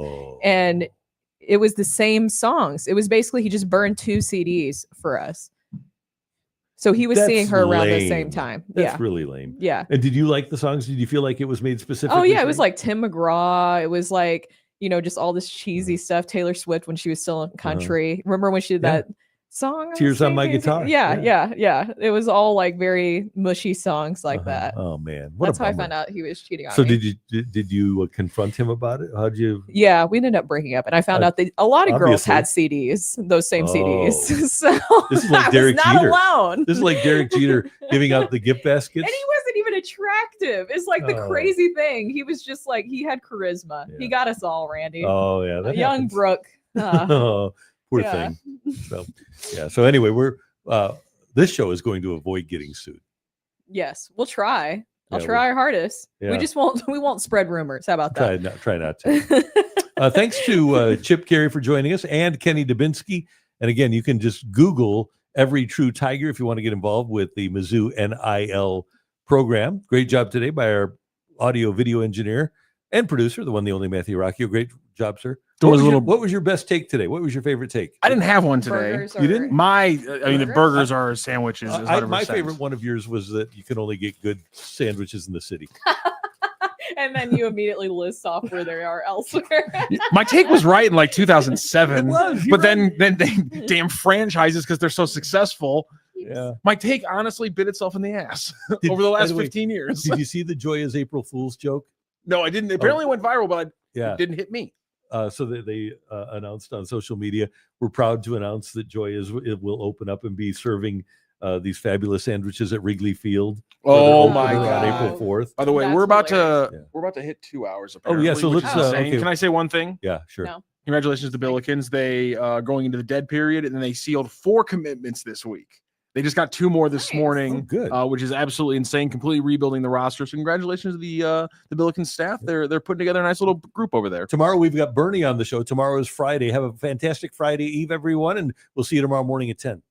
And it was the same songs. It was basically, he just burned 2 CDs for us. So he was seeing her around the same time. That's really lame. Yeah. And did you like the songs? Did you feel like it was made specifically? Oh yeah. It was like Tim McGraw. It was like, just all this cheesy stuff. Taylor Swift when she was still in country. Remember when she did that song? Tears on My Guitar. Yeah. It was all like very mushy songs like that. Oh man. That's how I found out he was cheating on me. So did you confront him about it? How'd you? Yeah, we ended up breaking up, and I found out that a lot of girls had CDs, those same CDs. So this is like Derek not Jeter. Alone. This is like Derek Jeter giving out the gift baskets. And he wasn't even attractive. It's like the crazy thing. He was just like, he had charisma. He got us all, Randy. Oh yeah, that young Brooke. Poor thing. So anyway, we're this show is going to avoid getting sued. Yes, we'll try. I'll try our hardest. We just won't spread rumors. How about that? Try not to. Thanks to Chip Caray for joining us and Kenny Dubinsky. And again, you can just Google Every True Tiger if you want to get involved with the Mizzou NIL program. Great job today by our audio video engineer and producer, the one, the only Matthew Rocchio. Great job, sir. What was your best take today? What was your favorite take? I didn't have one today. You didn't? The burgers are sandwiches. My favorite one of yours was that you can only get good sandwiches in the city. And then you immediately list off where they are elsewhere. My take was right in like 2007. But then they damn franchises because they're so successful. Yeah. My take honestly bit itself in the ass over the last 15 years. Did you see the Joy is April Fool's joke? No, I didn't. Apparently it went viral, but it didn't hit me. So they announced on social media, we're proud to announce that it will open up and be serving these fabulous sandwiches at Wrigley Field. Oh my God! On April 4th. By the way, we're about to hit 2 hours. Apparently, so let's. Can I say one thing? Yeah, sure. No. Congratulations to the Billikens. They going into the dead period, and then they sealed 4 commitments this week. They just got 2 more this morning, which is absolutely insane. Completely rebuilding the roster. So congratulations to the Billikens staff. They're putting together a nice little group over there. Tomorrow we've got Bernie on the show. Tomorrow is Friday. Have a fantastic Friday Eve, everyone, and we'll see you tomorrow morning at 10.